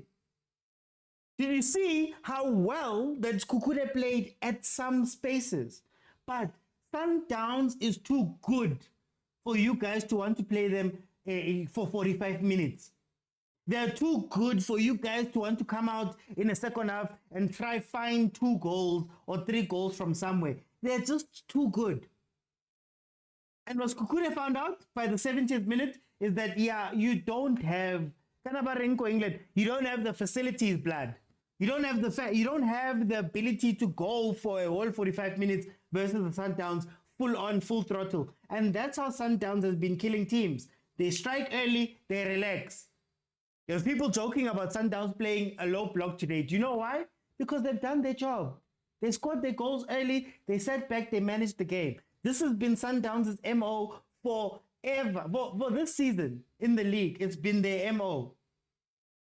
Did you see how well that Sekhukhune played at some spaces? But Sundowns is too good for you guys to want to play them for 45 minutes. They're too good for you guys to want to come out in a second half and try find 2 goals or 3 goals from somewhere. They're just too good. And what Sekhukhune found out by the 70th minute is that, you don't have, England, you don't have the facilities, blood. You don't have the ability to go for a whole 45 minutes versus the Sundowns full on, full throttle. And that's how Sundowns has been killing teams. They strike early, they relax. There's people joking about Sundowns playing a low block today. Do you know why? Because they've done their job. They scored their goals early, they sat back, they managed the game. This has been Sundowns' MO forever. For this season in the league, it's been their MO.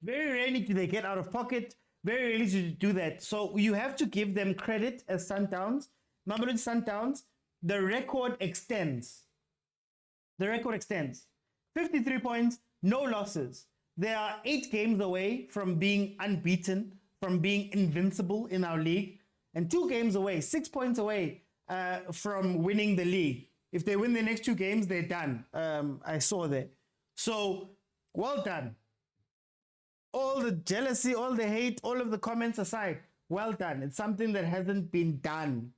Very rarely do they get out of pocket. Very rarely do they do that. So you have to give them credit as Sundowns. Mamelodi Sundowns, the record extends. 53 points, no losses. They are 8 games away from being unbeaten, from being invincible in our league, and 2 games away, 6 points away from winning the league. If they win the next 2 games, they're done. I saw that. So, well done. All the jealousy, all the hate, all of the comments aside, well done. It's something that hasn't been done.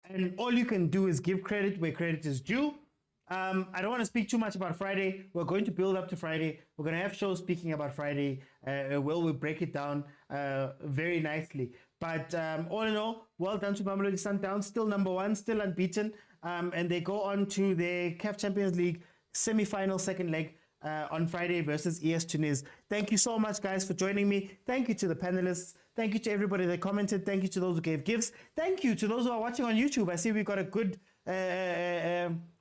And all you can do is give credit where credit is due. I don't want to speak too much about Friday. We're going to build up to Friday. We're going to have shows speaking about Friday. We'll break it down very nicely. But all in all, well done to Mamelodi Sundowns. Still number 1, still unbeaten. And they go on to the CAF Champions League semi-final second leg on Friday versus ES Tunis. Thank you so much, guys, for joining me. Thank you to the panelists. Thank you to everybody that commented. Thank you to those who gave gifts. Thank you to those who are watching on YouTube. I see we've got a good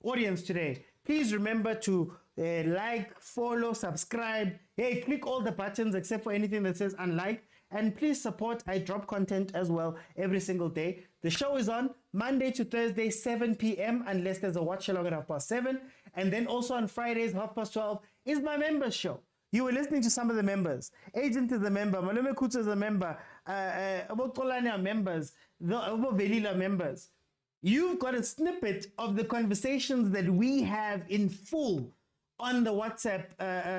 audience today. Please remember to like, follow, subscribe. Hey, click all the buttons except for anything that says unlike. And please support. I drop content as well every single day. The show is on Monday to Thursday, 7 p.m. unless there's a watch-along at 7:30. And then also on Fridays, 12:30 is my members show. You were listening to some of the members. Agent is a member. Malume Kutu is a member. Rulani are members. The Velila are members. You've got a snippet of the conversations that we have in full on the WhatsApp,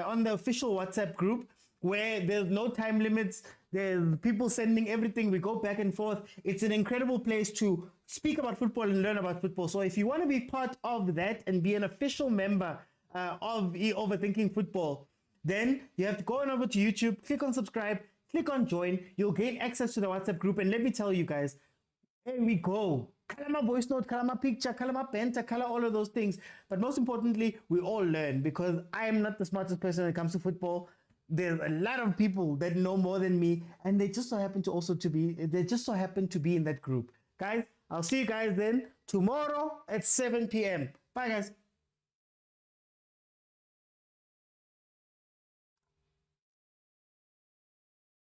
on the official WhatsApp group, where there's no time limits. There's people sending everything. We go back and forth. It's an incredible place to speak about football and learn about football. So if you want to be part of that and be an official member of Overthinking Football, then you have to go on over to YouTube, click on subscribe, click on join. You'll gain access to the WhatsApp group. And let me tell you guys, here we go. Kalama voice note, kalama picture, kalama penta, color, all of those things. But most importantly, we all learn, because I am not the smartest person when it comes to football. There's a lot of people that know more than me, and they just so happen to be in that group. Guys, I'll see you guys then tomorrow at 7 p.m. Bye, guys.